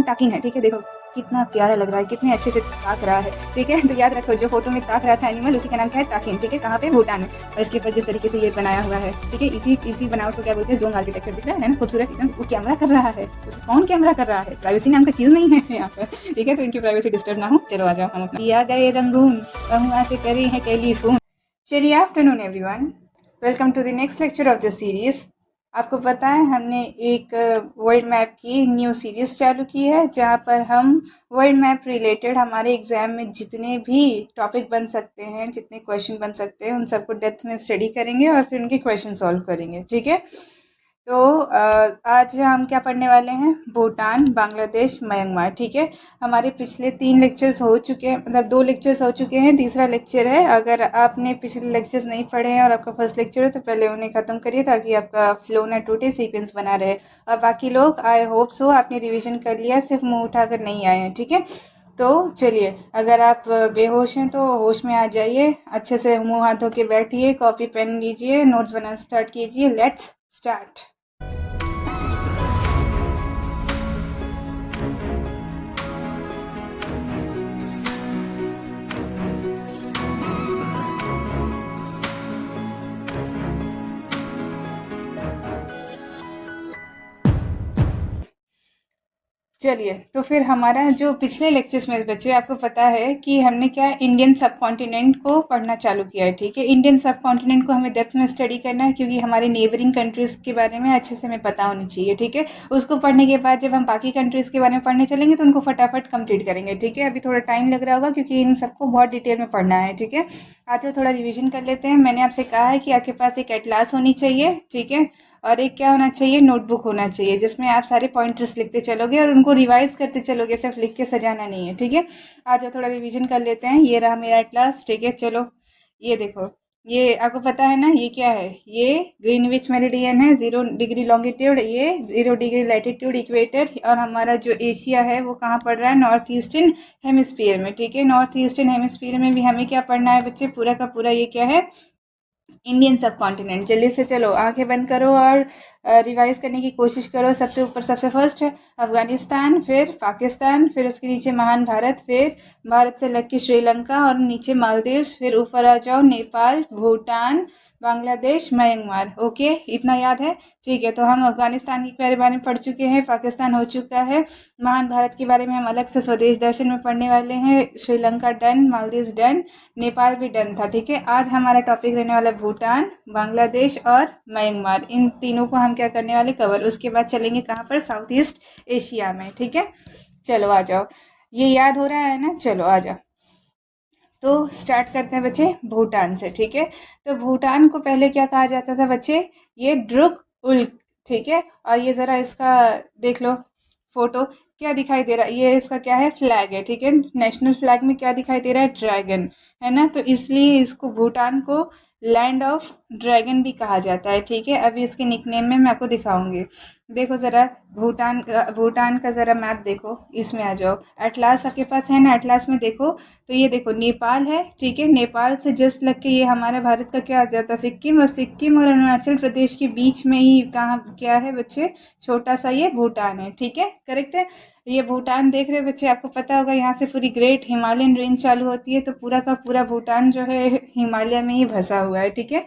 टाकिन है, ठीक है। देखो कितना प्यारा लग रहा है, कितने अच्छे से ताक रहा है, ठीक है। तो याद रखो जो फोटो में ताक रहा था एनिमल, उसी का नाम क्या है, ताकिन, ठीक है। कहाँ पे, भूटान में। और इसके ऊपर जिस तरीके से ये बनाया हुआ है, ठीक है, इसी बनावट को क्या बोलते हैं, जोंग आर्किटेक्चर। दिख रहा है ना खूबसूरत एकदम। वो कैमरा कर रहा है, कौन कैमरा कर रहा है, प्राइवेसी नाम का चीज नहीं है यहाँ पर, ठीक है। तो इनकी प्राइवेसी डिस्टर्ब ना हो। चलो आ जाओ, हम अपना किया गए रंगून बहुआ से करे हैं टेलीफोन। चलिए, afternoon everyone, welcome to the next lecture of the series. आपको पता है हमने एक वर्ल्ड मैप की न्यू सीरीज चालू की है, जहाँ पर हम वर्ल्ड मैप रिलेटेड हमारे एग्जाम में जितने भी टॉपिक बन सकते हैं, जितने क्वेश्चन बन सकते हैं, उन सबको डेप्थ में स्टडी करेंगे और फिर उनके क्वेश्चन सॉल्व करेंगे, ठीक है। तो आज हम क्या पढ़ने वाले हैं, भूटान, बांग्लादेश, म्यांमार, ठीक है। हमारे पिछले 3 लेक्चर्स हो चुके हैं, मतलब 2 लेक्चर्स हो चुके हैं, तीसरा लेक्चर है। अगर आपने पिछले लेक्चर्स नहीं पढ़े हैं और आपका फर्स्ट लेक्चर है तो पहले उन्हें ख़त्म करिए, ताकि आपका फ्लो ना टूटे, सीक्वेंस बना रहे। और बाकी लोग, आई होप सो आपने रिविजन कर लिया, सिर्फ मुँह उठाकर नहीं आए हैं, ठीक है। तो चलिए, अगर आप बेहोश हैं तो होश में आ जाइए, अच्छे से मुँह हाथ धो के बैठिए, कॉपी पेन लीजिए, नोट्स बनाना स्टार्ट कीजिए। Let's start. चलिए, तो फिर हमारा जो पिछले लेक्चर्स में बच्चे, आपको पता है कि हमने क्या, इंडियन सब कॉन्टिनेंट को पढ़ना चालू किया है, ठीक है। इंडियन सब कॉन्टिनेंट को हमें डेप्थ में स्टडी करना है, क्योंकि हमारे नेबरिंग कंट्रीज़ के बारे में अच्छे से हमें पता होनी चाहिए, ठीक है। उसको पढ़ने के बाद जब हम बाकी कंट्रीज़ के बारे में पढ़ने चलेंगे तो उनको फटाफट कंप्लीट करेंगे, ठीक है। अभी थोड़ा टाइम लग रहा होगा क्योंकि इन सबको बहुत डिटेल में पढ़ना है, ठीक है। आज जो थोड़ा रिविजन कर लेते हैं। मैंने आपसे कहा है कि आपके पास एक एटलास होनी चाहिए, ठीक है, और एक क्या होना चाहिए, नोटबुक होना चाहिए, जिसमें आप सारे पॉइंटर्स लिखते चलोगे और उनको रिवाइज करते चलोगे, सिर्फ लिख के सजाना नहीं है, ठीक है। आज थोड़ा रिवीजन कर लेते हैं। ये रहा मेरा एटलास, ठीक है। चलो, ये देखो, ये आपको पता है ना, ये क्या है, ये ग्रीनविच मेरिडियन है, 0 डिग्री लॉन्गिट्यूड, ये 0 डिग्री लैटिट्यूड इक्वेटर। और हमारा जो एशिया है वो कहाँ पड़ रहा है, नॉर्थ ईस्टर्न हेमिस्फीयर में, ठीक है। नॉर्थ ईस्टर्न हेमिस्फीयर में भी हमें क्या पढ़ना है बच्चे, पूरा का पूरा ये क्या है, इंडियन सब कॉन्टिनेंट। जल्दी से चलो, आंखें बंद करो और रिवाइज करने की कोशिश करो। सबसे ऊपर, सबसे फर्स्ट है अफगानिस्तान, फिर पाकिस्तान, फिर उसके नीचे महान भारत, फिर भारत से लग के श्रीलंका, और नीचे मालदीव्स, फिर ऊपर आ जाओ नेपाल, भूटान, बांग्लादेश, म्यांमार। ओके, इतना याद है, ठीक है। तो हम अफगानिस्तान के बारे में पढ़ चुके हैं, पाकिस्तान हो चुका है, महान भारत के बारे में हम अलग से स्वदेश दर्शन में पढ़ने वाले हैं, श्रीलंका डन, मालदीव्स डन, नेपाल भी डन था, ठीक है। आज हमारा टॉपिक रहने वाला भूटान, बांग्लादेश और म्यांमार। इन तीनों को हम क्या करने वाले, कवर। उसके बाद चलेंगे कहाँ पर, साउथ ईस्ट एशिया में, ठीक है। चलो आ जाओ, ये याद हो रहा है ना, चलो आ जाओ। तो स्टार्ट करते हैं बच्चे भूटान से, ठीक है। तो भूटान को पहले क्या कहा जाता था बच्चे, ये ड्रुक उल्क, ठीक है। और ये ज़रा इसका देख लो फोटो, क्या दिखाई दे रहा है, ये इसका क्या है, फ्लैग है, ठीक है। नेशनल फ्लैग में क्या दिखाई दे रहा है, ड्रैगन, है ना। तो इसलिए इसको, भूटान को लैंड ऑफ ड्रैगन भी कहा जाता है, ठीक है। अभी इसके निकनेम में मैं आपको दिखाऊंगी। देखो ज़रा भूटान का ज़रा मैप देखो, इसमें आ जाओ। एटलास आपके पास है ना, एटलास में देखो, तो ये देखो नेपाल है, ठीक है। नेपाल से जस्ट लग के ये हमारा भारत का क्या आ जाता है, सिक्किम। और सिक्किम और अरुणाचल प्रदेश के बीच में ही कहाँ क्या है बच्चे, छोटा सा ये भूटान है, ठीक है, करेक्ट है। ये भूटान देख रहे हो बच्चे, आपको पता होगा यहाँ से पूरी ग्रेट हिमालयन रेंज चालू होती है, तो पूरा का पूरा भूटान जो है हिमालय में ही फंसा हुआ है, ठीक है।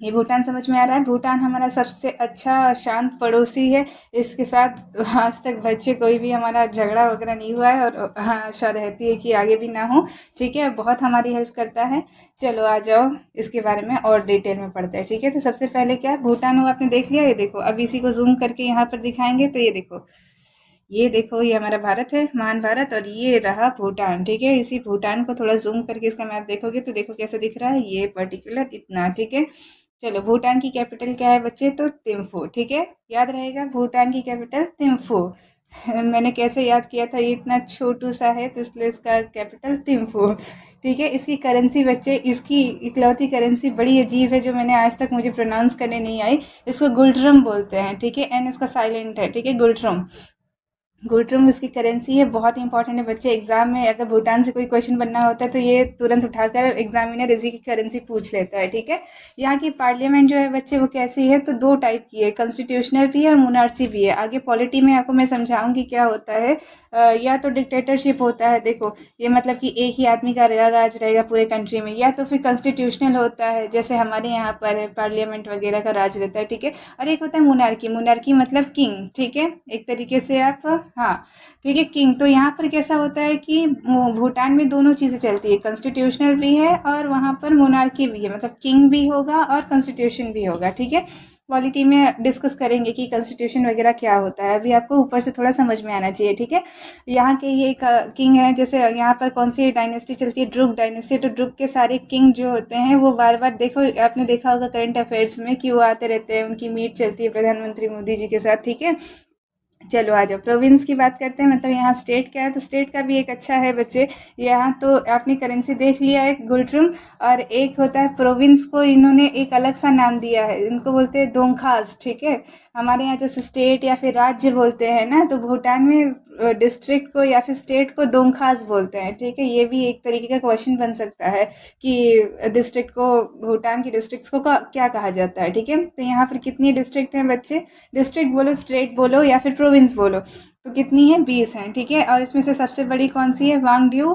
ये भूटान समझ में आ रहा है। भूटान हमारा सबसे अच्छा शांत पड़ोसी है, इसके साथ आज तक बच्चे कोई भी हमारा झगड़ा वगैरह नहीं हुआ है, और हाँ, आशा रहती है कि आगे भी ना हो, ठीक है। बहुत हमारी हेल्प करता है। चलो आ जाओ, इसके बारे में और डिटेल में पढ़ते हैं, ठीक है। तो सबसे पहले क्या, भूटान को आपने देख लिया, ये देखो। अब इसी को जूम करके यहाँ पर दिखाएंगे, तो ये देखो, ये देखो, ये हमारा भारत है, महान भारत, और ये रहा भूटान, ठीक है। इसी भूटान को थोड़ा जूम करके इसका मैप देखोगे तो देखो कैसा दिख रहा है, ये पर्टिकुलर इतना, ठीक है। चलो, भूटान की कैपिटल क्या है बच्चे, तो थिम्फू, ठीक है। याद रहेगा, भूटान की कैपिटल थिम्फू। मैंने कैसे याद किया था, ये इतना छोटू सा है तो इसलिए इसका कैपिटल थिम्फू, ठीक है। इसकी करेंसी बच्चे, इसकी इकलौती करेंसी बड़ी अजीब है, जो मैंने आज तक मुझे प्रोनाउंस करने नहीं आई। इसको गुल्ट्रम बोलते हैं, ठीक है। एन इसका साइलेंट है, ठीक है, गुल्ट्रम। गुलट्रुम उसकी करेंसी है, बहुत इंपॉर्टेंट है बच्चे। एग्जाम में अगर भूटान से कोई क्वेश्चन बनना होता है तो ये तुरंत उठाकर एग्जामिनर इसी की करेंसी पूछ लेता है, ठीक है। यहाँ की पार्लियामेंट जो है बच्चे वो कैसी है, तो दो टाइप की है, कॉन्स्टिट्यूशनल भी है और मोनार्ची भी है। आगे पॉलिटी में आपको मैं समझाऊंगी क्या होता है। या तो डिक्टेटरशिप होता है, देखो ये मतलब कि एक ही आदमी का राज रहेगा पूरे कंट्री में, या तो फिर कॉन्स्टिट्यूशनल होता है जैसे हमारे यहाँ पर है, पार्लियामेंट वगैरह का राज रहता है, ठीक है। और एक होता है मोनार्की, मोनार्की मतलब किंग, ठीक है, एक तरीके से आप, हाँ ठीक है, किंग। तो यहाँ पर कैसा होता है कि भूटान में दोनों चीज़ें चलती है, कॉन्स्टिट्यूशनल भी है और वहाँ पर मोनार्की भी है, मतलब किंग भी होगा और कॉन्स्टिट्यूशन भी होगा, ठीक है। पॉलिटी में डिस्कस करेंगे कि कॉन्स्टिट्यूशन वगैरह क्या होता है, अभी आपको ऊपर से थोड़ा समझ में आना चाहिए, ठीक है। यहाँ के ये किंग है, जैसे यहाँ पर कौन सी डायनेस्टी चलती है, ड्रुक डायनेस्टी, तो ड्रुक के सारे किंग जो होते हैं वो बार बार, देखो आपने देखा होगा करंट अफेयर्स में कि वो आते रहते हैं, उनकी मीट चलती है प्रधानमंत्री मोदी जी के साथ, ठीक है। चलो आ जाओ, प्रोविंस की बात करते हैं, मतलब यहाँ स्टेट क्या है, तो स्टेट का भी एक अच्छा है बच्चे। यहाँ तो आपने करेंसी देख लिया है गुलट्रुम, और एक होता है प्रोविंस को इन्होंने एक अलग सा नाम दिया है, इनको बोलते हैं दोंखास, ठीक है। हमारे यहाँ जैसे स्टेट या फिर राज्य बोलते हैं ना, तो भूटान में डिस्ट्रिक्ट को या फिर स्टेट को दोंखास बोलते हैं, ठीक है। ये भी एक तरीके का क्वेश्चन बन सकता है कि डिस्ट्रिक्ट को, भूटान की डिस्ट्रिक्ट्स को क्या कहा जाता है, ठीक है। तो यहाँ पर कितनी डिस्ट्रिक्ट हैं बच्चे, डिस्ट्रिक्ट बोलो, स्टेट बोलो या फिर प्रोविंस बोलो, तो कितनी है, 20 हैं, ठीक है। और इसमें से सबसे बड़ी कौन सी है, वांगड्यू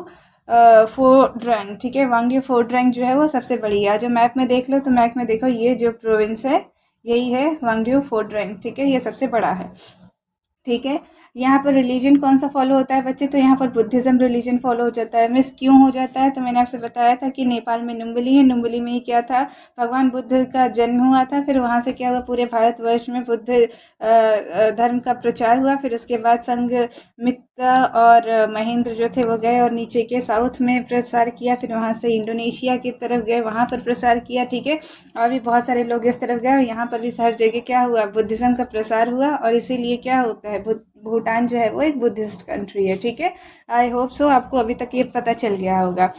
फोड्रैंग, ठीक है। वांगड्यू फोड्रैंग जो है वो सबसे बड़ी है। जो मैप में देख लो, तो मैप में देखो ये जो प्रोविंस है यही है वांगड्यू फोड्रैंग, ठीक है, ये सबसे बड़ा है, ठीक है। यहाँ पर रिलीजन कौन सा फॉलो होता है बच्चे, तो यहाँ पर बुद्धिज्म रिलीजन फॉलो हो जाता है। मिस क्यों हो जाता है, तो मैंने आपसे बताया था कि नेपाल में नुम्बली है, नुम्बली में ही क्या था, भगवान बुद्ध का जन्म हुआ था। फिर वहाँ से क्या हुआ, पूरे भारतवर्ष में बुद्ध धर्म का प्रचार हुआ। फिर उसके बाद संघमित्रा और महेंद्र जो थे वो गए और नीचे के साउथ में प्रसार किया। फिर वहाँ से इंडोनेशिया की तरफ गए, वहाँ पर प्रसार किया, ठीक है। और भी बहुत सारे लोग इस तरफ गए और यहाँ पर भी हर जगह क्या हुआ, बुद्धिज्म का प्रसार हुआ। और इसीलिए क्या होता है, भूटान जो है वो एक बुद्धिस्ट कंट्री है, ठीक है। आई होप सो आपको अभी तक ये पता चल गया होगा।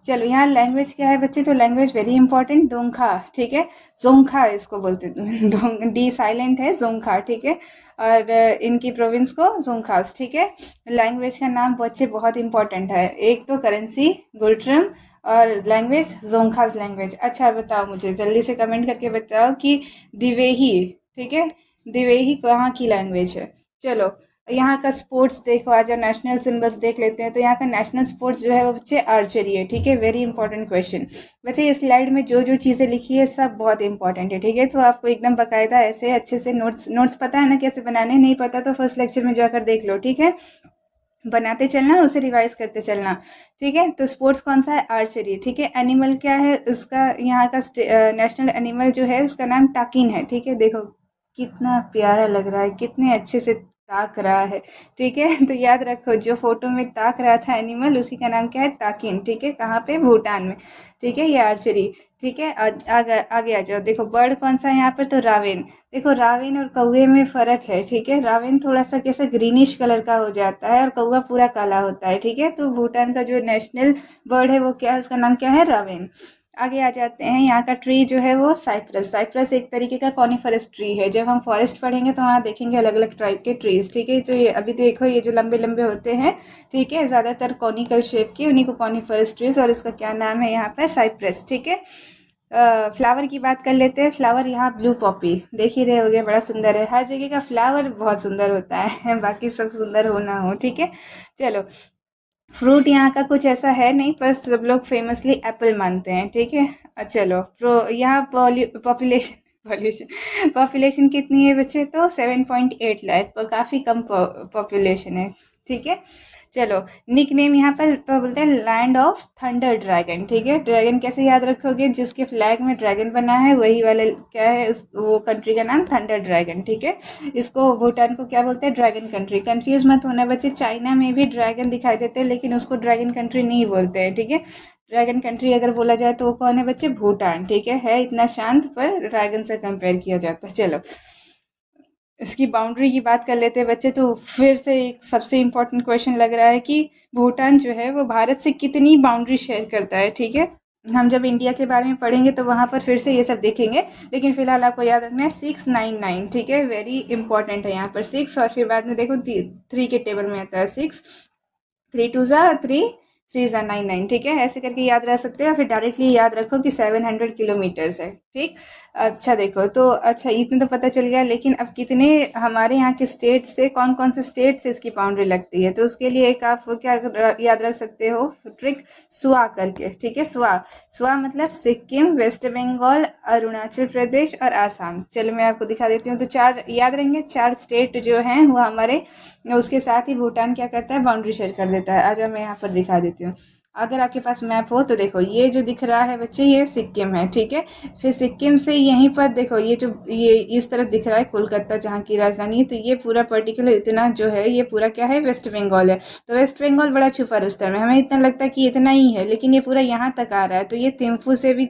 चलो यहाँ लैंग्वेज क्या है बच्चे, तो लैंग्वेज वेरी इंपॉर्टेंट, दोंखा, ठीक है, जोंखा इसको बोलते हैं, डी साइलेंट है, जोंखा, ठीक है। और इनकी प्रोविंस को जोंखास, ठीक है। लैंग्वेज का नाम बच्चे बहुत इंपॉर्टेंट है, एक तो करेंसी गुलट्रम और लैंग्वेज जोंखास लैंग्वेज। अच्छा बताओ मुझे जल्दी से कमेंट करके बताओ कि दिवेही, ठीक है, दिवेही कहाँ की लैंग्वेज है। चलो यहाँ का स्पोर्ट्स देखो, आज नेशनल सिंबल्स देख लेते हैं। तो यहाँ का नेशनल स्पोर्ट्स जो है वो बच्चे आर्चरी है, ठीक है, वेरी इंपॉर्टेंट क्वेश्चन। बच्चे इस स्लाइड में जो जो चीज़ें लिखी है सब बहुत इंपॉर्टेंट है, ठीक है। तो आपको एकदम बाकायदा ऐसे अच्छे से नोट्स पता है ना कैसे बनाने, नहीं पता तो फर्स्ट लेक्चर में जाकर देख लो, ठीक है। बनाते चलना और उसे रिवाइज करते चलना, ठीक है। तो स्पोर्ट्स कौन सा है, आर्चरी, ठीक है। एनिमल क्या है उसका, यहाँ का नेशनल एनिमल जो है उसका नाम टाकिन है, ठीक है। देखो कितना प्यारा लग रहा है, कितने अच्छे से ताक रहा है, ठीक है। तो याद रखो जो फोटो में ताक रहा था एनिमल उसी का नाम क्या है, ताकिन, ठीक है। कहाँ पे, भूटान में, ठीक है। ये आर्चरी, ठीक है। आगे आगे आ जाओ, देखो बर्ड कौन सा है यहाँ पर, तो रावेन। देखो रावेन और कौवे में फ़र्क है, ठीक है। रावेन थोड़ा सा कैसा ग्रीनिश कलर का हो जाता है और कौवा पूरा काला होता है, ठीक है। तो भूटान का जो नेशनल बर्ड है वो क्या है, उसका नाम क्या है, रावेन। आगे आ जाते हैं, यहाँ का ट्री जो है वो साइप्रस, साइप्रस एक तरीके का कॉनिफरस ट्री है। जब हम फॉरेस्ट पढ़ेंगे तो वहाँ देखेंगे अलग अलग टाइप के ट्रीज, ठीक है। तो ये अभी देखो ये जो लंबे लंबे होते हैं, ठीक है, ज़्यादातर कॉनिकल शेप के, उन्हीं को कॉनिफरस ट्रीज, और इसका क्या नाम है यहाँ पे, साइप्रस, ठीक है। फ्लावर की बात कर लेते हैं। फ्लावर यहाँ ब्लू पॉपी देख ही रहे होगे, बड़ा सुंदर है, हर जगह का फ्लावर बहुत सुंदर होता है बाकी सब सुंदर हो ना हो, ठीक है। चलो फ्रूट यहाँ का कुछ ऐसा है नहीं, बस सब लोग फेमसली एप्पल मानते हैं, ठीक है। चलो यहाँ पॉपुलेशन पॉपुलेशन कितनी है बच्चे, तो 7.8 लाख, तो काफ़ी कम पॉपुलेशन है, ठीक है। चलो निक नेम यहाँ पर तो बोलते हैं लैंड ऑफ थंडर ड्रैगन, ठीक है। ड्रैगन कैसे याद रखोगे, जिसके फ्लैग में ड्रैगन बना है वही वाले क्या है, उस वो कंट्री का नाम थंडर ड्रैगन, ठीक है। इसको भूटान को क्या बोलते हैं, ड्रैगन कंट्री। कंफ्यूज मत होना बच्चे, चाइना में भी ड्रैगन दिखाई देते हैं लेकिन उसको ड्रैगन कंट्री नहीं बोलते हैं, ठीक है। ड्रैगन कंट्री अगर बोला जाए तो वो कौन है बच्चे, भूटान, ठीक है इतना शांत पर ड्रैगन से कंपेयर किया जाता है। चलो इसकी बाउंड्री की बात कर लेते हैं बच्चे, तो फिर से एक सबसे इम्पोर्टेंट क्वेश्चन लग रहा है कि भूटान जो है वो भारत से कितनी बाउंड्री शेयर करता है, ठीक है। हम जब इंडिया के बारे में पढ़ेंगे तो वहाँ पर फिर से ये सब देखेंगे, लेकिन फिलहाल आपको याद रखना है 699, ठीक है, वेरी इंपॉर्टेंट है यहाँ पर 6, और फिर बाद में देखो 3 के टेबल में आता है 6, 3 2 3, 3 9 9, ठीक है, ऐसे करके याद रख सकते हैं। फिर डायरेक्टली याद रखो कि 700 किलोमीटर्स है, ठीक। अच्छा देखो, तो अच्छा इतना तो पता चल गया, लेकिन अब कितने हमारे यहाँ के स्टेट से, कौन कौन से स्टेट से इसकी बाउंड्री लगती है, तो उसके लिए एक आप क्या याद रख सकते हो ट्रिक, स्वा करके, ठीक है, स्वा। स्वा मतलब सिक्किम, वेस्ट बंगाल, अरुणाचल प्रदेश और आसाम। चलो मैं आपको दिखा देती हूँ। तो 4 याद रहेंगे, 4 स्टेट जो हैं वो हमारे, उसके साथ ही भूटान क्या करता है, बाउंड्री शेयर कर देता है। आज मैं यहाँ पर दिखा देती हूँ। अगर आपके पास मैप हो तो देखो, ये जो दिख रहा है बच्चे, ये सिक्किम है, ठीक है। फिर सिक्किम से यहीं पर देखो, ये जो ये इस तरफ दिख रहा है कोलकाता, जहाँ की राजधानी है, तो ये पूरा पर्टिकुलर इतना जो है, ये पूरा क्या है, वेस्ट बंगाल है। तो वेस्ट बंगाल बड़ा छुपा रुस्तम है, हमें इतना लगता है कि इतना ही है, लेकिन ये पूरा यहाँ तक आ रहा है। तो ये थिम्फू से भी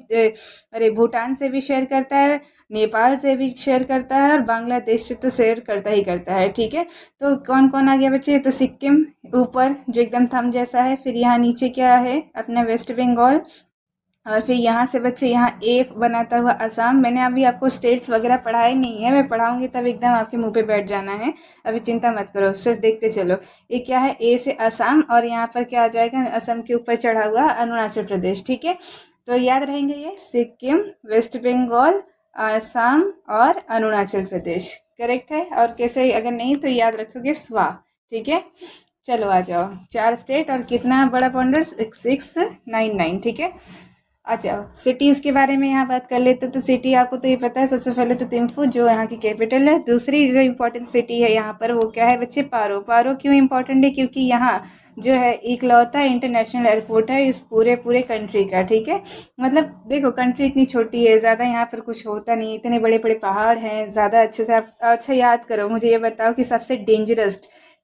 अरे भूटान से भी शेयर करता है, नेपाल से भी शेयर करता है, और बांग्लादेश से तो शेयर करता ही करता है, ठीक है। तो कौन कौन आ गया बच्चे, तो सिक्किम ऊपर जो एकदम थंब जैसा है, फिर यहाँ नीचे क्या है अपना वेस्ट बंगाल, और फिर यहाँ से बच्चे यहाँ ए बनाता हुआ असम। मैंने अभी आपको स्टेट्स वगैरह पढ़ाए नहीं है, मैं पढ़ाऊंगी तब एकदम आपके मुंह पे बैठ जाना है, अभी चिंता मत करो, सिर्फ देखते चलो। ये क्या है, ए से असम, और यहाँ पर क्या आ जाएगा, असम के ऊपर चढ़ा हुआ अरुणाचल प्रदेश, ठीक है। तो याद रहेंगे ये सिक्किम, वेस्ट बंगाल, असम और अरुणाचल प्रदेश, करेक्ट है। और कैसे अगर नहीं तो याद रखोगे स्वा, ठीक है। चलो आ जाओ, 4 स्टेट और कितना बड़ा बॉर्डर, 699, ठीक है। अच्छा सिटीज़ के बारे में यहाँ बात कर लेते तो सिटी आपको तो ये पता है, सबसे पहले तो थिम्फू जो यहाँ की कैपिटल है। दूसरी जो इम्पोर्टेंट सिटी है यहाँ पर वो क्या है बच्चे, पारो। पारो क्यों इम्पोर्टेंट है, क्योंकि यहाँ जो है इकलौता इंटरनेशनल एयरपोर्ट है इस पूरे पूरे कंट्री का, ठीक है। मतलब देखो कंट्री इतनी छोटी है, ज़्यादा यहाँ पर कुछ होता नहीं, इतने बड़े बड़े पहाड़ हैं, ज़्यादा अच्छे से आप अच्छा याद करो। मुझे ये बताओ कि सबसे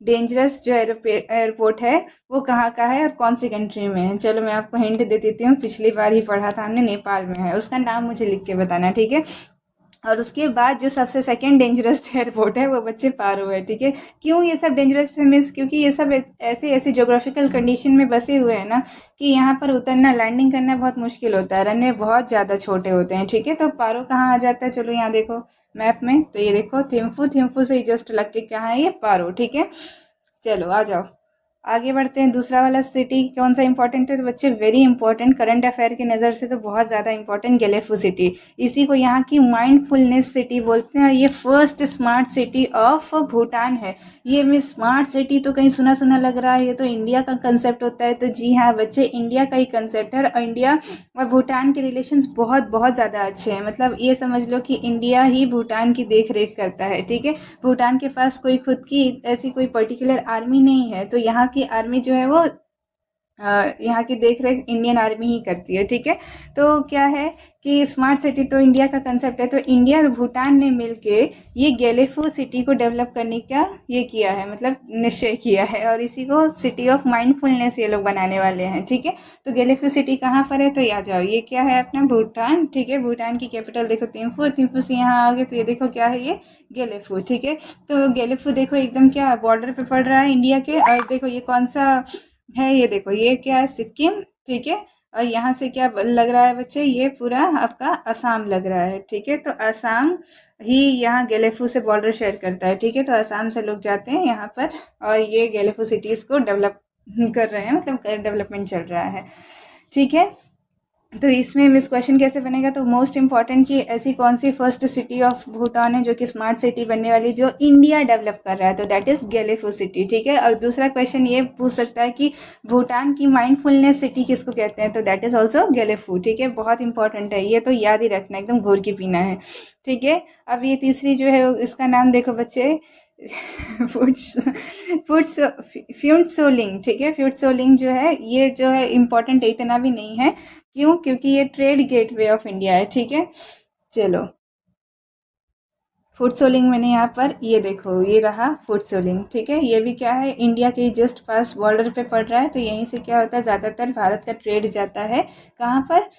डेंजरस जो एयरपोर्ट है वो कहाँ का है और कौन सी कंट्री में है। चलो मैं आपको हिंट दे देती हूँ, पिछली बार ही पढ़ा था हमने, नेपाल में है, उसका नाम मुझे लिख के बताना, ठीक है। और उसके बाद जो सबसे सेकंड डेंजरस एयरपोर्ट है वो बच्चे पारो है, ठीक है। क्यों ये सब डेंजरस है मिस, क्योंकि ये सब ऐसे ऐसे जोग्राफिकल कंडीशन में बसे हुए हैं ना कि यहाँ पर उतरना, लैंडिंग करना बहुत मुश्किल होता है, रनवे बहुत ज़्यादा छोटे होते हैं, ठीक है। तो पारो कहाँ आ जाता है, चलो यहाँ देखो मैप में, तो ये देखो थिम्फू, थिम्फू से जस्ट लग के कहाँ है ये, पारो, ठीक है। चलो आ जाओ आगे बढ़ते हैं। दूसरा वाला सिटी कौन सा इंपॉर्टेंट है तो बच्चे, वेरी इंपॉर्टेंट, करंट अफेयर की नज़र से तो बहुत ज़्यादा इंपॉर्टेंट, गेलेफू सिटी। इसी को यहाँ की माइंडफुलनेस सिटी बोलते हैं। ये first smart city of Bhutan है। ये में स्मार्ट सिटी तो कहीं सुना सुना लग रहा है, ये तो इंडिया का कंसेप्ट होता है। तो जी हाँ बच्चे, इंडिया का ही कंसेप्ट है, और इंडिया और भूटान के रिलेशंस बहुत बहुत ज़्यादा अच्छे हैं। मतलब ये समझ लो कि इंडिया ही भूटान की देख रेख करता है, ठीक है। भूटान के पास कोई खुद की ऐसी कोई पर्टिकुलर आर्मी नहीं है, तो यहाँ की आर्मी जो है वो यहाँ की देख रेख इंडियन आर्मी ही करती है, ठीक है। तो क्या है कि स्मार्ट सिटी तो इंडिया का कंसेप्ट है, तो इंडिया और भूटान ने मिलके ये गेलेफू सिटी को डेवलप करने का ये किया है, मतलब निश्चय किया है, और इसी को सिटी ऑफ माइंडफुलनेस ये लोग बनाने वाले हैं, ठीक है। तो गेलेफू सिटी कहाँ पर है, तो ये आ जाओ, ये क्या है अपना भूटान, ठीक है। भूटान की कैपिटल देखो थिम्फू, थिम्फू से यहाँ आ गए तो ये देखो क्या है, ये गेलेफू, ठीक है। तो गेलेफू देखो एकदम क्या बॉर्डर पे पड़ रहा है इंडिया के, और देखो ये कौन सा है, ये देखो ये क्या है, सिक्किम, ठीक है। और यहाँ से क्या लग रहा है बच्चे, ये पूरा आपका असम लग रहा है, ठीक है। तो असम ही यहाँ गेलेफू से बॉर्डर शेयर करता है, ठीक है। तो असम से लोग जाते हैं यहाँ पर, और ये गेलेफू सिटीज़ को डेवलप कर रहे हैं, मतलब डेवलपमेंट चल रहा है, ठीक है। तो इसमें मिस क्वेश्चन कैसे बनेगा, तो मोस्ट इंपॉर्टेंट कि ऐसी कौन सी फर्स्ट सिटी ऑफ भूटान है जो कि स्मार्ट सिटी बनने वाली, जो इंडिया डेवलप कर रहा है, तो दैट इज़ गेलेफू सिटी, ठीक है। और दूसरा क्वेश्चन ये पूछ सकता है कि भूटान की माइंडफुलनेस सिटी किसको कहते हैं, तो दैट इज़ ऑल्सो गेलेफू, ठीक है। बहुत इंपॉर्टेंट है ये, तो याद ही रखना, एकदम घोर की पीना है, ठीक है। अब ये तीसरी जो है इसका नाम देखो बच्चे, फ्यूटसोलिंग, ठीक है। फ्यूटसोलिंग जो है ये जो है इम्पोर्टेंट है, इतना भी नहीं है, क्यों, क्योंकि ये ट्रेड गेटवे ऑफ इंडिया है, ठीक है। चलो फूड सोलिंग मैंने यहाँ पर ये देखो, ये रहा फूड सोलिंग, ठीक है। ये भी क्या है, इंडिया के जस्ट पास बॉर्डर पे पड़ रहा है, तो यहीं से क्या होता है, ज़्यादातर भारत का ट्रेड जाता है कहाँ पर,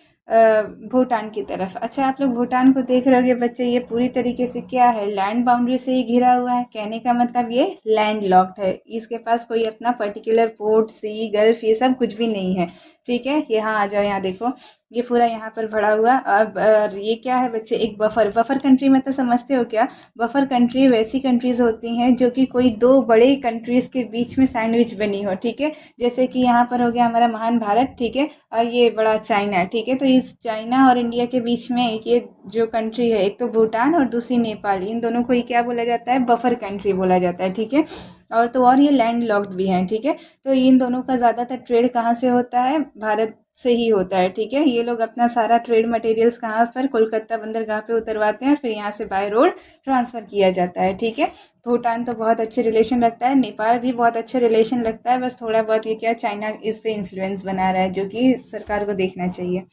भूटान की तरफ। अच्छा आप लोग भूटान को देख रहे होगे बच्चे, ये पूरी तरीके से क्या है, लैंड बाउंड्री से ही घिरा हुआ है। कहने का मतलब ये लैंड लॉक्ड है, इसके पास कोई अपना पर्टिकुलर पोर्ट, सी, गल्फ, ये सब कुछ भी नहीं है, ठीक है। यहाँ आ जाओ, यहाँ देखो ये पूरा यहाँ पर भरा हुआ। अब और ये क्या है बच्चे, एक बफर। बफर कंट्री में तो समझते हो क्या? बफर कंट्री वैसी कंट्रीज होती हैं जो कि कोई दो बड़े कंट्रीज के बीच में सैंडविच बनी हो, ठीक है। जैसे कि यहाँ पर हो गया हमारा महान भारत, ठीक है, और ये बड़ा चाइना, ठीक है। तो इस चाइना और इंडिया के बीच में एक ये जो कंट्री है, एक तो भूटान और दूसरी नेपाल, इन दोनों को ही क्या बोला जाता है? बफर कंट्री बोला जाता है, ठीक है। और तो और ये लैंड लॉक्ड भी हैं, ठीक है। तो इन दोनों का ज़्यादातर ट्रेड कहाँ से होता है? भारत से ही होता है, ठीक है। ये लोग अपना सारा ट्रेड मटेरियल्स कहाँ पर? कोलकाता बंदरगाह पे उतरवाते हैं, फिर यहाँ से बाय रोड ट्रांसफ़र किया जाता है, ठीक है। भूटान तो बहुत अच्छे रिलेशन रखता है, नेपाल भी बहुत अच्छे रिलेशन रखता है, बस थोड़ा बहुत ये क्या, चाइना इस पे इन्फ्लुएंस बना रहा है, जो कि सरकार को देखना चाहिए।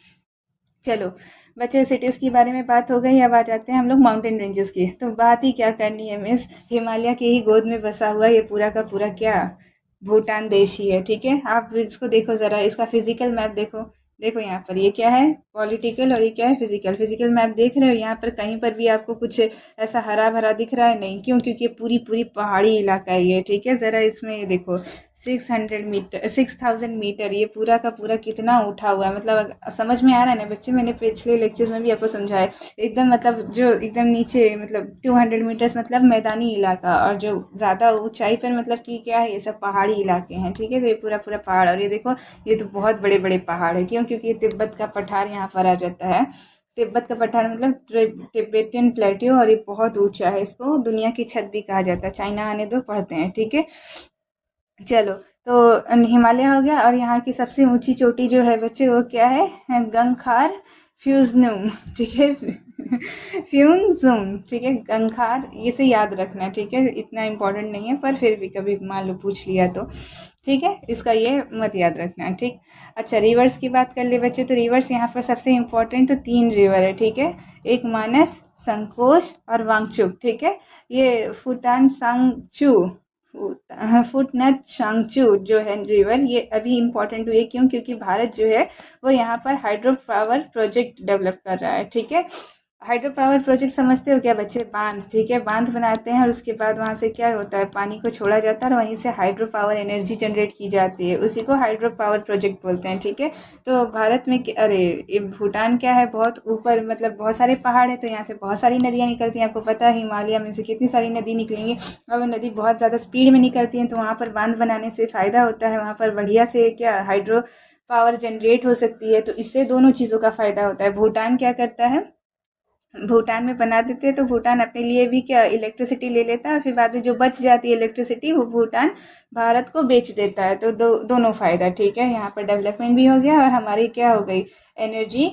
चलो बच्चे, सिटीज़ के बारे में बात हो गई, अब आ जाते हैं हम लोग माउंटेन रेंजेस की। तो बात ही क्या करनी है मिस, हिमालय के ही गोद में बसा हुआ ये पूरा का पूरा क्या, भूटान देश ही है, ठीक है। आप इसको देखो ज़रा, इसका फिजिकल मैप देखो। देखो यहाँ पर ये क्या है, पॉलिटिकल, और ये क्या है, फिजिकल। फिजिकल मैप देख रहे हो, यहाँ पर कहीं पर भी आपको कुछ ऐसा हरा भरा दिख रहा है? नहीं। क्यों? क्योंकि ये पूरी पूरी पहाड़ी इलाका ही है, ठीक है। ज़रा इसमें ये देखो, 600 मीटर, 6000 मीटर, ये पूरा का पूरा कितना उठा हुआ है। मतलब समझ में आ रहा है ना बच्चे, मैंने पिछले लेक्चर्स में भी आपको समझाया। एकदम मतलब जो एकदम नीचे, मतलब 200 मीटर्स मतलब मैदानी इलाका, और जो ज़्यादा ऊंचाई पर मतलब कि क्या है, ये सब पहाड़ी इलाके हैं, ठीक है। तो ये पूरा पूरा पहाड़, और ये देखो ये तो बहुत बड़े बड़े पहाड़ है। क्यों? क्योंकि ये तिब्बत का पठार यहाँ पर आ जाता है। तिब्बत का पठार मतलब टिबेटियन प्लेट्यू, और ये बहुत ऊंचा है, इसको दुनिया की छत भी कहा जाता है। चाइना आने दो, पढ़ते हैं, ठीक है। चलो, तो हिमालय हो गया, और यहाँ की सबसे ऊंची चोटी जो है बच्चे, वो क्या है? गंगखार फ्यूजनुम, ठीक है। फ्यूनजुम, ठीक है, गंगखार, इसे याद रखना, ठीक है। इतना इम्पोर्टेंट नहीं है, पर फिर भी कभी मान लो पूछ लिया तो, ठीक है, इसका ये मत याद रखना, ठीक। अच्छा, रिवर्स की बात कर ले बच्चे, तो रिवर्स यहाँ पर सबसे इम्पोर्टेंट तो 3 रिवर है, ठीक है। एक मानस, संकोश और वांगचुक, ठीक है। ये फुटान सांगचू, फुटनट चांगचू जो है रिवर, ये अभी इम्पोर्टेंट हुई है। क्यों? क्योंकि भारत जो है वो यहाँ पर हाइड्रो पावर प्रोजेक्ट डेवलप कर रहा है, ठीक है। हाइड्रो पावर प्रोजेक्ट समझते हो क्या बच्चे? बांध, ठीक है। बांध बनाते हैं, और उसके बाद वहाँ से क्या होता है, पानी को छोड़ा जाता है, और वहीं से हाइड्रो पावर एनर्जी जनरेट की जाती है, उसी को हाइड्रो पावर प्रोजेक्ट बोलते हैं, ठीक है। तो भारत में अरे ये भूटान क्या है, बहुत ऊपर, मतलब बहुत सारे पहाड़ है, तो यहाँ से बहुत सारी नदियाँ निकलती हैं। आपको पता है हिमालय में से कितनी सारी नदी निकलेंगी, और वो नदी बहुत ज़्यादा स्पीड में निकलती हैं, तो वहाँ पर बांध बनाने से फ़ायदा होता है, वहाँ पर बढ़िया से क्या, हाइड्रो पावर जनरेट हो सकती है। तो इससे दोनों चीज़ों का फ़ायदा होता है। भूटान क्या करता है, भूटान में बना देते हैं, तो भूटान अपने लिए भी क्या, इलेक्ट्रिसिटी ले लेता है, फिर बाद में जो बच जाती है इलेक्ट्रिसिटी, वो भूटान भारत को बेच देता है। तो दोनों फ़ायदा, ठीक है। यहाँ पर डेवलपमेंट भी हो गया, और हमारी क्या हो गई, एनर्जी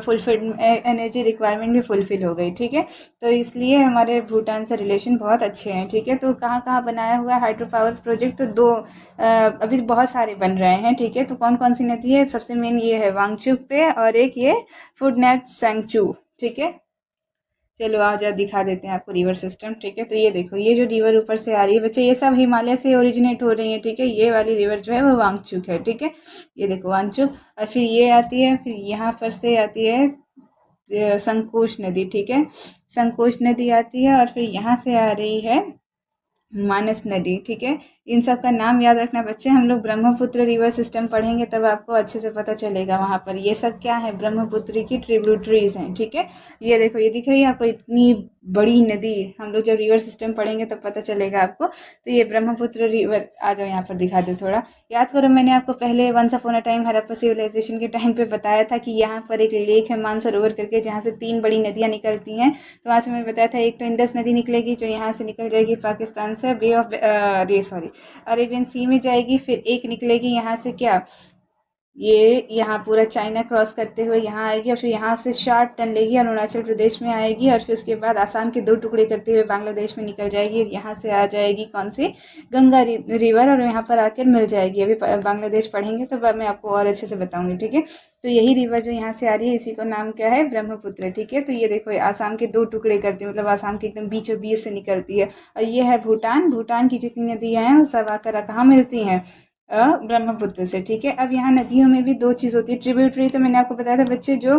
फुलफिल, एनर्जी रिक्वायरमेंट भी फुलफिल हो गई, ठीक है। तो इसलिए हमारे भूटान से रिलेशन बहुत अच्छे हैं, ठीक है। तो कहाँ कहाँ बनाया हुआ है हाइड्रो पावर प्रोजेक्ट, तो दो अभी बहुत सारे बन रहे हैं, ठीक है। तो कौन कौन सी नदी है? सबसे मेन ये है वांगचुक पे, और एक ये फुटनेट सेंगचू, ठीक है। चलो आ जा, दिखा देते हैं आपको रिवर सिस्टम, ठीक है। तो ये देखो, ये जो रिवर ऊपर से आ रही है बच्चे, ये सब हिमालय से ओरिजिनेट हो रही है, ठीक है। ये वाली रिवर जो है वो वांगचुक है, ठीक है। ये देखो वांगचुक, और फिर ये आती है, फिर यहाँ पर से आती है संकोश नदी, ठीक है। संकोश नदी आती है, और फिर यहाँ से आ रही है मानस नदी, ठीक है। इन सब का नाम याद रखना बच्चे, हम लोग ब्रह्मपुत्र रिवर सिस्टम पढ़ेंगे तब आपको अच्छे से पता चलेगा। वहाँ पर ये सब क्या है, ब्रह्मपुत्र की ट्रिब्यूटरीज हैं, ठीक है। ये देखो, ये दिख रही है आपको इतनी बड़ी नदी, हम लोग जब रिवर सिस्टम पढ़ेंगे तब पता चलेगा आपको। तो ये ब्रह्मपुत्र रिवर, आ जाओ यहाँ पर दिखा दो थोड़ा। याद करो, मैंने आपको पहले once upon a time Harappa civilisation के टाइम पे बताया था कि यहाँ पर एक लेक है मानसरोवर करके, जहाँ से 3 बड़ी नदियाँ निकलती हैं। तो वहाँ से मैंने बताया था, एक तो इंडस नदी निकलेगी जो यहाँ से निकल जाएगी पाकिस्तान से, बे ऑफ अरेबियन सी में जाएगी। फिर एक निकलेगी यहाँ से क्या, ये यहाँ पूरा चाइना क्रॉस करते हुए यहाँ आएगी, और फिर यहाँ से 60 टन लेगी, अरुणाचल प्रदेश में आएगी, और फिर उसके बाद आसाम के 2 टुकड़े करते हुए बांग्लादेश में निकल जाएगी, और यहाँ से आ जाएगी कौन सी, गंगा रिवर, और यहाँ पर आकर मिल जाएगी। अभी बांग्लादेश पढ़ेंगे तो मैं आपको और अच्छे से बताऊंगी, ठीक है। तो यही रिवर जो यहाँ से आ रही है, इसी का नाम क्या है, ब्रह्मपुत्र, ठीक है। तो ये देखो, आसाम के 2 टुकड़े करती है, मतलब आसाम के एकदम बीचों बीच से निकलती है। और ये है भूटान, भूटान की जितनी नदियाँ हैं वो सब आकर कहाँ मिलती हैं, ब्रह्मपुत्र से, ठीक है। अब यहाँ नदियों में भी 2 चीज़ होती है, ट्रिब्यूटरी तो मैंने आपको बताया था बच्चे, जो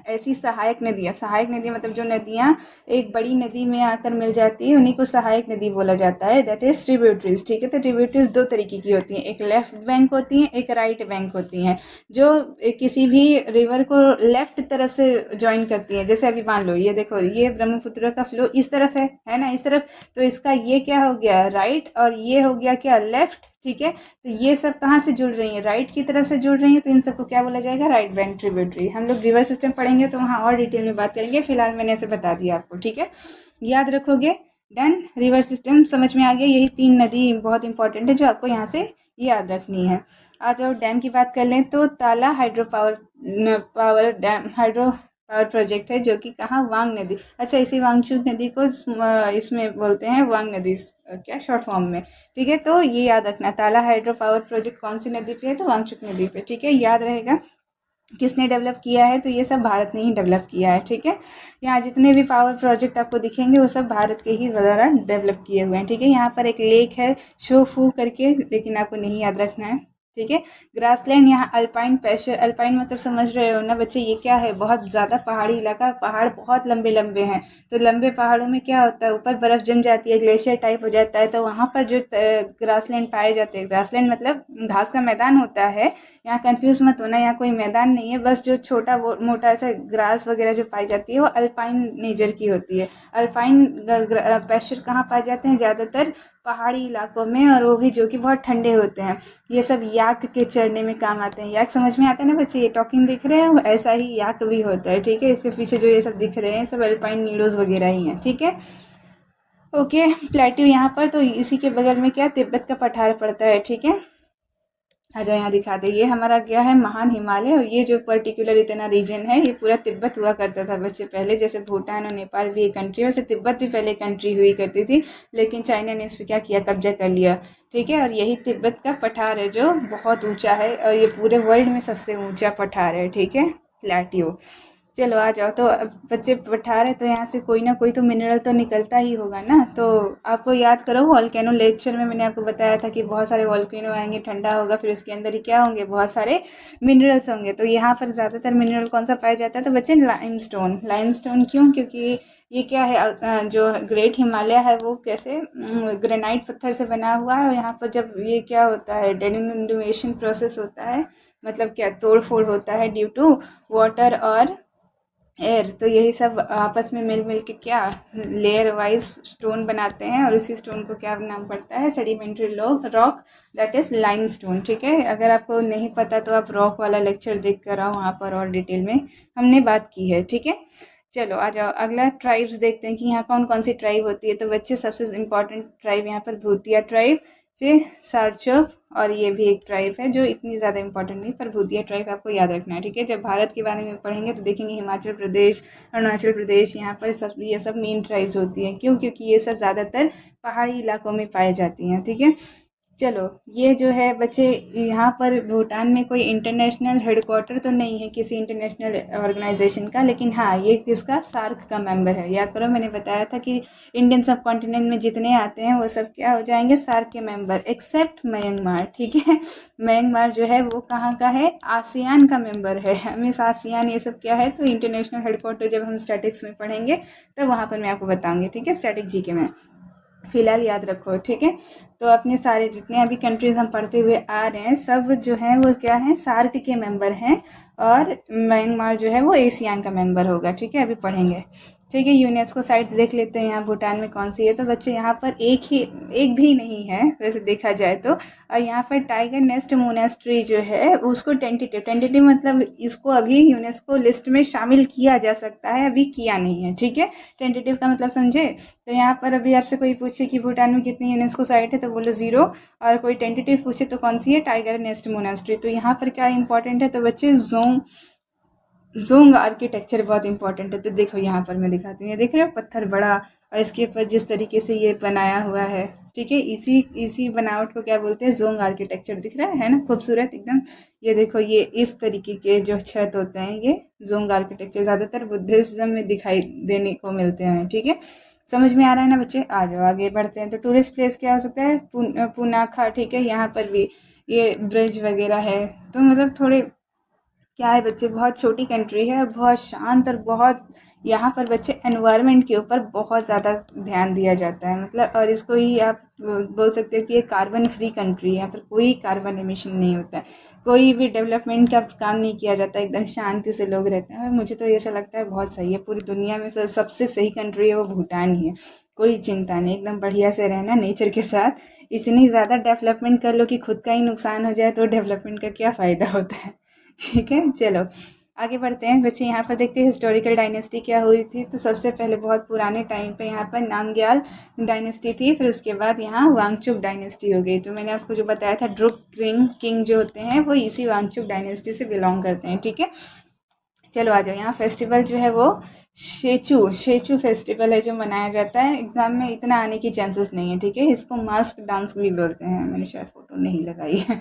ऐसी सहायक नदियाँ मतलब जो नदियाँ एक बड़ी नदी में आकर मिल जाती है उन्हीं को सहायक नदी बोला जाता है, दैट इज ट्रिब्यूटरीज। ठीक है, तो ट्रिब्यूटरीज दो तरीके की होती हैं, एक लेफ्ट बैंक होती हैं, एक राइट बैंक होती हैं, जो किसी भी रिवर को लेफ्ट तरफ से ज्वाइन करती हैं। जैसे अभी मान लो ये देखो, ये ब्रह्मपुत्र का फ्लो इस तरफ है ना, इस तरफ, तो इसका ये क्या हो गया राइट, और ये हो गया क्या लेफ्ट। ठीक है, तो ये सब कहाँ से जुड़ रही हैं, राइट की तरफ से जुड़ रही हैं, तो इन सबको क्या बोला जाएगा, राइट बैंक ट्रिब्यूटरी। हम लोग रिवर सिस्टम पढ़ेंगे तो वहाँ और डिटेल में बात करेंगे, फिलहाल मैंने ऐसे बता दिया आपको। ठीक है, याद रखोगे। डन, रिवर सिस्टम समझ में आ गया। यही 3 नदी बहुत इंपॉर्टेंट है जो आपको यहाँ से याद रखनी है। आ जाओ डैम की बात कर लें तो ताला hydro power dam, hydro power project है, जो कि कहाँ, वांग नदी। अच्छा, इसी वांगचुक नदी को इसमें बोलते हैं वांग नदी, क्या शॉर्ट फॉर्म में। ठीक है, तो ये याद रखना, ताला हाइड्रो पावर प्रोजेक्ट कौन सी नदी पे है, तो वांगचुक नदी पे। ठीक है, याद रहेगा। किसने डेवलप किया है, तो ये सब भारत ने ही डेवलप किया है। ठीक है, यहाँ जितने भी पावर प्रोजेक्ट आपको दिखेंगे वो सब भारत के ही द्वारा डेवलप किए हुए हैं। ठीक है, यहाँ पर एक लेक है शोफू करके, लेकिन आपको नहीं याद रखना है। ठीक है, ग्रासलैंड, यहाँ अल्पाइन पैशर, अल्पाइन मतलब समझ रहे हो ना बच्चे, ये क्या है, बहुत ज़्यादा पहाड़ी इलाका, पहाड़ बहुत लंबे लंबे हैं, तो लंबे पहाड़ों में क्या होता है, ऊपर बर्फ़ जम जाती है, ग्लेशियर टाइप हो जाता है, तो वहाँ पर जो ग्रासलैंड पाए जाते हैं, ग्रासलैंड मतलब घास का मैदान होता है, यहाँ कंफ्यूज मत होना, यहाँ कोई मैदान नहीं है, बस जो छोटा मोटा ऐसा ग्रास वगैरह जो पाई जाती है वो अल्पाइन नेचर की होती है। अल्पाइन पैस्चर कहाँ पाए जाते हैं, ज़्यादातर पहाड़ी इलाकों में, और वो भी जो कि बहुत ठंडे होते हैं। ये सब याक के चरने में काम आते हैं। याक समझ में आता है ना बच्चे, ये टॉकिंग दिख रहे हैं वो ऐसा ही याक भी होता है। ठीक है, इसके पीछे जो ये सब दिख रहे हैं सब अल्पाइन नीडोज वगैरह ही हैं। ठीक है, ओके, प्लेट्यू यहाँ पर, तो इसी के बगल में क्या, तिब्बत का पठार पड़ता है। ठीक है, आ जाओ यहाँ दिखा दे, ये हमारा क्या है, महान हिमालय, और ये जो पर्टिकुलर इतना रीजन है ये पूरा तिब्बत हुआ करता था बच्चे पहले, जैसे भूटान और नेपाल भी एक कंट्री, वैसे तिब्बत भी पहले कंट्री हुई करती थी, लेकिन चाइना ने इस पर क्या किया, कब्जा कर लिया। ठीक है, और यही तिब्बत का पठार है जो बहुत ऊंचा है, और ये पूरे वर्ल्ड में सबसे ऊंचा पठार है। ठीक है, प्लेट्यू। चलो आ जाओ, तो अब बच्चे पठार है तो यहाँ से कोई ना कोई तो मिनरल तो निकलता ही होगा ना, तो आपको याद करो वॉल्केनो लेक्चर में मैंने आपको बताया था कि बहुत सारे वॉल्केनो आएंगे, ठंडा होगा, फिर उसके अंदर ही क्या होंगे, बहुत सारे मिनरल्स होंगे। तो यहाँ पर ज़्यादातर मिनरल कौन सा पाया जाता है, तो बच्चे लाइमस्टोन। लाइमस्टोन क्यों, क्योंकि ये क्या है, जो ग्रेट हिमालय है वो कैसे ग्रेनाइट पत्थर से बना हुआ है, और यहाँ पर जब ये क्या होता है, डेनुमेशन प्रोसेस होता है, मतलब क्या, तोड़ फोड़ होता है ड्यू टू वाटर और एयर, तो यही सब आपस में मिल मिल के क्या लेयर वाइज स्टोन बनाते हैं, और उसी स्टोन को क्या नाम पड़ता है, sedimentary rock, that is limestone. ठीक है, अगर आपको नहीं पता तो आप रॉक वाला लेक्चर देख कर आओ, वहाँ पर और डिटेल में हमने बात की है। ठीक है, चलो आ जाओ, अगला ट्राइब्स देखते हैं कि यहाँ कौन कौन सी ट्राइब होती है। तो बच्चे सबसे इम्पोर्टेंट ट्राइब यहाँ पर भूतिया ट्राइब, फिर सारचोप, और ये भी एक ट्राइब है जो इतनी ज़्यादा इंपॉर्टेंट नहीं, पर भूतिया ट्राइब आपको याद रखना है। ठीक है, जब भारत के बारे में पढ़ेंगे तो देखेंगे हिमाचल प्रदेश, अरुणाचल प्रदेश, यहाँ पर सब ये सब मेन ट्राइब्स होती हैं। क्यों, क्योंकि ये सब ज़्यादातर पहाड़ी इलाकों में पाई जाती हैं। ठीक है, चलो ये जो है बच्चे, यहाँ पर भूटान में कोई इंटरनेशनल हेडक्वार्टर तो नहीं है किसी इंटरनेशनल ऑर्गेनाइजेशन का, लेकिन हाँ ये किसका, सार्क का मेंबर है। याद करो मैंने बताया था कि इंडियन सब कॉन्टिनेंट में जितने आते हैं वो सब क्या हो जाएंगे, सार्क के मेंबर, एक्सेप्ट म्यांमार। ठीक है, म्यांमार जो है वो कहाँ का है, आसियान का मेंबर है। मिस आसियान ये सब क्या है, तो इंटरनेशनल हेडक्वार्टर जब हम स्टैटिक्स में पढ़ेंगे तब वहाँ पर मैं आपको बताऊँगी। ठीक है, स्टैटिक जी के में फिलहाल याद रखो। ठीक है, तो अपने सारे जितने अभी कंट्रीज़ हम पढ़ते हुए आ रहे हैं सब जो हैं वो क्या हैं, सार्क के मेंबर हैं, और म्यांमार जो है वो एशियान का मेंबर होगा। ठीक है, अभी पढ़ेंगे। ठीक है, यूनेस्को साइट्स देख लेते हैं यहाँ भूटान में कौन सी है। तो बच्चे यहाँ पर एक भी नहीं है वैसे देखा जाए तो, और यहाँ पर टाइगर नेस्ट मोनेस्ट्री जो है उसको टेंटेटिव मतलब इसको अभी यूनेस्को लिस्ट में शामिल किया जा सकता है, अभी किया नहीं है। ठीक है, टेंटेटिव का मतलब समझे। तो यहाँ पर अभी आपसे कोई पूछे कि भूटान में कितनी यूनेस्को साइट है तो बोलो 0, और कोई टेंटेटिव पूछे तो कौन सी है, टाइगर नेस्ट मोनेस्ट्री। तो यहाँ पर क्या इंपॉर्टेंट है, तो बच्चे जोंग आर्किटेक्चर बहुत इंपॉर्टेंट है। तो देखो यहाँ पर मैं दिखाती हूँ, ये देख रहे हो पत्थर बड़ा, और इसके ऊपर जिस तरीके से ये बनाया हुआ है। ठीक है, इसी बनावट को क्या बोलते हैं, जोंग आर्किटेक्चर। दिख रहा है ना, खूबसूरत एकदम। ये देखो, ये इस तरीके के जो छत होते हैं ये जोंग आर्किटेक्चर ज़्यादातर बुद्धिज्म में दिखाई देने को मिलते हैं। ठीक है, समझ में आ रहा है ना बच्चे, आ जाओ आगे बढ़ते हैं। तो टूरिस्ट प्लेस क्या हो सकता है, पुनाखा। ठीक है, यहाँ पर भी ये ब्रिज वगैरह है, तो मतलब थोड़े क्या है बच्चे, बहुत छोटी कंट्री है, बहुत शांत, और बहुत यहाँ पर बच्चे एनवायरनमेंट के ऊपर बहुत ज़्यादा ध्यान दिया जाता है, मतलब, और इसको ही आप बोल सकते हो कि ये कार्बन फ्री कंट्री है, यहाँ पर कोई कार्बन एमिशन नहीं होता है, कोई भी डेवलपमेंट का काम नहीं किया जाता, एकदम शांति से लोग रहते हैं, और मुझे तो ऐसा लगता है बहुत सही है। पूरी दुनिया में सबसे सही कंट्री है वो भूटान ही है। कोई चिंता नहीं, एकदम बढ़िया से रहना नेचर के साथ। इतनी ज़्यादा डेवलपमेंट कर लो कि खुद का ही नुकसान हो जाए तो डेवलपमेंट का क्या फ़ायदा होता है। ठीक है, चलो आगे बढ़ते हैं बच्चे। यहाँ पर देखते हैं हिस्टोरिकल डायनेस्टी क्या हुई थी। तो सबसे पहले बहुत पुराने टाइम पे यहाँ पर नामग्याल डायनेस्टी थी, फिर उसके बाद यहाँ वांगचुक डायनेस्टी हो गई। तो मैंने आपको जो बताया था ड्रुक किंग जो होते हैं वो इसी वांगचुक डायनेस्टी से बिलोंग करते हैं। ठीक है, चलो आ जाओ। यहाँ फेस्टिवल जो है वो शेचू फेस्टिवल है जो मनाया जाता है। एग्जाम में इतना आने की चांसेस नहीं है। ठीक है, इसको मास्क डांस भी बोलते हैं, मैंने शायद फोटो नहीं लगाई है।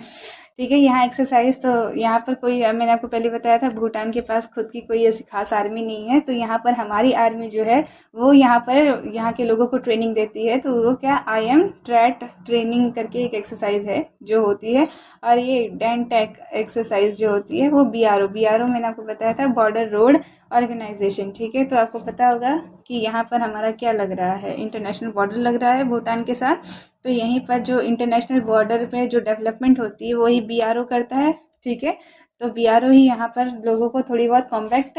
ठीक है, यहाँ एक्सरसाइज तो यहाँ पर कोई, मैंने आपको पहले बताया था भूटान के पास खुद की कोई ऐसी खास आर्मी नहीं है, तो यहाँ पर हमारी आर्मी जो है वो यहाँ पर यहाँ के लोगों को ट्रेनिंग देती है। तो वो क्या, आई एम ट्रैट ट्रेनिंग करके एक एक्सरसाइज है जो होती है, और ये डैन टैक एक्सरसाइज जो होती है वो बी आर ओ मैंने आपको बताया था, बॉर्डर रोड ऑर्गेनाइजेशन। ठीक है, तो आपको पता होगा कि यहाँ पर हमारा क्या लग रहा है, इंटरनेशनल बॉर्डर लग रहा है भूटान के साथ। तो यहीं पर जो इंटरनेशनल बॉर्डर पे जो डेवलपमेंट होती है वही बी आर ओ करता है। ठीक है, तो बी आर ओ ही यहाँ पर लोगों को थोड़ी बहुत कॉम्पैक्ट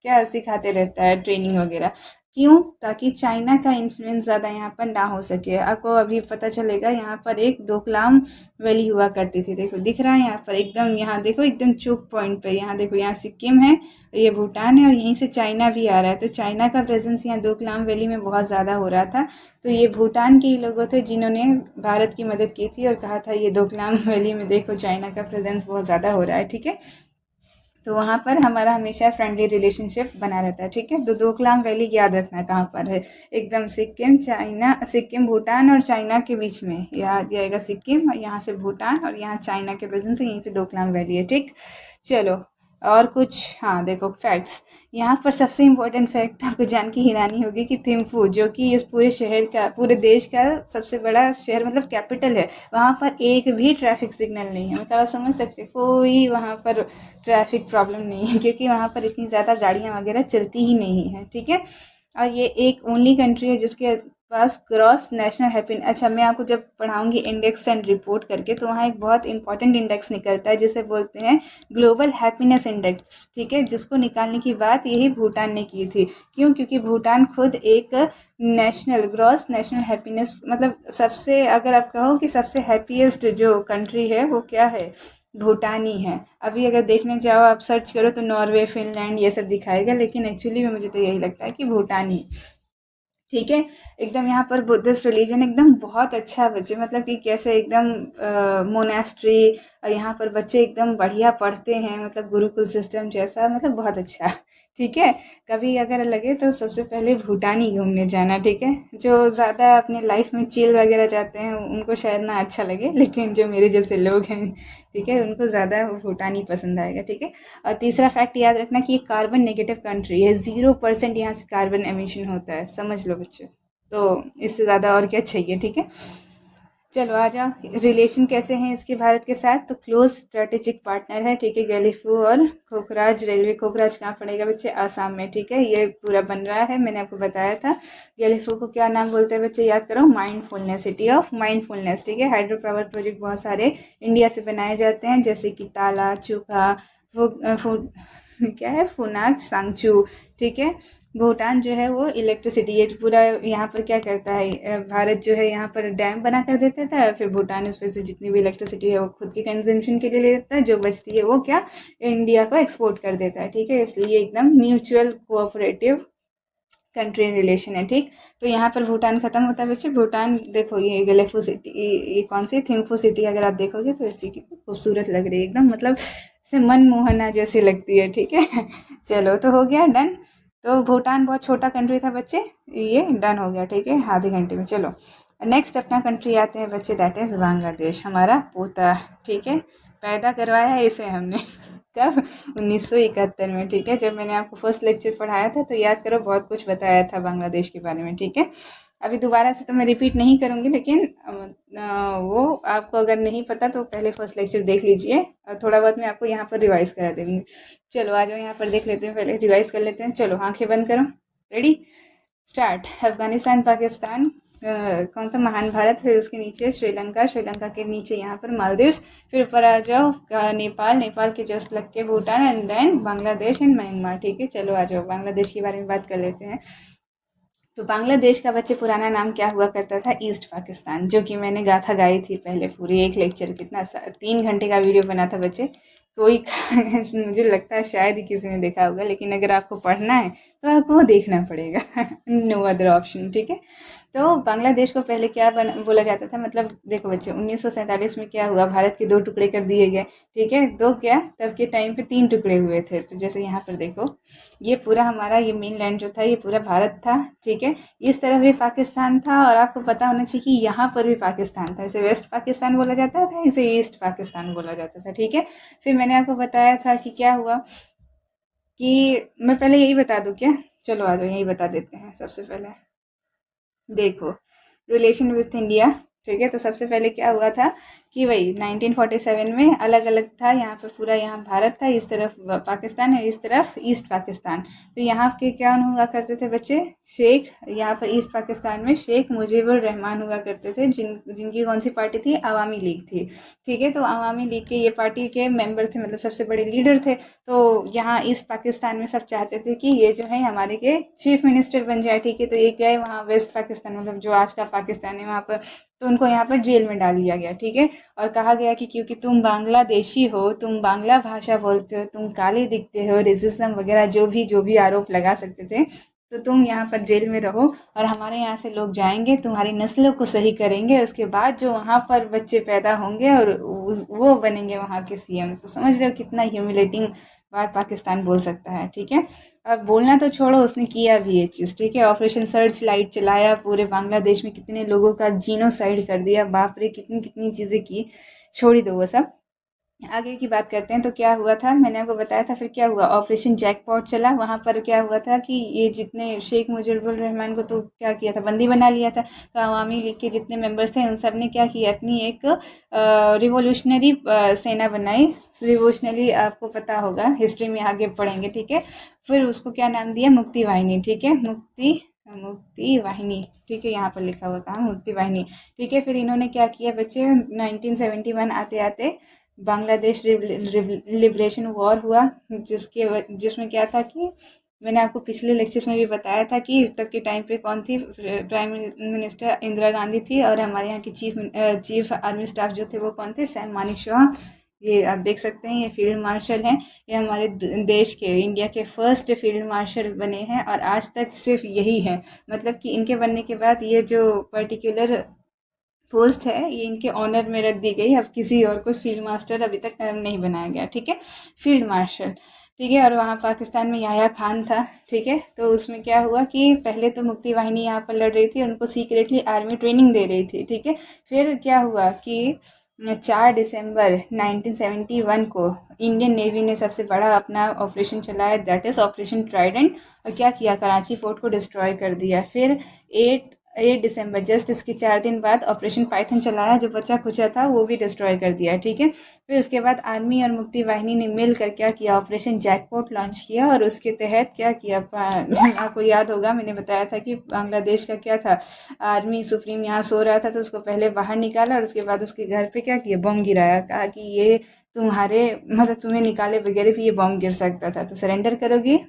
क्या सिखाते रहता है, ट्रेनिंग वगैरह। क्यों, ताकि चाइना का इन्फ्लुएंस ज़्यादा यहाँ पर ना हो सके। आपको अभी पता चलेगा यहाँ पर एक डोकलाम वैली हुआ करती थी, देखो दिख रहा है यहाँ पर एकदम, यहाँ देखो एकदम चोक पॉइंट पे, यहाँ देखो, यहाँ सिक्किम है, ये भूटान है, और यहीं से चाइना भी आ रहा है। तो चाइना का प्रेजेंस यहाँ डोकलाम वैली में बहुत ज़्यादा हो रहा था। तो ये भूटान के ही लोगों थे जिन्होंने भारत की मदद की थी और कहा था ये डोकलाम वैली में देखो चाइना का प्रेजेंस बहुत ज़्यादा हो रहा है। ठीक है, तो वहाँ पर हमारा हमेशा फ्रेंडली रिलेशनशिप बना रहता है। ठीक है, तो डोकलाम वैली याद रखना कहाँ पर है, एकदम सिक्किम भूटान और चाइना के बीच में याद आएगा। सिक्किम, यहाँ से भूटान, और यहाँ चाइना के प्रेजेंट, तो यहीं पे डोकलाम वैली है। ठीक, चलो और कुछ, हाँ देखो फैक्ट्स। यहाँ पर सबसे इम्पोर्टेंट फैक्ट आपको जान की हैरानी होगी कि थिम्फू, जो कि इस पूरे शहर का, पूरे देश का सबसे बड़ा शहर, मतलब कैपिटल है, वहाँ पर एक भी ट्रैफिक सिग्नल नहीं है। मतलब आप समझ सकते, कोई वहाँ पर ट्रैफिक प्रॉब्लम नहीं है, क्योंकि वहाँ पर इतनी ज़्यादा गाड़ियाँ वगैरह चलती ही नहीं है। ठीक है, और ये एक ओनली कंट्री है जिसके पास क्रॉस नेशनल हैप्पीनेस, अच्छा मैं आपको जब पढ़ाऊंगी इंडेक्स एंड रिपोर्ट करके, तो वहाँ एक बहुत इंपॉर्टेंट इंडेक्स निकलता है जिसे बोलते हैं ग्लोबल हैप्पीनेस इंडेक्स। ठीक है, जिसको निकालने की बात यही भूटान ने की थी। क्यों, क्योंकि भूटान खुद एक ग्रॉस नेशनल हैप्पीनेस, मतलब सबसे, अगर आप कहो कि सबसे हैप्पीएस्ट जो कंट्री है वो क्या है, भूटान ही है। अभी अगर देखने जाओ, आप सर्च करो तो नॉर्वे, फिनलैंड ये सब दिखाएगा, लेकिन एक्चुअली में मुझे तो यही लगता है कि भूटान ही। ठीक है, एकदम यहाँ पर बुद्धिस्ट रिलीजन एकदम बहुत अच्छा है बच्चे, मतलब कि कैसे एकदम मोनेस्ट्री, और यहाँ पर बच्चे एकदम बढ़िया पढ़ते हैं, मतलब गुरुकुल सिस्टम जैसा, मतलब बहुत अच्छा। ठीक है, कभी अगर लगे तो सबसे पहले भूटान ही घूमने जाना। ठीक है, जो ज़्यादा अपने लाइफ में चिल वगैरह जाते हैं उनको शायद ना अच्छा लगे, लेकिन जो मेरे जैसे लोग हैं, ठीक है, उनको ज़्यादा भूटान ही पसंद आएगा। ठीक है, और तीसरा फैक्ट याद रखना कि ये कार्बन नेगेटिव कंट्री है, 0% यहाँ से कार्बन एमिशन होता है, समझ लो बच्चे। तो इससे ज़्यादा और क्या चाहिए। ठीक है, चलो आ जाओ। रिलेशन कैसे हैं इसके भारत के साथ, तो क्लोज स्ट्रेटेजिक पार्टनर है। ठीक है, गैलीफू और कोकराझ रेलवे, कोकराझ कहाँ पड़ेगा बच्चे, आसाम में। ठीक है, ये पूरा बन रहा है, मैंने आपको बताया था। गैलीफू को क्या नाम बोलते हैं बच्चे, याद करो, माइंडफुलनेस, सिटी ऑफ माइंडफुलनेस। ठीक है, हाइड्रो पावर प्रोजेक्ट बहुत सारे इंडिया से बनाए जाते हैं, जैसे कि ताला, चूका, क्या है, फुनाक, सांगचू। ठीक है, भूटान जो है वो इलेक्ट्रिसिटी, ये पूरा यहाँ पर क्या करता है, भारत जो है यहाँ पर डैम बना कर देता था, फिर भूटान उस पर से जितनी भी इलेक्ट्रिसिटी है वो खुद की कंजम्पशन के लिए ले लेता है, जो बचती है वो क्या, इंडिया को एक्सपोर्ट कर देता है। ठीक है, इसलिए एकदम म्यूचुअल कोऑपरेटिव कंट्री रिलेशन है। ठीक, तो यहाँ पर भूटान खत्म होता है बच्चे। भूटान देखो, ये गलेफू सिटी, ये कौन सी थिम्फू सिटी, अगर आप देखोगे तो ऐसी कितनी खूबसूरत लग रही है एकदम, मतलब से मन मोहना जैसी लगती है। ठीक है, चलो तो हो गया डन। तो भूटान बहुत छोटा कंट्री था बच्चे, ये डन हो गया। ठीक है, आधे घंटे में। चलो नेक्स्ट अपना कंट्री आते हैं बच्चे, दैट इज़ बांग्लादेश, हमारा पोता। ठीक है, पैदा करवाया है इसे हमने। कब? 1971 में, ठीक है। जब मैंने आपको फर्स्ट लेक्चर पढ़ाया था तो याद करो, बहुत कुछ बताया था बांग्लादेश के बारे में, ठीक है। अभी दोबारा से तो मैं रिपीट नहीं करूँगी, लेकिन वो आपको अगर नहीं पता तो पहले फर्स्ट लेक्चर देख लीजिए, और थोड़ा बहुत मैं आपको यहाँ पर रिवाइज करा दूँगी। चलो आ जाओ, यहाँ पर देख लेते हैं, पहले रिवाइज कर लेते हैं। चलो आंखें बंद करो, रेडी, स्टार्ट। अफगानिस्तान, पाकिस्तान, कौन सा, महान भारत, फिर उसके नीचे श्रीलंका, श्रीलंका के नीचे यहाँ पर मालदीव्स, फिर ऊपर आ जाओ नेपाल, नेपाल के जस्ट लग के Bhutan, and then Bangladesh and Myanmar, ठीक है। चलो आ जाओ, बांग्लादेश के बारे में बात कर लेते हैं। तो बांग्लादेश का बच्चे पुराना नाम क्या हुआ करता था? ईस्ट पाकिस्तान, जो कि मैंने गाथा गाई थी पहले, पूरी एक लेक्चर, कितना 3 घंटे का वीडियो बना था बच्चे, कोई मुझे लगता है शायद ही किसी ने देखा होगा, लेकिन अगर आपको पढ़ना है तो आपको वो देखना पड़ेगा। नो अदर ऑप्शन, ठीक है। तो बांग्लादेश को पहले क्या बोला जाता था, मतलब देखो बच्चे, 1947 में क्या हुआ, भारत के 2 टुकड़े कर दिए गए, ठीक है। दो क्या, तब के टाइम पे 3 टुकड़े हुए थे। तो जैसे यहाँ पर देखो, ये पूरा हमारा ये मेन लैंड जो था, ये पूरा भारत था, ठीक है। इस तरफ भी पाकिस्तान था, और आपको पता होना चाहिए कि यहाँ पर भी पाकिस्तान था। इसे वेस्ट पाकिस्तान बोला जाता था, इसे ईस्ट पाकिस्तान बोला जाता था, ठीक है। फिर मैंने आपको बताया था कि क्या हुआ, कि मैं पहले यही बता दूं क्या? चलो आ जाओ, यही बता देते हैं सबसे पहले। देखो, रिलेशन विथ इंडिया, ठीक है। तो सबसे पहले क्या हुआ था कि वही 1947 में अलग अलग था, यहाँ पर पूरा, यहाँ भारत था, इस तरफ पाकिस्तान है, इस तरफ ईस्ट पाकिस्तान। तो यहाँ के क्या हुआ करते थे बच्चे, शेख, यहाँ पर ईस्ट पाकिस्तान में शेख मुजीबुर रहमान हुआ करते थे, जिनकी कौन सी पार्टी थी? अवामी लीग थी, ठीक है। तो अवामी लीग के ये पार्टी के मेंबर थे, मतलब सबसे बड़े लीडर थे। तो यहाँ ईस्ट पाकिस्तान में सब चाहते थे कि ये जो है हमारे के चीफ मिनिस्टर बन जाए, ठीक है। तो ये गए वहाँ वेस्ट पाकिस्तान, मतलब जो आज का पाकिस्तान है वहाँ पर, तो उनको यहाँ पर जेल में डाल दिया गया, ठीक है। और कहा गया कि क्योंकि तुम बांग्लादेशी हो, तुम बांग्ला भाषा बोलते हो, तुम काले दिखते हो, रेसिज्म वगैरह जो भी आरोप लगा सकते थे, तो तुम यहाँ पर जेल में रहो, और हमारे यहाँ से लोग जाएंगे, तुम्हारी नस्लों को सही करेंगे, उसके बाद जो वहाँ पर बच्चे पैदा होंगे और वो बनेंगे वहाँ के सीएम। तो समझ रहे हो कितना ह्यूमिलेटिंग बात पाकिस्तान बोल सकता है, ठीक है। अब बोलना तो छोड़ो, उसने किया भी ये चीज़, ठीक है। ऑपरेशन सर्च लाइट चलाया, पूरे बांग्लादेश में कितने लोगों का जीनोसाइड कर दिया, बाप रे, कितनी कितनी चीज़ें की, छोड़ ही दो वो सब। आगे की बात करते हैं। तो क्या हुआ था, मैंने आपको बताया था। फिर क्या हुआ, ऑपरेशन जैकपॉट चला। वहाँ पर क्या हुआ था कि ये जितने शेख मुजीबुर रहमान को तो क्या किया था, बंदी बना लिया था। तो अवामी लीग के जितने मेंबर्स थे, उन सब ने क्या किया, अपनी एक रिवोल्यूशनरी सेना बनाई। रिवोल्यूशनरी आपको पता होगा, हिस्ट्री में आगे पढ़ेंगे, ठीक है। फिर उसको क्या नाम दिया, मुक्ति वाहिनी, ठीक है। मुक्ति वाहिनी, ठीक है, यहाँ पर लिखा हुआ था मुक्ति वाहिनी, ठीक है। फिर इन्होंने क्या किया बच्चे, 1971 आते आते बांग्लादेश लिबरेशन वॉर हुआ, जिसमें क्या था कि मैंने आपको पिछले लेक्चर्स में भी बताया था कि तब के टाइम पे कौन थी, प्राइम मिनिस्टर इंदिरा गांधी थी, और हमारे यहाँ की चीफ आर्मी स्टाफ जो थे वो कौन थे, सैम मानेकशॉ। ये आप देख सकते हैं, ये फील्ड मार्शल हैं, ये हमारे देश के, इंडिया के फर्स्ट फील्ड मार्शल बने हैं, और आज तक सिर्फ यही है। मतलब कि इनके बनने के बाद ये जो पर्टिकुलर पोस्ट है, ये इनके ऑनर में रख दी गई। अब किसी और को फील्ड मास्टर अभी तक नहीं बनाया गया, ठीक है, फील्ड मार्शल, ठीक है। और वहाँ पाकिस्तान में याह्या खान था, ठीक है। तो उसमें क्या हुआ कि पहले तो मुक्ति वाहिनी यहाँ पर लड़ रही थी, उनको सीक्रेटली आर्मी ट्रेनिंग दे रही थी, ठीक है। फिर क्या हुआ कि 4 दिसंबर 1971 को इंडियन नेवी ने सबसे बड़ा अपना ऑपरेशन चलाया, दैट इज़ ऑपरेशन ट्राइडेंट, और क्या किया, कराची फोर्ट को डिस्ट्रॉय कर दिया। फिर 8 दिसंबर, जस्ट इसके 4 दिन बाद ऑपरेशन पाइथन चलाया, जो बचा खुचा था वो भी डिस्ट्रॉय कर दिया, ठीक है। फिर उसके बाद आर्मी और मुक्ति वाहिनी ने मिलकर क्या किया, ऑपरेशन जैकपॉट लॉन्च किया, और उसके तहत क्या किया, आपको याद होगा मैंने बताया था कि बांग्लादेश का क्या था, आर्मी सुप्रीम यहाँ सो रहा था, तो उसको पहले बाहर निकाला, और उसके बाद उसके घर पे क्या किया, बम गिराया, कहा कि ये तुम्हारे, मतलब तुम्हें निकाले वगैरह भी ये बम गिर सकता था, तो सरेंडर करोगे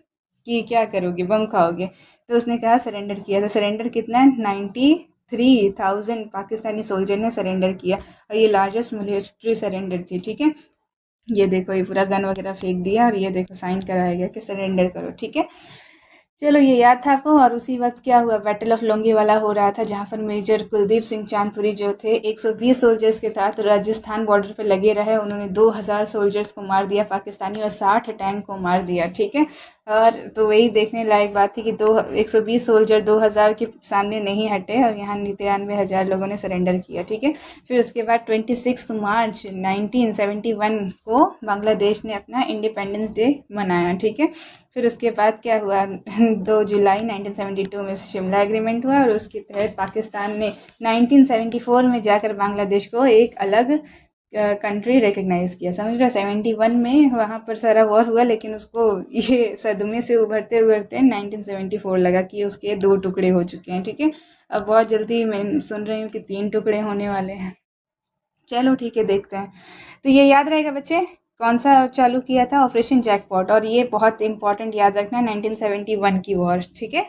कि क्या करोगे, बम खाओगे? तो उसने कहा सरेंडर किया। तो सरेंडर कितना, 93,000 पाकिस्तानी सोल्जर ने सरेंडर किया, और ये लार्जेस्ट मिलिट्री सरेंडर थी, ठीक है। ये देखो, ये पूरा गन वगैरह फेंक दिया, और ये देखो साइन कराया गया कि सरेंडर करो, ठीक है। चलो ये याद था आपको। और उसी वक्त क्या हुआ, बैटल ऑफ लोंगेवाला हो रहा था, जहाँ पर मेजर कुलदीप सिंह चांदपुरी जो थे 120 सोल्जर्स के साथ राजस्थान बॉर्डर पर लगे रहे। उन्होंने 2000 सोल्जर्स को मार दिया पाकिस्तानी और 60 टैंक को मार दिया, ठीक है। और तो वही देखने लायक बात थी कि 120 सोल्जर 2000 के सामने नहीं हटे और यहाँ 93,000 लोगों ने सरेंडर किया, ठीक है। फिर उसके बाद 26 मार्च 1971 को बांग्लादेश ने अपना इंडिपेंडेंस डे मनाया, ठीक है। फिर उसके बाद क्या हुआ 2 जुलाई 1972 में शिमला एग्रीमेंट हुआ और उसके तहत पाकिस्तान ने 1974 में जाकर बांग्लादेश को एक अलग कंट्री रिकग्नाइज़ किया, समझ रहे हो। 71 में वहाँ पर सारा वॉर हुआ, लेकिन उसको ये सदमे से उभरते उभरते 1974 लगा कि उसके 2 टुकड़े हो चुके हैं, ठीक है। अब बहुत जल्दी मैं सुन रही हूँ कि 3 टुकड़े होने वाले हैं। चलो ठीक है, देखते हैं। तो ये याद रहेगा बच्चे, कौन सा चालू किया था, ऑपरेशन जैकपॉट। और ये बहुत इंपॉर्टेंट याद रखना, 1971 की वॉर, ठीक है।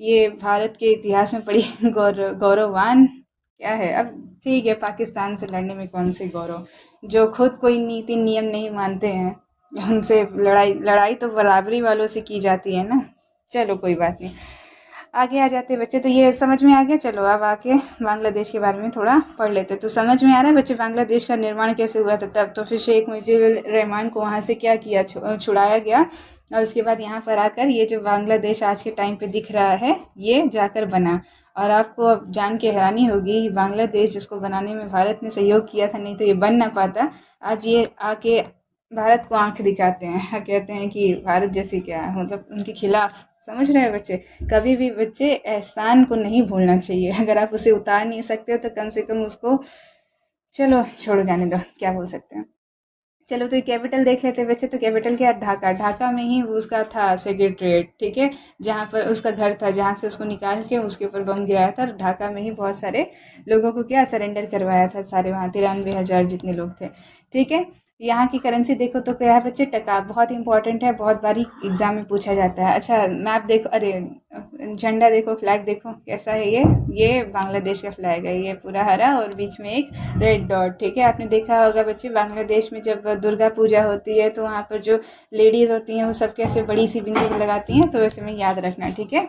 ये भारत के इतिहास में बड़ी गौरववान क्या है। अब ठीक है, पाकिस्तान से लड़ने में कौन से गौरव, जो खुद कोई नीति नियम नहीं मानते हैं, उनसे लड़ाई तो बराबरी वालों से की जाती है ना। चलो कोई बात नहीं, आगे आ जाते हैं बच्चे। तो ये समझ में आ गया। चलो अब आके बांग्लादेश के बारे में थोड़ा पढ़ लेते। तो समझ में आ रहा है बच्चे, बांग्लादेश का निर्माण कैसे हुआ था तब। तो फिर शेख मुजीबुर रहमान को वहाँ से क्या किया, छुड़ाया गया और उसके बाद यहाँ पर आकर ये जो बांग्लादेश आज के टाइम पे दिख रहा है ये जाकर बना। और आपको अब जान के हैरानी होगी, बांग्लादेश जिसको बनाने में भारत ने सहयोग किया था, नहीं तो ये बन ना पाता। आज ये आके भारत को आंख दिखाते हैं, कहते हैं कि भारत जैसे क्या है, मतलब उनके खिलाफ। समझ रहे हैं बच्चे, कभी भी बच्चे एहसान को नहीं भूलना चाहिए। अगर आप उसे उतार नहीं सकते हो तो कम से कम उसको, चलो छोड़ो, जाने दो, क्या बोल सकते हैं। चलो तो कैपिटल देख लेते हैं बच्चे। तो कैपिटल क्या है, ढाका। ढाका में ही उसका था सेक्रेटरीट, ठीक है, जहाँ पर उसका घर था, जहाँ से उसको निकाल के उसके ऊपर बम गिराया था। और ढाका में ही बहुत सारे लोगों को क्या सरेंडर करवाया था, सारे वहाँ 93,000 जितने लोग थे, ठीक है। यहाँ की करेंसी देखो तो क्या है बच्चे, टका। बहुत इंपॉर्टेंट है, बहुत बारी एग्जाम में पूछा जाता है। अच्छा मैप देखो, अरे झंडा देखो, फ्लैग देखो कैसा है ये बांग्लादेश का फ्लैग है। ये पूरा हरा और बीच में एक रेड डॉट, ठीक है। आपने देखा होगा बच्चे, बांग्लादेश में जब दुर्गा पूजा होती है तो वहाँ पर जो लेडीज़ होती हैं वो सब कैसे बड़ी सी बिंदी लगाती हैं, तो वैसे में याद रखना, ठीक है।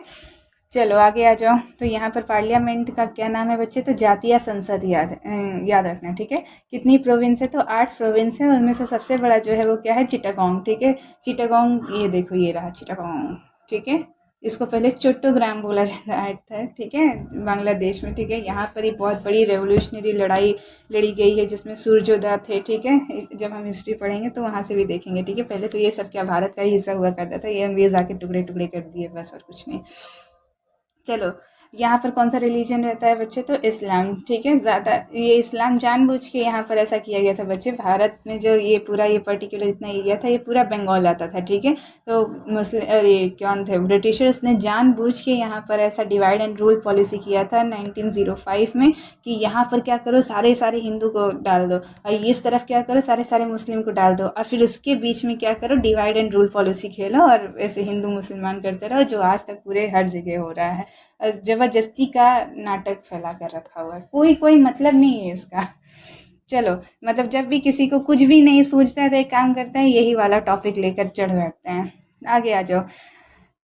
चलो आगे आ जाओ। तो यहाँ पर पार्लियामेंट का क्या नाम है बच्चे, तो जातीय संसद याद रखना, ठीक है। कितनी प्रोविंस है, तो 8 प्रोविंस है। उनमें से सबसे बड़ा जो है वो क्या है, चिटागोंग, ठीक है। चिटागोंग ये देखो, ये रहा चिटागोंग, ठीक है। इसको पहले चट्टोग्राम बोला जाता था, ठीक है, बांग्लादेश में, ठीक है। यहाँ पर ही बहुत बड़ी रेवोल्यूशनरी लड़ाई लड़ी गई है जिसमें सूर्योदय थे, ठीक है। जब हम हिस्ट्री पढ़ेंगे तो वहाँ से भी देखेंगे, ठीक है। पहले तो ये सब क्या भारत का ही हिस्सा हुआ करता था, ये अंग्रेज आके टुकड़े टुकड़े कर दिए, बस और कुछ नहीं। चलो यहाँ पर कौन सा रिलीजन रहता है बच्चे, तो इस्लाम, ठीक है। ज़्यादा ये इस्लाम जानबूझ के यहाँ पर ऐसा किया गया था बच्चे। भारत में जो ये पूरा ये पर्टिकुलर इतना एरिया था, ये पूरा बंगाल आता था, ठीक है। तो मुस्लिम, अरे कौन थे, ब्रिटिशर्स ने जानबूझ के यहाँ पर ऐसा डिवाइड एंड रूल पॉलिसी किया था 1905 में, कि यहाँ पर क्या करो, सारे सारे हिंदू को डाल दो और इस तरफ क्या करो, सारे सारे मुस्लिम को डाल दो, और फिर उसके बीच में क्या करो, डिवाइड एंड रूल पॉलिसी खेलो और ऐसे हिंदू मुसलमान करते रहो, जो आज तक पूरे हर जगह हो रहा है। जबरदस्ती का नाटक फैला कर रखा हुआ है, कोई मतलब नहीं है इसका। चलो मतलब जब भी किसी को कुछ भी नहीं सूझता है तो एक काम करते हैं, यही वाला टॉपिक लेकर चढ़ बैठते हैं। आगे आ जाओ।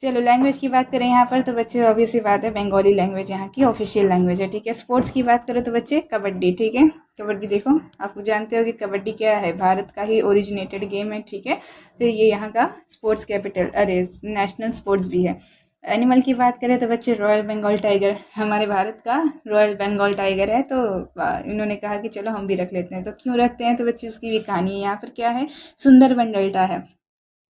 चलो लैंग्वेज की बात करें यहाँ पर, तो बच्चे ऑब्वियस सी बात है, बंगाली लैंग्वेज यहाँ की ऑफिशियल लैंग्वेज है, ठीक है। स्पोर्ट्स की बात करें तो बच्चे कबड्डी, ठीक है। कबड्डी देखो, आपको जानते हो कि कबड्डी क्या है, भारत का ही ओरिजिनेटेड गेम है, ठीक है। फिर ये यहाँ का स्पोर्ट्स कैपिटल, अरे नेशनल स्पोर्ट्स भी है। एनिमल की बात करें तो बच्चे रॉयल बंगाल टाइगर, हमारे भारत का रॉयल बंगाल टाइगर है। तो इन्होंने कहा कि चलो हम भी रख लेते हैं। तो क्यों रखते हैं, तो बच्चे उसकी भी कहानी है। यहाँ पर क्या है, सुंदरबन डेल्टा है।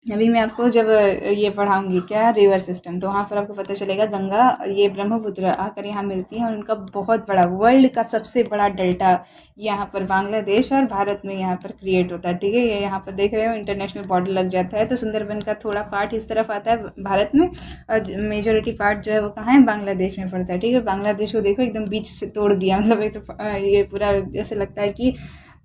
अभी मैं आपको जब ये पढ़ाऊंगी क्या, रिवर सिस्टम, तो वहाँ पर आपको पता चलेगा गंगा ये ब्रह्मपुत्र आकर यहाँ मिलती हैं और उनका बहुत बड़ा, वर्ल्ड का सबसे बड़ा डेल्टा यहाँ पर बांग्लादेश और भारत में यहाँ पर क्रिएट होता है, ठीक है। ये यहाँ पर देख रहे हो इंटरनेशनल बॉर्डर लग जाता है। तो सुंदरबन का थोड़ा पार्ट इस तरफ आता है भारत में और मेजोरिटी पार्ट जो है वो कहाँ है, बांग्लादेश में पड़ता है, ठीक है। बांग्लादेश को देखो एकदम बीच से तोड़ दिया, मतलब एक तो ये पूरा जैसे लगता है कि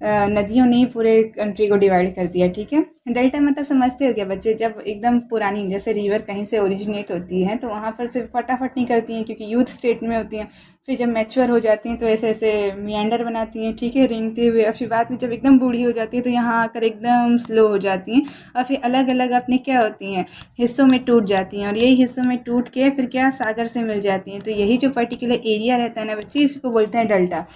नदियों ने ही पूरे कंट्री को डिवाइड कर दिया, ठीक है। डेल्टा मतलब समझते हो क्या बच्चे, जब एकदम पुरानी जैसे रिवर कहीं से ओरिजिनेट होती है तो वहाँ पर से फटाफट निकलती हैं क्योंकि यूथ स्टेट में होती हैं, फिर जब मैच्योर हो जाती हैं तो ऐसे ऐसे मियांडर बनाती हैं, ठीक है, रेंगते हुए, और फिर बाद में जब एकदम बूढ़ी हो जाती है तो यहाँ आकर एकदम स्लो हो जाती हैं और फिर अलग अलग अपने क्या होती हैं, हिस्सों में टूट जाती हैं, और यही हिस्सों में टूट के फिर क्या सागर से मिल जाती हैं। तो यही जो पर्टिकुलर एरिया रहता है ना बच्चे, इसको बोलते हैं डेल्टा।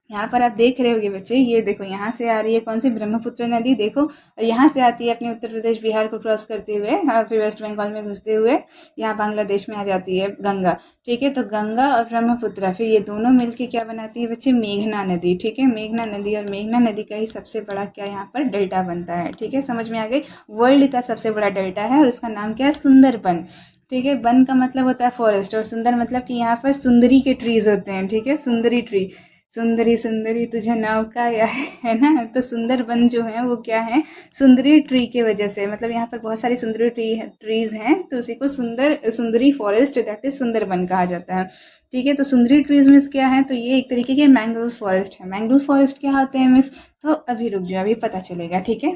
यहाँ पर आप देख रहे होगे बच्चे, ये देखो यहाँ से आ रही है कौन सी, ब्रह्मपुत्र नदी, देखो यहाँ से आती है अपने उत्तर प्रदेश बिहार को क्रॉस करते हुए, फिर वेस्ट बंगाल में घुसते हुए यहाँ बांग्लादेश में आ जाती है गंगा, ठीक है। तो गंगा और ब्रह्मपुत्र फिर ये दोनों मिलके क्या बनाती है बच्चे, मेघना नदी, ठीक है। मेघना नदी, और मेघना नदी का ही सबसे बड़ा क्या यहाँ पर डेल्टा बनता है, ठीक है, समझ में आ गई। वर्ल्ड का सबसे बड़ा डेल्टा है और उसका नाम क्या है, सुंदरबन, ठीक है। वन का मतलब होता है फॉरेस्ट, और सुंदर मतलब कि यहाँ पर सुंदरी के ट्रीज होते हैं, ठीक है, सुंदरी ट्री, सुंदरी सुंदरी तुझे नाव का या है ना। तो सुंदर वन जो है वो क्या है, सुंदरी ट्री के वजह से, मतलब यहाँ पर बहुत सारी सुंदरी ट्रीज हैं तो उसी को सुंदरी फॉरेस्ट, दैट इज सुंदर वन कहा जाता है, ठीक है। तो सुंदरी ट्रीज मीन्स क्या है, तो ये एक तरीके के मैंग्रोव फॉरेस्ट है। मैंग्रोव फॉरेस्ट क्या होते हैं मिस, तो अभी रुक जाओ, अभी पता चलेगा, ठीक है।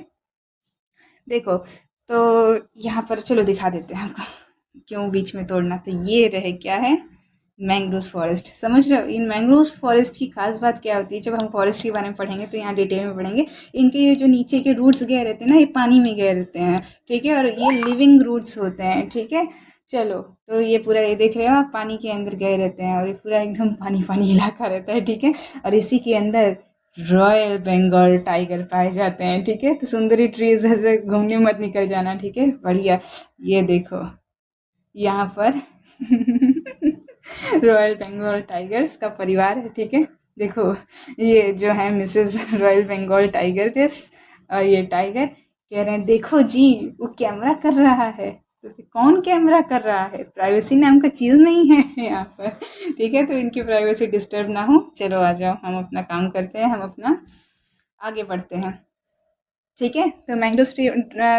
देखो, तो यहाँ पर चलो दिखा देते हैं आपको, क्यों बीच में तोड़ना। तो ये रहे क्या है, मैंग्रोव फॉरेस्ट, समझ रहे हो। इन मैंग्रोव फॉरेस्ट की खास बात क्या होती है, जब हम फॉरेस्ट के बारे में पढ़ेंगे तो यहाँ डिटेल में पढ़ेंगे। इनके ये जो नीचे के रूट्स गए रहते हैं ना, ये पानी में गए रहते हैं, ठीक है, और ये लिविंग रूट्स होते हैं, ठीक है। चलो, तो ये पूरा ये देख रहे हो आप, पानी के अंदर गए रहते हैं और ये पूरा एकदम पानी पानी इलाका रहता है, ठीक है। और इसी के अंदर रॉयल बंगाल टाइगर पाए जाते हैं, ठीक है। तो सुंदरी ट्रीज ऐसे घूमने मत निकल जाना, ठीक है, बढ़िया। ये देखो यहाँ पर रॉयल बंगाल टाइगर्स का परिवार है, ठीक है। देखो ये जो है मिसेस रॉयल बंगाल टाइगर्स, और ये टाइगर कह रहे हैं देखो जी वो कैमरा कर रहा है। तो कौन कैमरा कर रहा है, प्राइवेसी नाम का चीज़ नहीं है यहाँ पर, ठीक है। तो इनकी प्राइवेसी डिस्टर्ब ना हो। चलो आ जाओ, हम अपना काम करते हैं, हम अपना आगे बढ़ते हैं, ठीक है। तो मैंग्रोव ट्री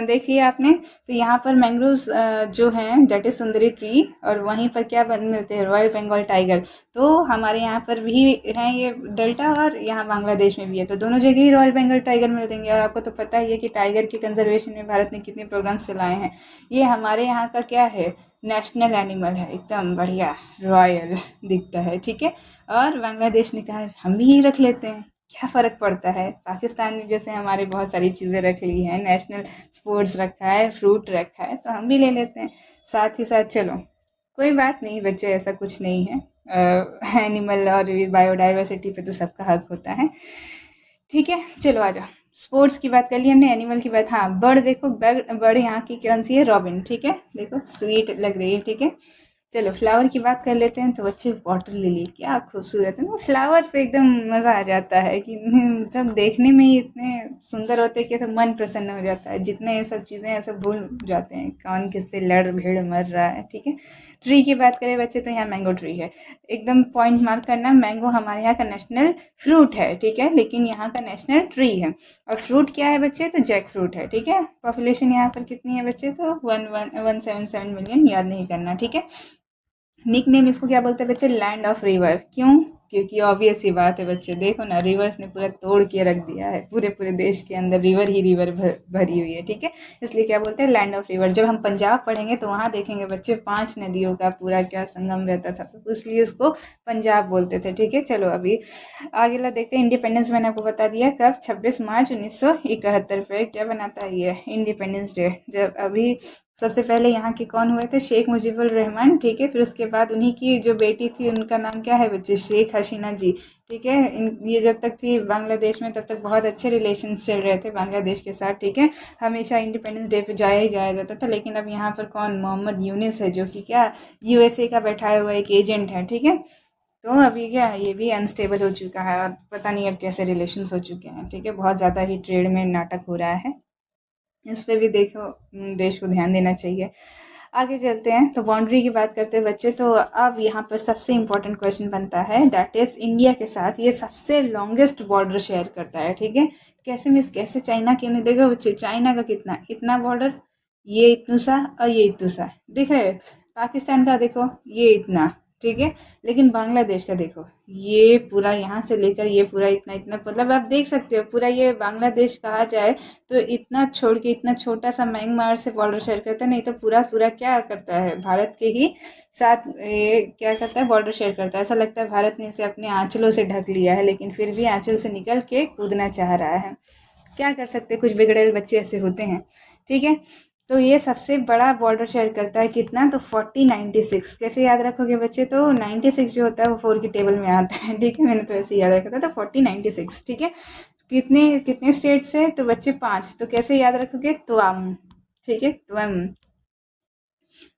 देख लिया आपने। तो यहाँ पर मैंग्रोव्स जो हैं दैट इज सुंदरी ट्री, और वहीं पर क्या मिलते हैं, रॉयल बंगाल टाइगर। तो हमारे यहाँ पर भी हैं ये डेल्टा, और यहाँ बांग्लादेश में भी है, तो दोनों जगह ही रॉयल बंगाल टाइगर मिल और आपको तो पता ही है कि टाइगर के कंजर्वेशन में भारत ने कितने प्रोग्राम्स चलाए हैं। ये हमारे यहाँ का क्या है, नेशनल एनिमल है, एकदम बढ़िया रॉयल दिखता है, ठीक है। और बांग्लादेश ने कहा हम भी यही रख लेते हैं, क्या फ़र्क पड़ता है। पाकिस्तान ने जैसे हमारे बहुत सारी चीज़ें रख ली हैं, नेशनल स्पोर्ट्स रखा है, फ्रूट रखा है, तो हम भी ले लेते हैं साथ ही साथ। चलो कोई बात नहीं बच्चे, ऐसा कुछ नहीं है, एनिमल और बायोडाइवर्सिटी पे तो सबका हक होता है, ठीक है। चलो आ जाओ, स्पोर्ट्स की बात कर ली हमने, एनिमल की बात, हाँ बर्ड देखो, बर्ड यहाँ की कौन सी है, रॉबिन, ठीक है, देखो स्वीट लग रही है, ठीक है। चलो फ्लावर की बात कर लेते हैं। तो बच्चे वाटर लिली क्या खूबसूरत है ना, फ्लावर पे एकदम मज़ा आ जाता है कि जब देखने में ही इतने सुंदर होते हैं कि तो मन प्रसन्न हो जाता है। जितने ये सब चीज़ें हैं सब भूल जाते हैं, कौन किससे लड़ भिड़ मर रहा है, ठीक है। ट्री की बात करें बच्चे तो यहाँ मैंगो ट्री है, एकदम पॉइंट मार्क करना, मैंगो हमारे यहाँ का नेशनल फ्रूट है, ठीक है, लेकिन यहाँ का नेशनल ट्री है। और फ्रूट क्या है बच्चे, तो जैक फ्रूट है, ठीक है। पॉपुलेशन यहाँ पर कितनी है बच्चे, तो 177 मिलियन, याद नहीं करना, ठीक है। निक नेम इसको क्या बोलते हैं बच्चे, लैंड ऑफ रिवर, क्यों, क्योंकि ऑब्वियस ही बात है बच्चे, देखो ना रिवर्स ने पूरा तोड़ के रख दिया है, पूरे पूरे देश के अंदर रिवर ही रिवर भरी हुई है, ठीक है। इसलिए क्या बोलते हैं, लैंड ऑफ रिवर। जब हम पंजाब पढ़ेंगे तो वहाँ देखेंगे बच्चे 5 नदियों का पूरा क्या संगम रहता था, तो इसलिए उसको पंजाब बोलते थे, ठीक है। चलो अभी आगे ला देखते हैं। इंडिपेंडेंस मैंने आपको बता दिया कब, 26 मार्च 1971 पे क्या बनाता है ये, इंडिपेंडेंस डे। जब अभी सबसे पहले यहाँ के कौन हुए थे, शेख मुजीबुर रहमान, ठीक है। फिर उसके बाद उन्हीं की जो बेटी थी उनका नाम क्या है बच्चे, शेख हसीना जी, ठीक है। ये जब तक थी बांग्लादेश में तब तक बहुत अच्छे रिलेशंस चल रहे थे बांग्लादेश के साथ, ठीक है। हमेशा इंडिपेंडेंस डे पे जाया ही जाया जाता था। लेकिन अब यहाँ पर कौन, मोहम्मद यूनिस है, जो कि क्या यूएसए का बैठाया हुआ एक एजेंट है, ठीक है। तो अभी क्या है, ये भी अनस्टेबल हो चुका है और पता नहीं अब कैसे रिलेशंस हो चुके हैं, ठीक है। बहुत ज़्यादा ही ट्रेड में नाटक हो रहा है, इस पे भी देखो देश को ध्यान देना चाहिए। आगे चलते हैं। तो बाउंड्री की बात करते हैं बच्चे, तो अब यहाँ पर सबसे इम्पोर्टेंट क्वेश्चन बनता है, दैट इज इंडिया के साथ ये सबसे लॉन्गेस्ट बॉर्डर शेयर करता है, ठीक है। कैसे मिस, कैसे चाइना क्यों नहीं, देखो बच्चे चाइना का कितना, इतना बॉर्डर, ये इतना सा और ये इतना सा, दिख रहे, पाकिस्तान का देखो ये इतना, ठीक है। लेकिन बांग्लादेश का देखो, ये पूरा यहाँ से लेकर ये पूरा इतना इतना, मतलब आप देख सकते हो पूरा ये बांग्लादेश कहा जाए तो इतना छोड़ के इतना छोटा सा म्यांमार से बॉर्डर शेयर करता है, नहीं तो पूरा पूरा क्या करता है भारत के ही साथ, ये क्या करता है बॉर्डर शेयर करता है। ऐसा लगता है भारत ने इसे अपने आंचलों से ढक लिया है, लेकिन फिर भी आंचल से निकल के कूदना चाह रहा है। क्या कर सकते हैं, कुछ बिगड़ेल बच्चे ऐसे होते हैं, ठीक है। तो ये सबसे बड़ा बॉर्डर शेयर करता है कितना, तो 4096। कैसे याद रखोगे बच्चे, तो 96 जो होता है वो 4 की टेबल में आता है, ठीक है। मैंने तो ऐसे ही याद रखा था, तो 4096, ठीक है। कितने कितने स्टेट से, तो बच्चे 5। तो कैसे याद रखोगे, त्वम, ठीक है, त्वम।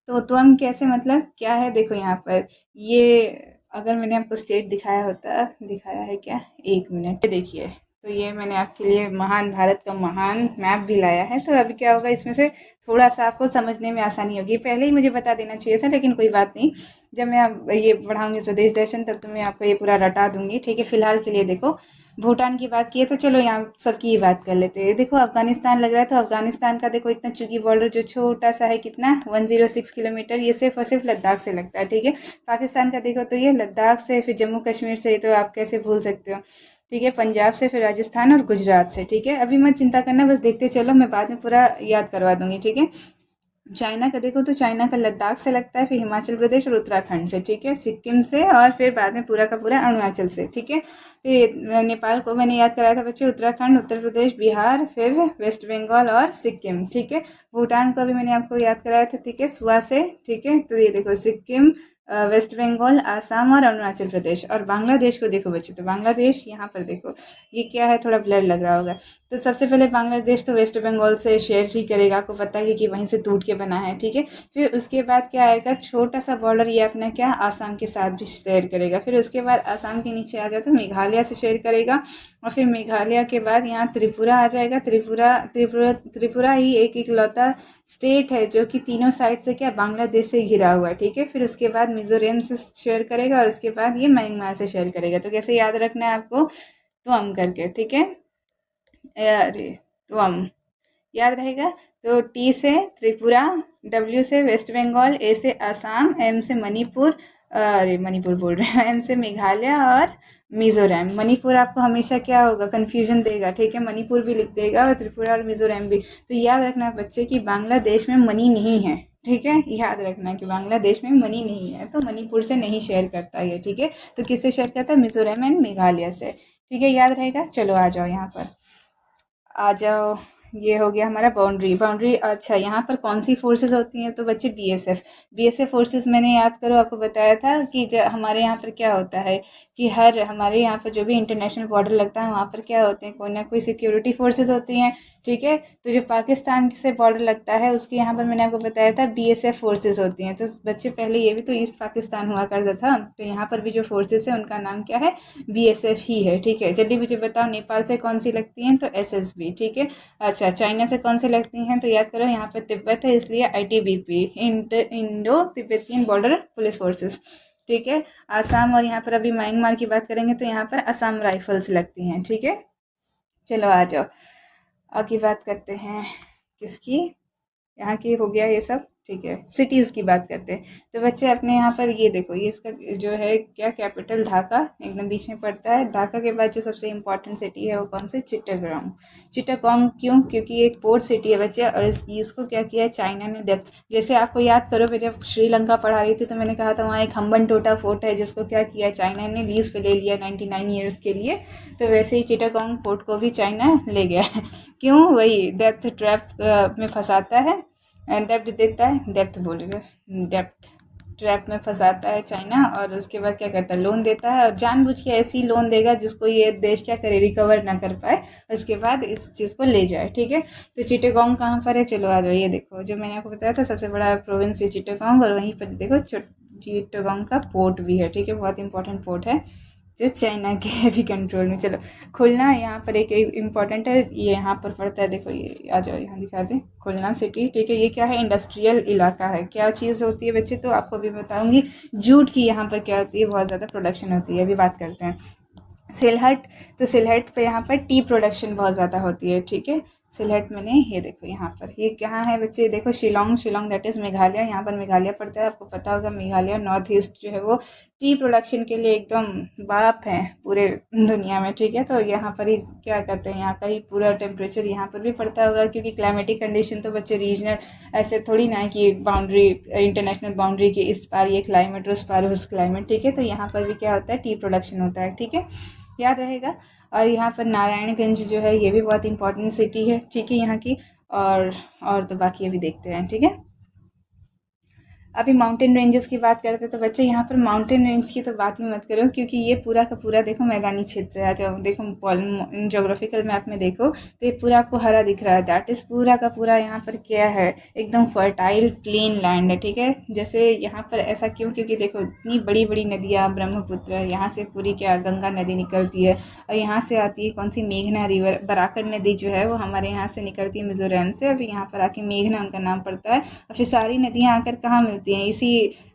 तो त्वम कैसे, मतलब क्या है, देखो यहाँ पर ये, अगर मैंने आपको स्टेट दिखाया होता, दिखाया है क्या, एक मिनट, ये देखिए। तो ये मैंने आपके लिए महान भारत का महान मैप भी लाया है। तो अभी क्या होगा, इसमें से थोड़ा सा आपको समझने में आसानी होगी। पहले ही मुझे बता देना चाहिए था, लेकिन कोई बात नहीं, जब मैं अब ये पढ़ाऊंगी स्वदेश दर्शन तब तो मैं आपको ये पूरा रटा दूंगी, ठीक है। फिलहाल के लिए देखो, भूटान की बात की है तो चलो यहाँ सबकी ही बात कर लेते हैं। देखो अफगानिस्तान लग रहा है, तो अफगानिस्तान का देखो इतना चुकी बॉर्डर जो छोटा सा है, कितना 106 किलोमीटर, ये सिर्फ और सिर्फ लद्दाख से लगता है, ठीक है। पाकिस्तान का देखो तो ये लद्दाख से, फिर जम्मू कश्मीर से, तो आप कैसे भूल सकते हो, ठीक है। पंजाब से, फिर राजस्थान और गुजरात से, ठीक है। अभी मत चिंता करना, बस देखते चलो, मैं बाद में पूरा याद करवा दूंगी, ठीक है। चाइना का देखो तो चाइना का लद्दाख से लगता है, फिर हिमाचल प्रदेश और उत्तराखंड से, ठीक है, सिक्किम से, और फिर बाद में पूरा का पूरा अरुणाचल से, ठीक है। फिर नेपाल को मैंने याद कराया था बच्चे, उत्तराखंड, उत्तर प्रदेश, बिहार, फिर वेस्ट बंगाल और सिक्किम, ठीक है। भूटान को भी मैंने आपको याद कराया था, ठीक है, सुआ से, ठीक है। तो ये देखो सिक्किम, वेस्ट बंगाल, आसाम और अरुणाचल प्रदेश। और बांग्लादेश को देखो बच्चे, तो बांग्लादेश यहाँ पर देखो, ये क्या है, थोड़ा ब्लर लग रहा होगा। तो सबसे पहले बांग्लादेश तो वेस्ट बंगाल से शेयर ही करेगा, आपको पता है कि वहीं से टूट के बना है, ठीक है। फिर उसके बाद क्या आएगा, छोटा सा बॉर्डर ये अपना क्या, आसाम के साथ भी शेयर करेगा। फिर उसके बाद आसाम के नीचे आ जाता है मेघालय से शेयर करेगा, और फिर मेघालय के बाद यहाँ त्रिपुरा आ जाएगा। त्रिपुरा ही एक इकलौता स्टेट है जो कि तीनों साइड से क्या, बांग्लादेश से घिरा हुआ है, ठीक है। फिर उसके बाद मिजोरम से शेयर करेगा, और उसके बाद ये म्यांमार से शेयर करेगा। तो कैसे याद रखना है आपको, तो हम करके, ठीक है। अरे, तो हम याद रहेगा। तो टी से त्रिपुरा, डब्ल्यू से वेस्ट बंगाल, ए से असम, एम से मणिपुर, अरे मणिपुर बोल रहे हैं, एम से मेघालय और मिजोरम। मणिपुर आपको हमेशा क्या होगा, कन्फ्यूजन देगा, ठीक है। मणिपुर भी लिख देगा और त्रिपुरा और मिजोरम भी। तो याद रखना बच्चे कि बांग्लादेश में मनी नहीं है, ठीक है। याद रखना कि बांग्लादेश में मनी नहीं है, तो मणिपुर से नहीं शेयर करता ये, ठीक है। तो किससे शेयर करता है, मिजोरम एंड मेघालय से, ठीक है। याद रहेगा। चलो आ जाओ यहाँ पर, आ जाओ। ये हो गया हमारा बाउंड्री। बाउंड्री, अच्छा यहाँ पर कौन सी फोर्सेस होती हैं, तो बच्चे बीएसएफ फोर्सेस मैंने याद करो आपको बताया था कि हमारे यहाँ पर क्या होता है कि हर हमारे यहाँ पर जो भी इंटरनेशनल बॉर्डर लगता है वहाँ पर क्या होते हैं, कोई ना कोई सिक्योरिटी फोर्सेस होती हैं, ठीक है। तो जो पाकिस्तान से बॉर्डर लगता है उसके यहाँ पर मैंने आपको बताया था बीएसएफ फोर्सेस होती हैं। तो बच्चे पहले ये भी तो ईस्ट पाकिस्तान हुआ करता था, तो यहाँ पर भी जो फोर्सेस है उनका नाम क्या है, बीएसएफ ही है, ठीक है। जल्दी मुझे बताओ, नेपाल से कौन सी लगती हैं, तो एसएसबी, ठीक है। अच्छा, चाइना से कौन से लगती हैं, तो याद करो यहाँ पर तिब्बत है, इसलिए ITBP, Indo Tibetan border police forces, ठीक है। आसाम, और यहाँ पर अभी म्यांमार की बात करेंगे तो यहाँ पर असम राइफल्स लगती हैं, ठीक है। चलो आ जाओ, आगे बात करते हैं किसकी, यहाँ की हो गया ये सब, ठीक है। सिटीज़ की बात करते हैं। तो बच्चे अपने यहाँ पर ये देखो, ये इसका जो है क्या, कैपिटल ढाका एकदम बीच में पड़ता है। ढाका के बाद जो सबसे इम्पोर्टेंट सिटी है वो कौन सी, चिट्टागोंग। चिट्टागोंग क्यों, क्योंकि ये एक पोर्ट सिटी है बच्चे, और इसको क्या किया है चाइना ने डेप्थ, जैसे आपको याद करो मैं जब श्रीलंका पढ़ा रही थी तो मैंने कहा था वहाँ एक हम्बनटोटा फोर्ट है जिसको क्या किया चाइना ने लीज पे ले लिया 99 ईयर्स के लिए। तो वैसे ही चिट्टागोंग फोर्ट को भी चाइना ले गया है। क्यों, वही डेप्थ ट्रैप में फंसाता है, डेप्थ देता है, डेप्थ बोल रहे, डेप्थ ट्रैप में फंसाता है चाइना, और उसके बाद क्या करता है, लोन देता है, और जानबूझ के ऐसी लोन देगा जिसको ये देश क्या करे, रिकवर ना कर पाए, उसके बाद इस चीज़ को ले जाए, ठीक है। तो चिट्टागोंग कहाँ पर है, चलो आ जाओ। ये देखो जो मैंने आपको बताया था सबसे बड़ा प्रोविंस है चिट्टागोंग, और वहीं पर देखो चिट्टागोंग का पोर्ट भी है, ठीक है, बहुत इंपॉर्टेंट पोर्ट है जो चाइना के भी कंट्रोल में। चलो खुलना यहाँ पर एक इम्पॉर्टेंट है, ये यहाँ पर पड़ता है, देखो ये आ जाओ यहाँ दिखा दें, खुलना सिटी, ठीक है। ये क्या है, इंडस्ट्रियल इलाका है। क्या चीज़ होती है बच्चे, तो आपको भी बताऊंगी। जूट की यहाँ पर क्या होती है, बहुत ज़्यादा प्रोडक्शन होती है, अभी बात करते हैं। सिलहट, तो सिलहट पे यहाँ पर टी प्रोडक्शन बहुत ज़्यादा होती है, ठीक है। सिलहट मैंने ये देखो यहाँ पर, ये कहाँ है बच्चे, देखो शिलोंग, शिलोंग दैट इज़ मेघालय, यहाँ पर मेघालय पड़ता है। आपको पता होगा मेघालय नॉर्थ ईस्ट जो है वो टी प्रोडक्शन के लिए एकदम बाप है पूरे दुनिया में, ठीक है। तो यहाँ पर ही क्या करते हैं, यहाँ का ही पूरा टेम्परेचर यहाँ पर भी पड़ता होगा, क्योंकि क्लाइमेटिक कंडीशन तो बच्चे रीजनल ऐसे थोड़ी ना है कि बाउंड्री, इंटरनेशनल बाउंड्री के इस पार ये क्लाइमेट उस पार उस क्लाइमेट, ठीक है। तो यहाँ पर भी क्या होता है, टी प्रोडक्शन होता है, ठीक है, याद रहेगा। और यहाँ पर नारायणगंज जो है ये भी बहुत इंपॉर्टेंट सिटी है, ठीक है, यहाँ की। और तो बाकी अभी देखते हैं, ठीक है। अभी माउंटेन रेंजेस की बात करते हैं तो बच्चे यहाँ पर माउंटेन रेंज की तो बात ही मत करो, क्योंकि ये पूरा का पूरा देखो मैदानी क्षेत्र है। जब देखो जोग्राफिकल मैप में देखो तो ये पूरा आपको हरा दिख रहा है, दैट इज़ पूरा का पूरा यहाँ पर क्या है, एकदम फर्टाइल प्लेन लैंड है, ठीक है। जैसे यहाँ पर ऐसा क्यों, क्योंकि देखो इतनी बड़ी बड़ी नदियाँ, ब्रह्मपुत्र, यहाँ से पूरी क्या गंगा नदी निकलती है, और यहाँ से आती है कौन सी, मेघना रिवर, बराकर नदी जो है वो हमारे यहाँ से निकलती है मिजोरम से, अभी यहाँ पर आके मेघना उनका नाम पड़ता है। और फिर सारी नदियाँ आकर कहाँ मिलती हैं, इसी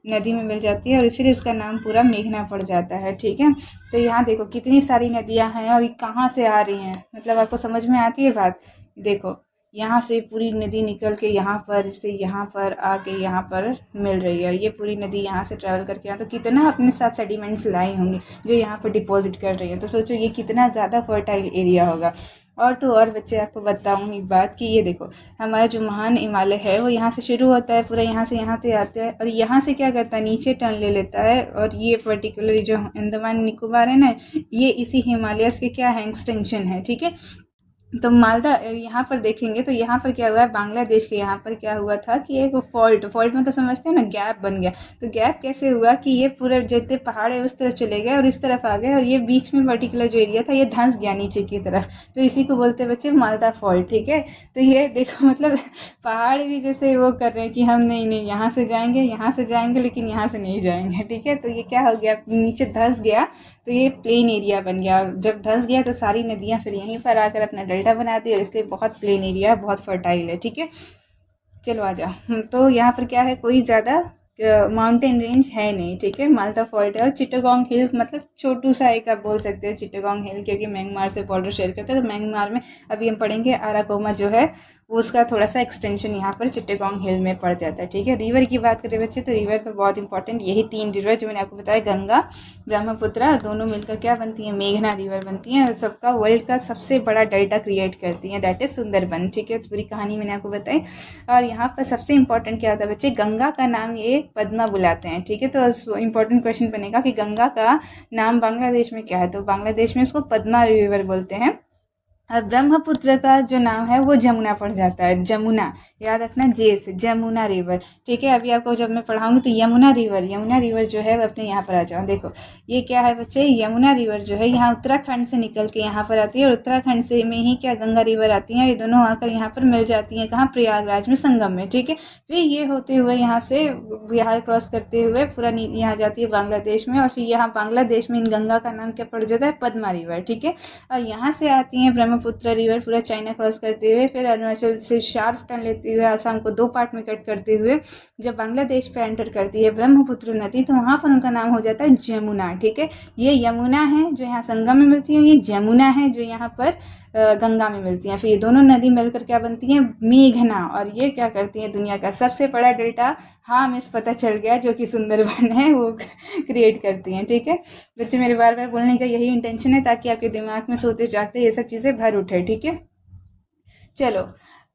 नदी में मिल जाती है, और फिर इसका नाम पूरा मेघना पड़ जाता है, ठीक है। तो यहाँ देखो कितनी सारी नदियाँ हैं और ये कहाँ से आ रही हैं, मतलब आपको समझ में आती है बात। देखो यहाँ से पूरी नदी निकल के यहाँ पर से यहाँ पर आके यहाँ पर मिल रही है, ये पूरी नदी यहाँ से ट्रैवल करके यहाँ, तो कितना अपने साथ सेडिमेंट्स लाई होंगी जो यहाँ पर डिपॉजिट कर रही है। तो सोचो ये कितना ज़्यादा फर्टाइल एरिया होगा। और तो और बच्चे आपको बताऊँ एक बात कि ये देखो हमारा जो महान हिमालय है वो यहाँ से शुरू होता है, पूरा यहाँ से यहाँ तक आता है, और यहाँ से क्या करता है, नीचे टर्न ले लेता है। और ये पर्टिकुलरली जो अंडमान निकोबार है ना, ये इसी हिमालयस के क्या है, एक्सटेंशन है, ठीक है। तो मालदा यहाँ पर देखेंगे तो यहाँ पर क्या हुआ है, बांग्लादेश के यहाँ पर क्या हुआ था कि एक फॉल्ट मतलब समझते हैं ना, गैप बन गया। तो गैप कैसे हुआ कि ये पूरे जितने पहाड़ है उस तरफ चले गए और इस तरफ आ गए, और ये बीच में पर्टिकुलर जो एरिया था ये धंस गया नीचे की तरफ, तो इसी को बोलते हैं बच्चे मालदा फॉल्ट, ठीक है। तो ये देखो मतलब पहाड़ भी जैसे वो कर रहे हैं कि हम नहीं यहाँ से जाएंगे लेकिन यहाँ से नहीं जाएंगे, ठीक है। तो ये क्या हो गया, नीचे धंस गया, तो ये प्लेन एरिया बन गया, और जब धंस गया तो सारी नदियाँ फिर यहीं पर आकर अपना डेल्टा बनाती है, और इसलिए बहुत प्लेन एरिया, बहुत फर्टाइल है, ठीक है। चलो आ जाओ। तो यहाँ पर क्या है, कोई ज़्यादा माउंटेन रेंज है नहीं, ठीक है। माल्टा फॉल्ट है, और चिटागोंग हिल मतलब छोटू सा एक आप बोल सकते हो चिटागोंग हिल, क्योंकि म्यांमार से बॉर्डर शेयर करते हैं। तो म्यांमार में अभी हम पढ़ेंगे आराकोमा जो है उसका थोड़ा सा एक्सटेंशन यहाँ पर चिटागोंग हिल में पड़ जाता है, ठीक है। रिवर की बात करें बच्चे तो रिवर तो बहुत इंपॉर्टेंट, यही 3 रिवर जो मैंने आपको बताया, गंगा, ब्रह्मपुत्र, दोनों मिलकर क्या बनती है, मेघना रिवर बनती है, और सबका वर्ल्ड का सबसे बड़ा डेल्टा क्रिएट करती हैं, दैट इज सुंदरबन, ठीक है। तो पूरी कहानी मैंने आपको बताई। और यहाँ पर सबसे इंपॉर्टेंट क्या होता है बच्चे, गंगा का नाम ये पद्मा बुलाते हैं, ठीक है। तो इंपॉर्टेंट क्वेश्चन बनेगा कि गंगा का नाम बांग्लादेश में क्या है, तो बांग्लादेश में उसको पद्मा रिवर बोलते हैं। और ब्रह्मपुत्र का जो नाम है वो जमुना पड़ जाता है, जमुना, याद रखना, जे से, जमुना रिवर, ठीक है। अभी आपको जब मैं पढ़ाऊंगी तो यमुना रिवर जो है वो अपने यहाँ पर आ जाओ। देखो ये क्या है बच्चे, यमुना रिवर जो है यहाँ उत्तराखंड से निकल के यहाँ पर आती है, और उत्तराखंड से में ही क्या गंगा रिवर आती है, ये दोनों आकर यहाँ पर मिल जाती हैं, कहाँ, प्रयागराज में, संगम में, ठीक है। फिर ये होते हुए यहाँ से बिहार क्रॉस करते हुए पूरा यहाँ जाती है बांग्लादेश में, और फिर यहाँ बांग्लादेश में इन गंगा का नाम क्या पड़ जाता है, पद्मा रिवर, ठीक है। और यहाँ से आती हैं ब्रह्मपुत्र रिवर पूरा चाइना क्रॉस करते हुए, फिर अरुणाचल से शार्प टर्न लेते हुए आसाम को 2 पार्ट में कट करते हुए जब बांग्लादेश पे एंटर करती है ब्रह्मपुत्र नदी, तो वहाँ पर उनका नाम हो जाता है जमुना, ठीक है। ये यमुना है जो यहाँ संगम में मिलती है, ये जमुना है जो यहाँ पर गंगा में मिलती हैं। फिर ये दोनों नदी मिलकर क्या बनती हैं, मेघना, और ये क्या करती हैं, दुनिया का सबसे बड़ा डेल्टा, हाँ मिस पता चल गया, जो कि सुंदरबन है वो क्रिएट करती हैं, ठीक है। बच्चे मेरे बार बार बोलने का यही इंटेंशन है, ताकि आपके दिमाग में सोते जागते ये सब चीज़ें भर उठे, ठीक है। चलो,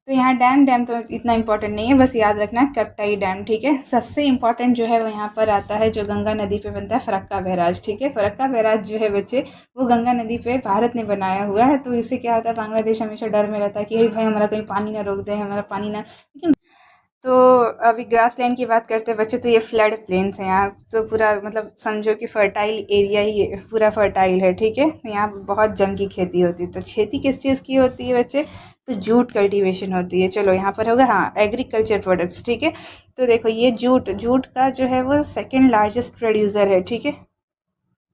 तो यहाँ डैम तो इतना इंपॉर्टेंट नहीं है, बस याद रखना कप्ताई डैम, ठीक है। सबसे इंपॉर्टेंट जो है वो यहाँ पर आता है, जो गंगा नदी पे बनता है, फरक्का बैराज, ठीक है। फरक्का बैराज जो है बच्चे वो गंगा नदी पे भारत ने बनाया हुआ है, तो इससे क्या होता है, बांग्लादेश हमेशा डर में रहता है कि भाई हमारा कहीं पानी ना रोक दे, हमारा पानी ना, लेकिन तो अभी ग्रासलैंड की बात करते हैं बच्चे, तो ये फ्लड प्लेन्स हैं यहाँ, तो पूरा मतलब समझो कि फर्टाइल एरिया ही पूरा फर्टाइल है, ठीक है। यहाँ बहुत जंग की खेती होती है, तो खेती किस चीज़ की होती है बच्चे, तो जूट कल्टीवेशन होती है। चलो यहाँ पर होगा, हाँ, एग्रीकल्चर प्रोडक्ट्स, ठीक है। तो देखो ये जूट का जो है वो 2nd लार्जेस्ट प्रोड्यूसर है, ठीक है।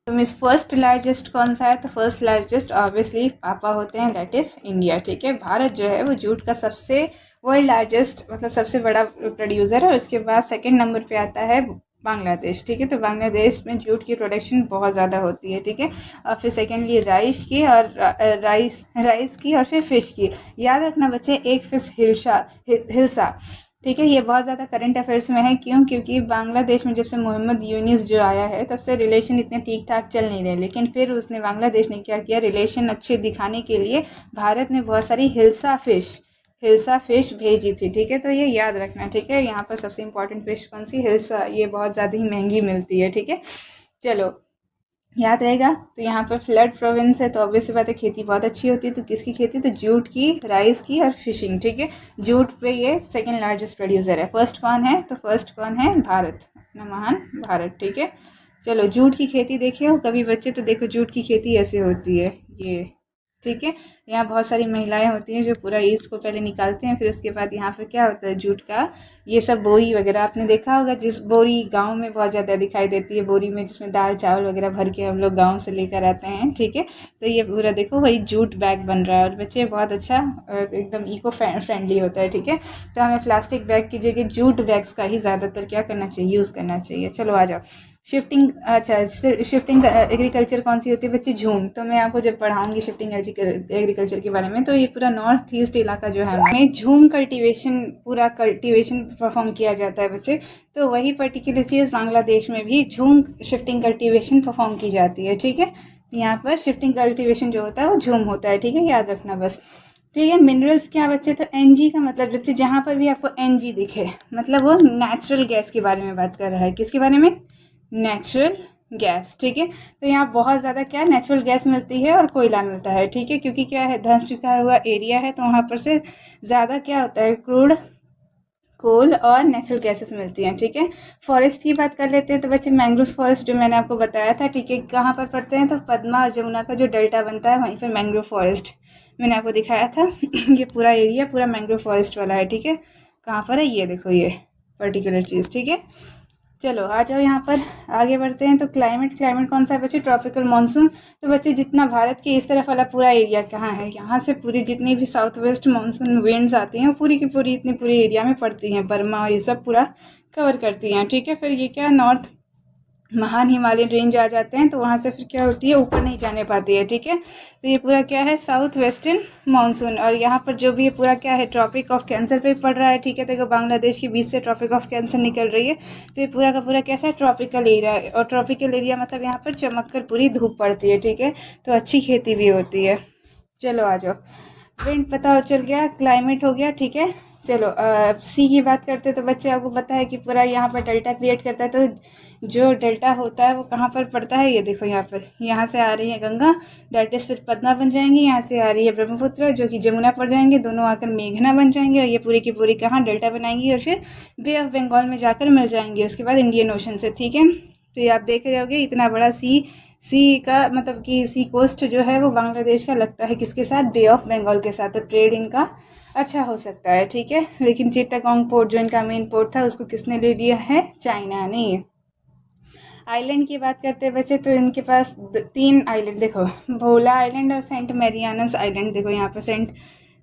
तो मीन्स फर्स्ट लार्जेस्ट कौन सा है, तो फर्स्ट लार्जेस्ट ऑब्वियसली पापा होते हैं, दैट इज़ इंडिया, ठीक है। भारत जो है वो जूट का सबसे वर्ल्ड लार्जेस्ट मतलब सबसे बड़ा प्रोड्यूसर है, उसके बाद 2nd नंबर पे आता है बांग्लादेश, ठीक है। तो बांग्लादेश में जूट की प्रोडक्शन बहुत ज़्यादा होती है, ठीक है। और फिर सेकेंडली राइस की, और राइस की, और फिर फ़िश की। याद रखना बच्चे, एक फ़िश हिल्सा, ठीक है। ये बहुत ज़्यादा करंट अफेयर्स में है, क्यों? क्योंकि बांग्लादेश में जब से मोहम्मद यूनिस जो आया है तब से रिलेशन इतने ठीक ठाक चल नहीं रहे, लेकिन फिर उसने बांग्लादेश ने क्या किया, रिलेशन अच्छे दिखाने के लिए भारत ने बहुत सारी हिल्सा फ़िश भेजी थी, ठीक है। तो ये याद रखना, ठीक है। यहाँ पर सबसे इम्पोर्टेंट फ़िश कौन सी, हिल्सा। ये बहुत ज़्यादा ही महंगी मिलती है, ठीक है। चलो, याद रहेगा। तो यहाँ पर फ्लड प्रोविंस है, तो ऑब्वियस सी बात है खेती बहुत अच्छी होती है। तो किसकी खेती, तो जूट की, राइस की और फिशिंग, ठीक है। जूट पे ये सेकंड लार्जेस्ट प्रोड्यूसर है। फर्स्ट कौन है, तो फर्स्ट कौन है, भारत, अपना महान भारत, ठीक है। चलो, जूट की खेती देखिए हो कभी बच्चे, तो देखो जूट की खेती ऐसे होती है, ये, ठीक है। यहाँ बहुत सारी महिलाएं होती हैं जो पूरा ईस्ट को पहले निकालते हैं, फिर उसके बाद यहाँ पर क्या होता है, जूट का ये सब बोरी वगैरह आपने देखा होगा, जिस बोरी गांव में बहुत ज़्यादा दिखाई देती है, बोरी में जिसमें दाल चावल वगैरह भर के हम लोग गांव से लेकर आते हैं, ठीक है। तो ये पूरा देखो वही जूट बैग बन रहा है, और बच्चे बहुत अच्छा एकदम इको फ्रेंडली होता है, ठीक है। तो हमें प्लास्टिक बैग की जगह जूट बैग्स का ही ज़्यादातर क्या करना चाहिए, यूज़ करना चाहिए। चलो आ जाओ, शिफ्टिंग, अच्छा शिफ्टिंग एग्रीकल्चर कौन सी होती है बच्चे, झूम। तो मैं आपको जब पढ़ाऊंगी शिफ्टिंग एग्रीकल्चर के बारे में, तो ये पूरा नॉर्थ ईस्ट इलाका जो है हमें झूम कल्टीवेशन, पूरा कल्टीवेशन परफॉर्म किया जाता है बच्चे। तो वही पर्टिकुलर चीज़ बांग्लादेश में भी झूम शिफ्टिंग कल्टीवेशन परफॉर्म की जाती है, ठीक है। यहाँ पर शिफ्टिंग कल्टीवेशन जो होता है वो झूम होता है, ठीक है, याद रखना बस, ठीक है। मिनरल्स क्या बच्चे, तो एनजी का मतलब बच्चे जहाँ पर भी आपको एनजी दिखे, मतलब वो नेचुरल गैस के बारे में बात कर रहा है। किसके बारे में, नेचुरल गैस, ठीक है। तो यहाँ बहुत ज़्यादा क्या नेचुरल गैस मिलती है और कोयला मिलता है, ठीक है। क्योंकि क्या है, धंस चुका हुआ एरिया है, तो वहाँ पर से ज़्यादा क्या होता है, क्रूड, कोल और नेचुरल गैसेस मिलती हैं, ठीक है। फॉरेस्ट की बात कर लेते हैं, तो बच्चे मैंग्रोव फॉरेस्ट जो मैंने आपको बताया था, ठीक है, कहाँ पर पड़ते हैं, तो पद्मा और जमुना का जो डेल्टा बनता है वहीं पर मैंग्रोव फॉरेस्ट मैंने आपको दिखाया था। ये पूरा एरिया पूरा मैंग्रोव फॉरेस्ट वाला है, ठीक है। कहाँ पर है, ये देखो, ये पर्टिकुलर चीज़, ठीक है। चलो आ जाओ, यहाँ पर आगे बढ़ते हैं। तो क्लाइमेट कौन सा है बच्चे, ट्रॉपिकल मानसून। तो बच्चे जितना भारत के इस तरफ वाला पूरा एरिया कहाँ है, यहाँ से पूरी जितनी भी साउथ वेस्ट मानसून विंड्स आती हैं, पूरी की पूरी इतनी पूरी एरिया में पड़ती हैं, बर्मा और ये सब पूरा कवर करती हैं, ठीक है। फिर ये क्या, नॉर्थ महान हिमालयन रेंज आ जाते हैं, तो वहाँ से फिर क्या होती है, ऊपर नहीं जाने पाती है, ठीक है। तो ये पूरा क्या है, साउथ वेस्टर्न मानसून। और यहाँ पर जो भी ये पूरा क्या है, ट्रॉपिक ऑफ कैंसर पे पड़ रहा है, ठीक है। देखो बांग्लादेश के बीच से ट्रॉपिक ऑफ कैंसर निकल रही है, तो ये पूरा का पूरा कैसा है, ट्रॉपिकल एरिया है। और ट्रॉपिकल एरिया मतलब यहाँ पर चमक कर पूरी धूप पड़ती है, ठीक है। तो अच्छी खेती भी होती है। चलो आ जाओ, विंड पता हो चल गया, क्लाइमेट हो गया, ठीक है। चलो सी की बात करते हैं, तो बच्चे आपको पता है कि पूरा यहाँ पर डेल्टा क्रिएट करता है। तो जो डेल्टा होता है वो कहाँ पर पड़ता है, ये देखो यहाँ पर, यहाँ से आ रही है गंगा, दैट इज़ फिर पद्मा बन जाएंगी। यहाँ से आ रही है ब्रह्मपुत्र, जो कि जमुना पड़ जाएंगे, दोनों आकर मेघना बन जाएंगे, और ये पूरी की पूरी कहाँ डेल्टा बनाएंगी, और फिर बे ऑफ बंगाल में जाकर मिल जाएंगी, उसके बाद इंडियन ओशन से, ठीक है। तो ये आप देख रहे होगे, इतना बड़ा सी का मतलब कि सी कोस्ट जो है वो बांग्लादेश का लगता है किसके साथ, बे ऑफ बंगाल के साथ। तो ट्रेड इनका अच्छा हो सकता है, ठीक है। लेकिन चिट्टागोंग पोर्ट जो इनका मेन पोर्ट था, उसको किसने ले लिया है, चाइना ने। आइलैंड की बात करते हैं बच्चे, तो इनके पास 3 आइलैंड देखो, भोला आइलैंड और सेंट मैरियानास आइलैंड। देखो यहाँ पर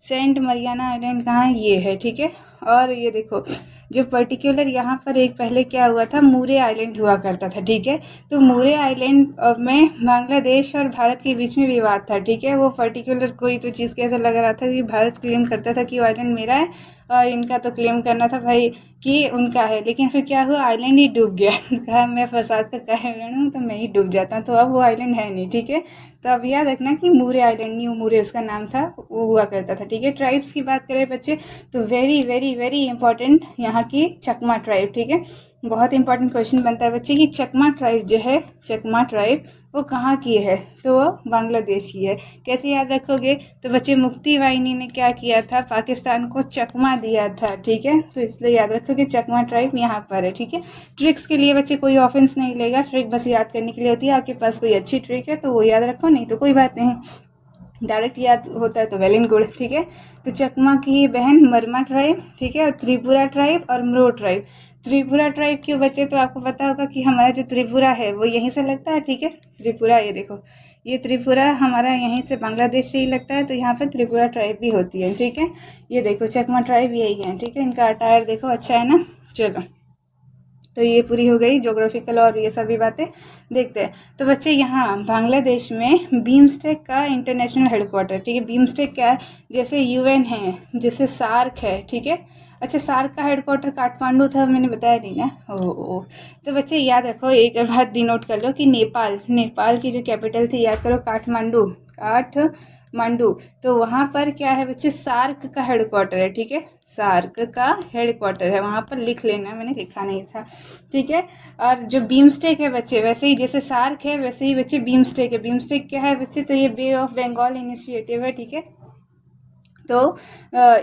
सेंट मरियाना आइलैंड कहाँ है, ये है, ठीक है। और ये देखो जो पर्टिकुलर यहाँ पर एक पहले क्या हुआ था, मूरे आइलैंड हुआ करता था, ठीक है। तो मूरे आइलैंड में बांग्लादेश और भारत के बीच में विवाद था, ठीक है। वो पर्टिकुलर कोई तो चीज़ कैसा लग रहा था कि भारत क्लेम करता था कि वो आइलैंड मेरा है, और इनका तो क्लेम करना था भाई कि उनका है। लेकिन फिर क्या हुआ, आइलैंड ही डूब गया। कहा मैं फसाद का कारण हूँ, तो मैं ही डूब जाता हूँ। तो अब वो आइलैंड है नहीं, ठीक है। तो अब याद रखना कि मूरे आइलैंड, न्यू मूरे उसका नाम था, वो हुआ करता था, ठीक है। ट्राइब्स की बात करें बच्चे, तो वेरी वेरी वेरी इंपॉर्टेंट यहाँ की चकमा ट्राइब, ठीक है। बहुत इंपॉर्टेंट क्वेश्चन बनता है बच्चे कि चकमा ट्राइब जो है, चकमा ट्राइब वो कहाँ की है, तो वो बांग्लादेश की है। कैसे याद रखोगे, तो बच्चे मुक्ति वाहिनी ने क्या किया था, पाकिस्तान को चकमा दिया था, ठीक है। तो इसलिए याद रखो कि चकमा ट्राइब यहाँ पर है, ठीक है। ट्रिक्स के लिए बच्चे कोई ऑफेंस नहीं लेगा, ट्रिक बस याद करने के लिए होती है। आपके पास कोई अच्छी ट्रिक है तो वो याद रखो, नहीं तो कोई बात नहीं, डायरेक्ट याद होता है तो वेल एंड गुड, ठीक है। तो चकमा की बहन मरमा ट्राइब, ठीक है, और त्रिपुरा ट्राइब और म्रो ट्राइब। त्रिपुरा ट्राइब क्यों बच्चे, तो आपको पता होगा कि हमारा जो त्रिपुरा है वो यहीं से लगता है, ठीक है। त्रिपुरा, ये देखो, ये त्रिपुरा हमारा यहीं से बांग्लादेश से ही लगता है, तो यहाँ पर त्रिपुरा ट्राइब भी होती है, ठीक है। ये देखो चकमा ट्राइब यही है, ठीक है। इनका अटायर देखो अच्छा है ना। चलो तो ये पूरी हो गई ज्योग्राफिकल और ये सभी बातें। देखते हैं तो बच्चे यहाँ बांग्लादेश में बीमस्टेक का इंटरनेशनल हेडक्वार्टर, ठीक है। बीमस्टेक क्या है, जैसे यूएन है, जैसे सार्क है, ठीक है। अच्छा, सार्क का हेडक्वार्टर काठमांडू था, मैंने बताया नहीं ना। ओ तो बच्चे याद रखो, एक बात डिनोट कर लो कि नेपाल की जो कैपिटल थी, याद करो, काठमांडू। तो वहाँ पर क्या है बच्चे, सार्क का हेडक्वार्टर है, ठीक है। सार्क का हेडक्वार्टर है, वहाँ पर लिख लेना, मैंने लिखा नहीं था, ठीक है। और जो बीमस्टेक है बच्चे, वैसे ही जैसे सार्क है वैसे ही बच्चे बीमस्टेक है। बीमस्टेक क्या है बच्चे, तो ये बे ऑफ बंगाल इनिशिएटिव है, ठीक है। तो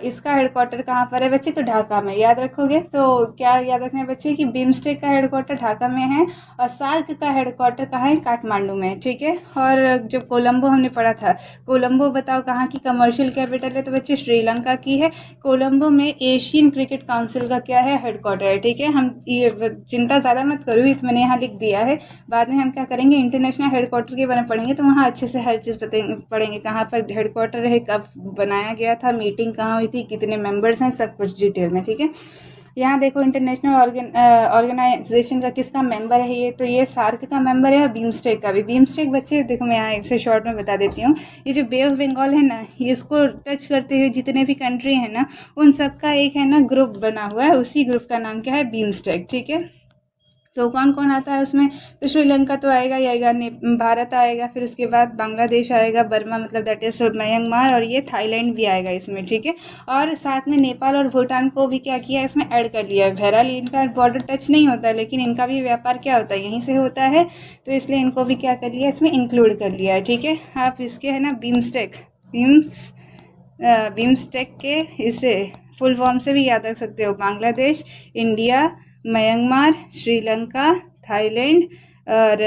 इसका हेडक्वार्टर कहाँ पर है बच्चे, तो ढाका में, याद रखोगे। तो क्या याद रखना है बच्चे कि बीमस्टेक का हेडक्वार्टर ढाका में है और सार्क का हेडक्वार्टर कहाँ है, काठमांडू में, ठीक है। और जब कोलंबो हमने पढ़ा था, कोलंबो बताओ कहाँ की कमर्शियल कैपिटल है, तो बच्चे श्रीलंका की है। कोलंबो में एशियन क्रिकेट काउंसिल का क्या है, हेडक्वार्टर है, ठीक है। हम ये चिंता ज़्यादा मत करो, ये तो मैंने यहाँ लिख दिया है। बाद में हम क्या करेंगे, इंटरनेशनल हेडक्वार्टर के बारे में पढ़ेंगे, तो वहाँ अच्छे से हर चीज़ पढ़ेंगे, कहाँ पर हेडक्वार्टर है, कब बनाया गया था, मीटिंग कहाँ हुई थी, कितने मेंबर्स हैं, सब कुछ डिटेल में, ठीक है। यहाँ देखो इंटरनेशनल ऑर्गेनाइजेशन का किसका मेंबर है ये, तो ये सार्क का मेंबर है और बीमस्टेक का भी। बीमस्टेक बच्चे देखो, मैं यहाँ इसे शॉर्ट में बता देती हूँ। ये जो बे ऑफ बंगाल है ना, ये इसको टच करते हुए जितने भी कंट्री है ना, उन सबका एक है ना ग्रुप बना हुआ है, उसी ग्रुप का नाम क्या है, बीमस्टेक, ठीक है। तो कौन कौन आता है उसमें, तो श्रीलंका तो आएगा ही आएगा, भारत आएगा, फिर उसके बाद बांग्लादेश आएगा, बर्मा मतलब दैट इज म्यांमार, और ये थाईलैंड भी आएगा इसमें, ठीक है। और साथ में नेपाल और भूटान को भी क्या किया, इसमें ऐड कर लिया है। बहरहाल इनका बॉर्डर टच नहीं होता, लेकिन इनका भी व्यापार क्या होता है, यहीं से होता है, तो इसलिए इनको भी क्या कर लिया, इसमें इंक्लूड कर लिया है, ठीक है। आप इसके है ना बीमस्टेक के इसे फुल फॉर्म से भी याद रख सकते हो, Bangladesh, India, Myanmar, Sri Lanka, Thailand, और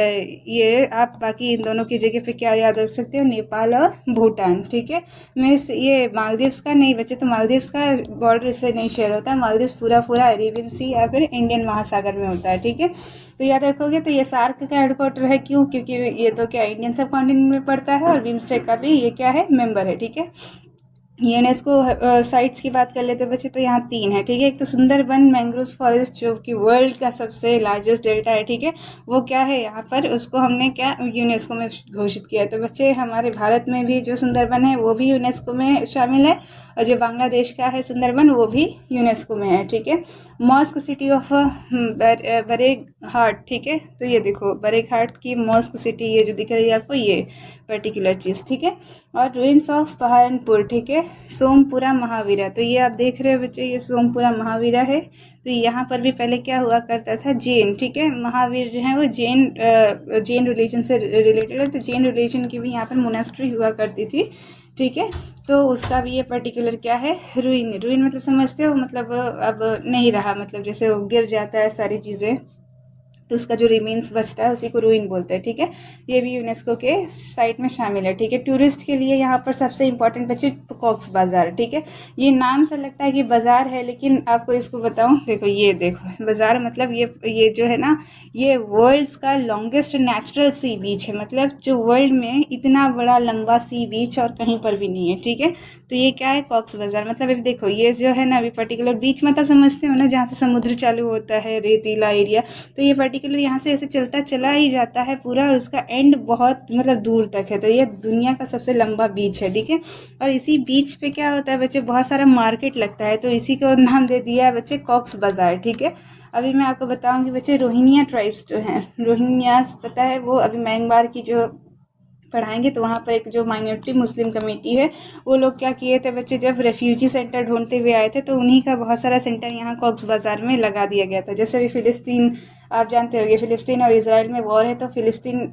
ये आप बाकी इन दोनों की जगह पे क्या याद रख सकते हो, नेपाल और भूटान, ठीक है। मैं ये मालदीव्स का नहीं बचे, तो मालदीव्स का बॉर्डर इससे नहीं शेयर होता है। मालदीव्स पूरा अरेबियन सी या फिर इंडियन महासागर में होता है, ठीक है। तो याद रखोगे। तो ये सार्क का हेडक्वार्टर है, क्यों, क्योंकि ये तो क्या इंडियन सब कॉन्टिनेंट में पड़ता है, और बीमस्टेक का भी ये क्या है, मेंबर है, ठीक है। यूनेस्को साइट्स की बात कर लेते हैं बच्चे, तो यहाँ 3 है, ठीक है। एक तो सुंदरबन मैंग्रोव फॉरेस्ट, जो कि वर्ल्ड का सबसे लार्जेस्ट डेल्टा है, ठीक है, वो क्या है यहाँ पर, उसको हमने क्या यूनेस्को में घोषित किया है। तो बच्चे हमारे भारत में भी जो सुंदरबन है वो भी यूनेस्को में शामिल है, और जो बांग्लादेश का है सुंदरबन, वो भी यूनेस्को में है, ठीक है। मॉस्क सिटी ऑफ बरेगहाट, ठीक है। तो ये देखो बरेगहाट की मॉस्क सिटी, ये जो दिख रही है आपको, ये पर्टिकुलर चीज़, ठीक है। और रुइंस ऑफ पहाड़नपुर, ठीक है, सोमपुरा महावीरा। तो ये आप देख रहे हो बच्चे, ये सोमपुरा महावीरा है। तो यहाँ पर भी पहले क्या हुआ करता था, जैन, ठीक है। महावीर जो है वो जैन रिलीजन से रिलेटेड है, तो जैन रिलीजन की भी यहाँ पर मोनेस्ट्री हुआ करती थी, ठीक है। तो उसका भी ये पर्टिकुलर क्या है, रुइन मतलब समझते हो, मतलब अब नहीं रहा, मतलब जैसे वो गिर जाता है सारी चीज़ें, तो उसका जो रिमेन्स बचता है उसी को रूइन बोलते हैं, ठीक है। ये भी यूनेस्को के साइट में शामिल है, ठीक है। टूरिस्ट के लिए यहाँ पर सबसे इंपॉर्टेंट बच्चे कॉक्स बाज़ार, ठीक है। ये नाम से लगता है कि बाज़ार है, लेकिन आपको इसको बताऊँ, देखो ये देखो बाज़ार, मतलब ये जो है ना, ये वर्ल्ड्स का लॉन्गेस्ट नेचुरल सी बीच है, मतलब जो वर्ल्ड में इतना बड़ा लंबा सी बीच और कहीं पर भी नहीं है, ठीक है। तो ये क्या है, कॉक्स बाज़ार, मतलब अभी देखो ये जो है ना, अभी पर्टिकुलर बीच मतलब समझते हो ना, जहाँ से समुद्र चालू होता है, रेतीला एरिया, तो ये पर्टिकुलर यहाँ से ऐसे चलता चला ही जाता है पूरा, और उसका एंड बहुत मतलब दूर तक है। तो ये दुनिया का सबसे लंबा बीच है, ठीक है। और इसी बीच पे क्या होता है बच्चे, बहुत सारा मार्केट लगता है, तो इसी को नाम दे दिया है बच्चे कॉक्स बाज़ार, ठीक है। अभी मैं आपको बताऊंगी बच्चे, रोहिंग्या ट्राइब्स जो हैं, रोहिंग्यास पता है, वो अभी म्यांमार की जो पढ़ाएंगे, तो वहाँ पर एक जो माइनॉरिटी मुस्लिम कमेटी है, वो लोग क्या किए थे बच्चे, जब रेफ्यूजी सेंटर ढूंढते हुए आए थे, तो उन्हीं का बहुत सारा सेंटर यहाँ कॉक्स बाज़ार में लगा दिया गया था। जैसे अभी फ़िलिस्तीन, आप जानते होंगे, फ़िलिस्तीन और इजराइल में वॉर है, तो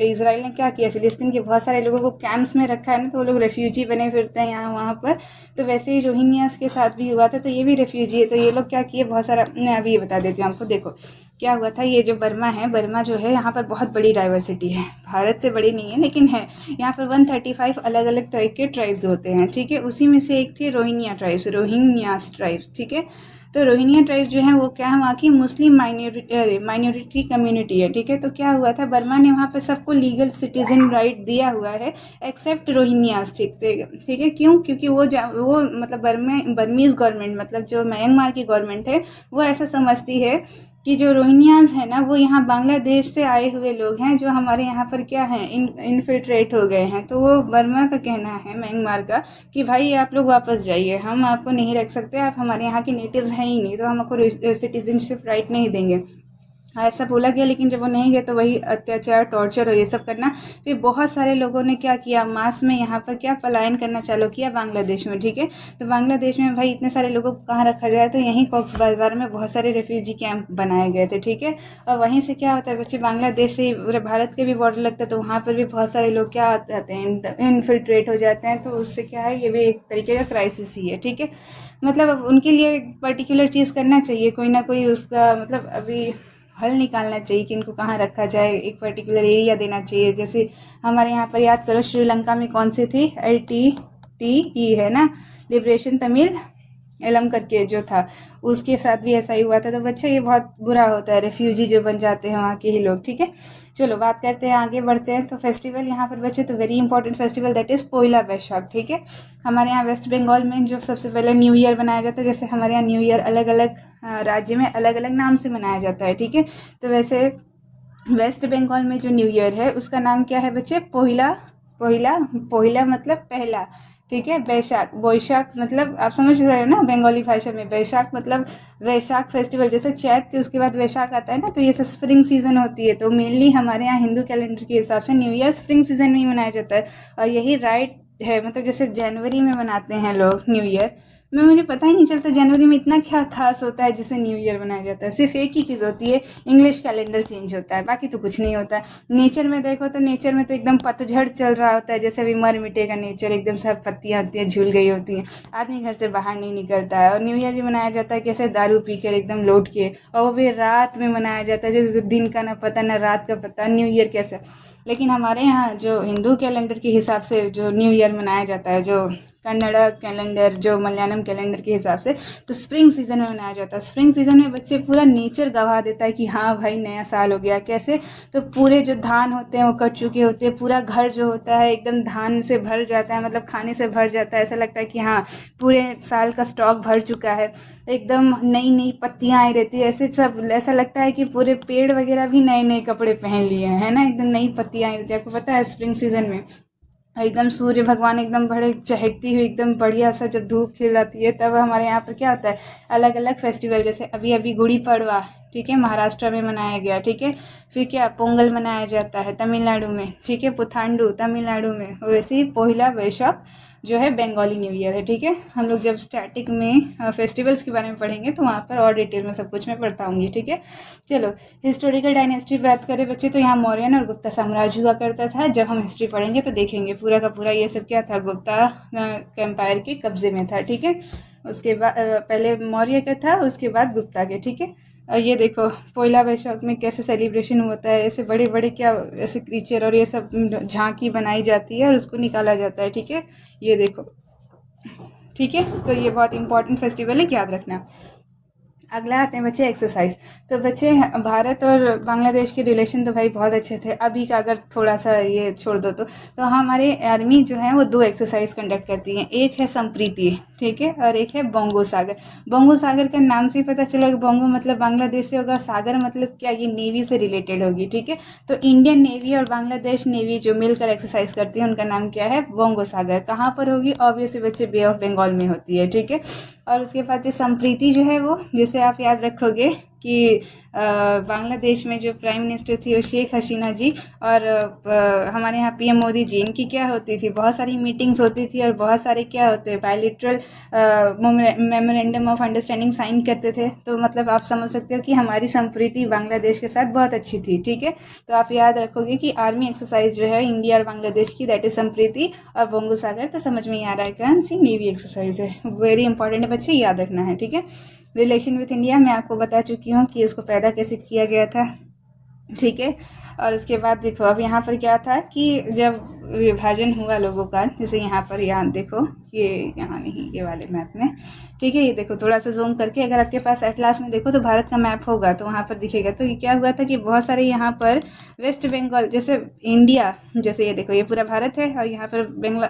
इजराइल ने क्या किया, फ़िलिस्तीन के बहुत सारे लोगों को कैंप्स में रखा है ना, तो वो लोग रेफ्यूजी बने फिरते हैं यहाँ वहाँ पर। तो वैसे ही रोहिंग्यास के साथ भी हुआ था, तो ये भी रेफ्यूजी है। तो ये लोग क्या किए, बहुत सारा, मैं अभी ये बता देती हूँ आपको। देखो क्या हुआ था, ये जो बर्मा है, बर्मा जो है, यहाँ पर बहुत बड़ी डाइवर्सिटी है, भारत से बड़ी नहीं है लेकिन है। यहाँ पर 135 अलग अलग तरह के ट्राइब्स होते हैं, ठीक है। उसी में से एक थी रोहिंग्यास ट्राइब्स, ठीक है। तो रोहिंग्या ट्राइब जो है वो क्या है, वहाँ की मुस्लिम माइनॉरिटी कम्युनिटी है, ठीक है। तो क्या हुआ था, बर्मा ने वहाँ पे सबको लीगल सिटीजन राइट दिया हुआ है, एक्सेप्ट रोहिंग्यास, ठीक है। क्यों, क्योंकि वो मतलब बर्मीज गवर्नमेंट, मतलब जो म्यांमार की गवर्नमेंट है, वो ऐसा समझती है कि जो रोहिंग्याज हैं ना वो यहाँ बांग्लादेश से आए हुए लोग हैं जो हमारे यहाँ पर क्या हैं इनफिल्ट्रेट हो गए हैं। तो वो बर्मा का कहना है, म्यांमार का, कि भाई आप लोग वापस जाइए, हम आपको नहीं रख सकते, आप हमारे यहाँ के नेटिव्स हैं ही नहीं, तो हम आपको सिटीजनशिप राइट नहीं देंगे, ऐसा बोला गया। लेकिन जब वो नहीं गए तो वही अत्याचार, टॉर्चर और ये सब करना। फिर बहुत सारे लोगों ने क्या किया, मास में यहाँ पर क्या पलायन करना चालू किया बांग्लादेश में, ठीक है। तो बांग्लादेश में भाई इतने सारे लोगों को कहाँ रखा जाए, तो यहीं कॉक्स बाज़ार में बहुत सारे रेफ्यूजी कैंप बनाए गए थे, ठीक है। और वहीं से क्या होता है बच्चे, बांग्लादेश से पूरे भारत के भी बॉर्डर लगता है, तो वहाँ पर भी बहुत सारे लोग क्या आ जाते हैं, इनफिल्ट्रेट हो जाते हैं। तो उससे क्या है, ये भी एक तरीके का क्राइसिस ही है, ठीक है। मतलब अब उनके लिए एक पर्टिकुलर चीज़ करना चाहिए, कोई ना कोई उसका मतलब अभी हल निकालना चाहिए कि इनको कहाँ रखा जाए, एक पर्टिकुलर एरिया देना चाहिए। जैसे हमारे यहाँ पर याद करो श्रीलंका में कौन सी थी, LTTE है ना, लिबरेशन तमिल एलम करके जो था, उसके साथ भी ऐसा ही हुआ था। तो बच्चा ये बहुत बुरा होता है, रेफ्यूजी जो बन जाते हैं वहाँ के ही लोग, ठीक है। चलो बात करते हैं, आगे बढ़ते हैं। तो फेस्टिवल यहाँ पर बच्चे, तो very important festival that is Poila Baishakh, ठीक है। हमारे यहाँ वेस्ट बंगाल में जो सबसे पहले न्यू ईयर मनाया जाता है, जैसे हमारे यहाँ न्यू ईयर अलग अलग राज्य में अलग अलग नाम से मनाया जाता है, ठीक है। तो वैसे वेस्ट बंगाल में जो न्यू ईयर है उसका नाम क्या है बच्चे, पोहिला। पोहिला मतलब पहला, ठीक है। बैशाख मतलब आप समझ रहे हो ना बंगाली भाषा में, बैशाख मतलब वैशाख फेस्टिवल, जैसे चैत थी उसके बाद वैशाख आता है ना, तो ये सब स्प्रिंग सीजन होती है। तो मेनली हमारे यहाँ हिंदू कैलेंडर के हिसाब से न्यू ईयर स्प्रिंग सीजन में ही मनाया जाता है, और यही राइट है। मतलब जैसे जनवरी में मनाते हैं लोग न्यू ईयर, में मुझे पता ही नहीं चलता जनवरी में इतना क्या खास होता है जिसे न्यू ईयर मनाया जाता है। सिर्फ एक ही चीज़ होती है, इंग्लिश कैलेंडर चेंज होता है, बाकी तो कुछ नहीं होता है। नेचर में देखो तो नेचर में तो एकदम पतझड़ चल रहा होता है, जैसे अभी मर मिटेगा नेचर, एकदम सब पत्तियाँ होती हैं झूल गई होती हैं, आदमी घर से बाहर नहीं निकलता है। और न्यू ईयर भी मनाया जाता है कैसे, दारू पी कर एकदम लौट के, और वो भी रात में मनाया जाता है, जो दिन का ना पता ना रात का पता, न्यू ईयर कैसे। लेकिन हमारे यहाँ जो हिंदू कैलेंडर के हिसाब से जो न्यू ईयर मनाया जाता है, जो कन्नड़ा कैलेंडर, जो मलयालम कैलेंडर के हिसाब से, तो स्प्रिंग सीजन में मनाया जाता है। स्प्रिंग सीजन में बच्चे पूरा नेचर गवा देता है कि हाँ भाई नया साल हो गया। कैसे, तो पूरे जो धान होते हैं वो कट चुके होते हैं, पूरा घर जो होता है एकदम धान से भर जाता है, मतलब खाने से भर जाता है। ऐसा लगता है कि हाँ पूरे साल का स्टॉक भर चुका है, एकदम नई नई पत्तियाँ आई रहती है, ऐसे सब ऐसा लगता है कि पूरे पेड़ वगैरह भी नए नए कपड़े पहन लिए हैं, है ना, एकदम नई पत्तियाँ आई रहती है। आपको पता है स्प्रिंग सीजन में एकदम सूर्य भगवान एकदम बड़े चहकती हुई एकदम बढ़िया सा जब धूप खिल जाती है, तब हमारे यहाँ पर क्या होता है, अलग अलग फेस्टिवल, जैसे अभी अभी गुड़ी पड़वा, ठीक है, महाराष्ट्र में मनाया गया, ठीक है। फिर क्या पोंगल मनाया जाता है तमिलनाडु में, ठीक है, पुथांडु तमिलनाडु में। वैसे ही पोहिला वैशाख जो है बंगाली न्यू ईयर है, ठीक है। हम लोग जब स्टैटिक में फेस्टिवल्स के बारे में पढ़ेंगे तो वहाँ पर और डिटेल में सब कुछ मैं बताऊँगी, ठीक है। चलो हिस्टोरिकल डायनेस्टी बात करें बच्चे, तो यहाँ मौर्यन और गुप्ता साम्राज्य हुआ करता था। जब हम हिस्ट्री पढ़ेंगे तो देखेंगे पूरा का पूरा ये सब क्या था, गुप्ता एम्पायर के कब्जे में था, ठीक है। उसके बाद पहले मौर्य का था, उसके बाद गुप्ता के, ठीक है। और ये देखो पोइला वैशाख में कैसे सेलिब्रेशन होता है, ऐसे बड़े बड़े क्या ऐसे क्रीचर और ये सब झांकी बनाई जाती है और उसको निकाला जाता है, ठीक है। ये देखो, ठीक है। तो ये बहुत इंपॉर्टेंट फेस्टिवल है, याद रखना। अगला आते हैं बच्चे एक्सरसाइज। तो बच्चे भारत और बांग्लादेश के रिलेशन तो भाई बहुत अच्छे थे, अभी का अगर थोड़ा सा ये छोड़ दो तो हमारे आर्मी जो है वो 2 एक्सरसाइज कंडक्ट करती हैं, एक है संप्रीति, ठीक है, और एक है बोंगो सागर। बोंगो सागर का नाम से ही पता चला कि बोंगो मतलब बांग्लादेश से होगा, सागर मतलब क्या, ये नेवी से रिलेटेड होगी, ठीक है। तो इंडियन नेवी और बांग्लादेश नेवी जो मिलकर एक्सरसाइज करती है उनका नाम क्या है, बोंगो सागर। कहाँ पर होगी, ऑब्वियसली बच्चे बे ऑफ बंगाल में होती है, ठीक है। और उसके बाद जो संप्रीति जो है वो, जैसे आप याद रखोगे कि बांग्लादेश में जो प्राइम मिनिस्टर थी वो शेख हसीना जी, और हमारे यहाँ पीएम मोदी जी, इनकी क्या होती थी, बहुत सारी मीटिंग्स होती थी और बहुत सारे क्या होते हैं bilateral memorandum of understanding sign करते थे। तो मतलब आप समझ सकते हो कि हमारी संप्रीति बांग्लादेश के साथ बहुत अच्छी थी, ठीक है। तो आप याद रखोगे कि आर्मी एक्सरसाइज जो है इंडिया और बांग्लादेश की, दैट इज संप्रीति और बोंगो सागर। तो समझ में ही आ रहा है कौन सी नेवी एक्सरसाइज है, वेरी इंपॉर्टेंट है बच्चे, याद रखना है, ठीक है। रिलेशन विथ इंडिया मैं आपको बता चुकी हूँ कि इसको पैदा कैसे किया गया था, ठीक है। और उसके बाद देखो अब यहाँ पर क्या था कि जब विभाजन हुआ लोगों का, जैसे यहाँ पर देखो ये यहाँ नहीं, ये वाले मैप में, ठीक है। ये देखो थोड़ा सा जूम करके, अगर आपके पास एटलास में देखो तो भारत का मैप होगा तो वहाँ पर दिखेगा। तो ये क्या हुआ था कि बहुत सारे यहाँ पर वेस्ट बंगाल, जैसे इंडिया, जैसे ये देखो ये पूरा भारत है और यहाँ पर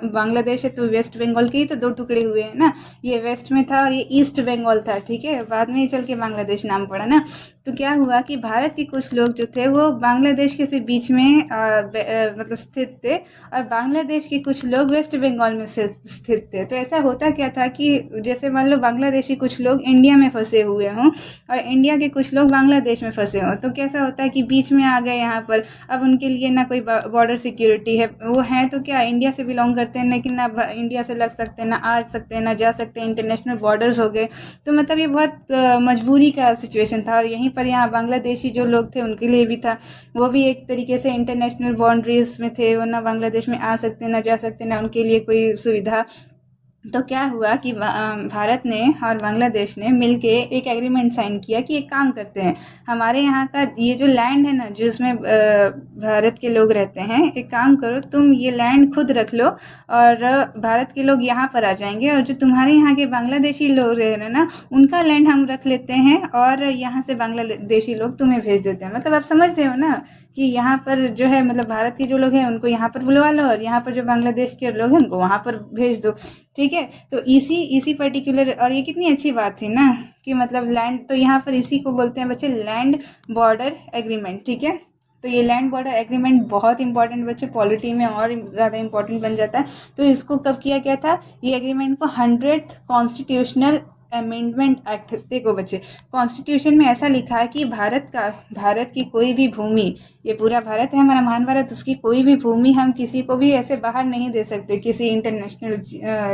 बांग्लादेश है, तो वेस्ट बंगाल के ही तो 2 टुकड़े हुए हैं ना। ये वेस्ट में था और ये ईस्ट बंगाल था, ठीक है। बाद में चल के बांग्लादेश नाम पड़ा ना। तो क्या हुआ कि भारत के कुछ लोग जो थे वो बांग्लादेश के से बीच में मतलब स्थित थे, और बांग्लादेश के कुछ लोग वेस्ट बंगाल में स्थित थे। तो ऐसा होता क्या था कि जैसे मान लो बांग्लादेशी कुछ लोग इंडिया में फंसे हुए हों और इंडिया के कुछ लोग बांग्लादेश में फंसे हों, तो कैसा होता है कि बीच में आ गए यहाँ पर। अब उनके लिए ना कोई बॉर्डर सिक्योरिटी है, वो हैं तो क्या इंडिया से बिलोंग करते हैं, लेकिन ना इंडिया से लग सकते हैं, ना आ सकते हैं, ना जा सकते हैं, इंटरनेशनल बॉर्डर्स हो गए। तो मतलब ये बहुत मजबूरी का सिचुएशन था। और यहीं पर यहाँ बांग्लादेशी जो लोग थे उनके लिए भी था, वो भी एक तरीके से इंटरनेशनल बाउंड्रीज में थे, वो ना बांग्लादेश में आ सकते ना जा सकते, ना उनके लिए कोई सुविधा। तो क्या हुआ कि भारत ने और बांग्लादेश ने मिलके एक एग्रीमेंट साइन किया कि एक काम करते हैं, हमारे यहाँ का ये जो लैंड है ना, जिसमें भारत के लोग रहते हैं, एक काम करो तुम ये लैंड खुद रख लो और भारत के लोग यहाँ पर आ जाएंगे, और जो तुम्हारे यहाँ के बांग्लादेशी लोग रह रहे हैं ना, उनका लैंड हम रख लेते हैं और यहाँ से बांग्लादेशी लोग तुम्हें भेज देते हैं। मतलब आप समझ रहे हो ना कि यहाँ पर जो है, मतलब भारत के जो लोग हैं उनको यहाँ पर बुलवा लो और यहाँ पर जो बांग्लादेश के लोग हैं उनको वहाँ पर भेज दो, ठीक है। तो इसी पर्टिकुलर, और ये कितनी अच्छी बात थी ना कि मतलब लैंड, तो यहाँ पर इसी को बोलते हैं बच्चे लैंड बॉर्डर एग्रीमेंट, ठीक है। तो ये लैंड बॉर्डर एग्रीमेंट बहुत इंपॉर्टेंट बच्चे पॉलिटी में और ज़्यादा इंपॉर्टेंट बन जाता है। तो इसको कब किया गया था, ये एग्रीमेंट को 100th कॉन्स्टिट्यूशनल अमेंडमेंट एक्ट। देखो बच्चे, कॉन्स्टिट्यूशन में ऐसा लिखा है कि भारत की कोई भी भूमि, ये पूरा भारत है हमारा महान भारत, उसकी कोई भी भूमि हम किसी को भी ऐसे बाहर नहीं दे सकते, किसी इंटरनेशनल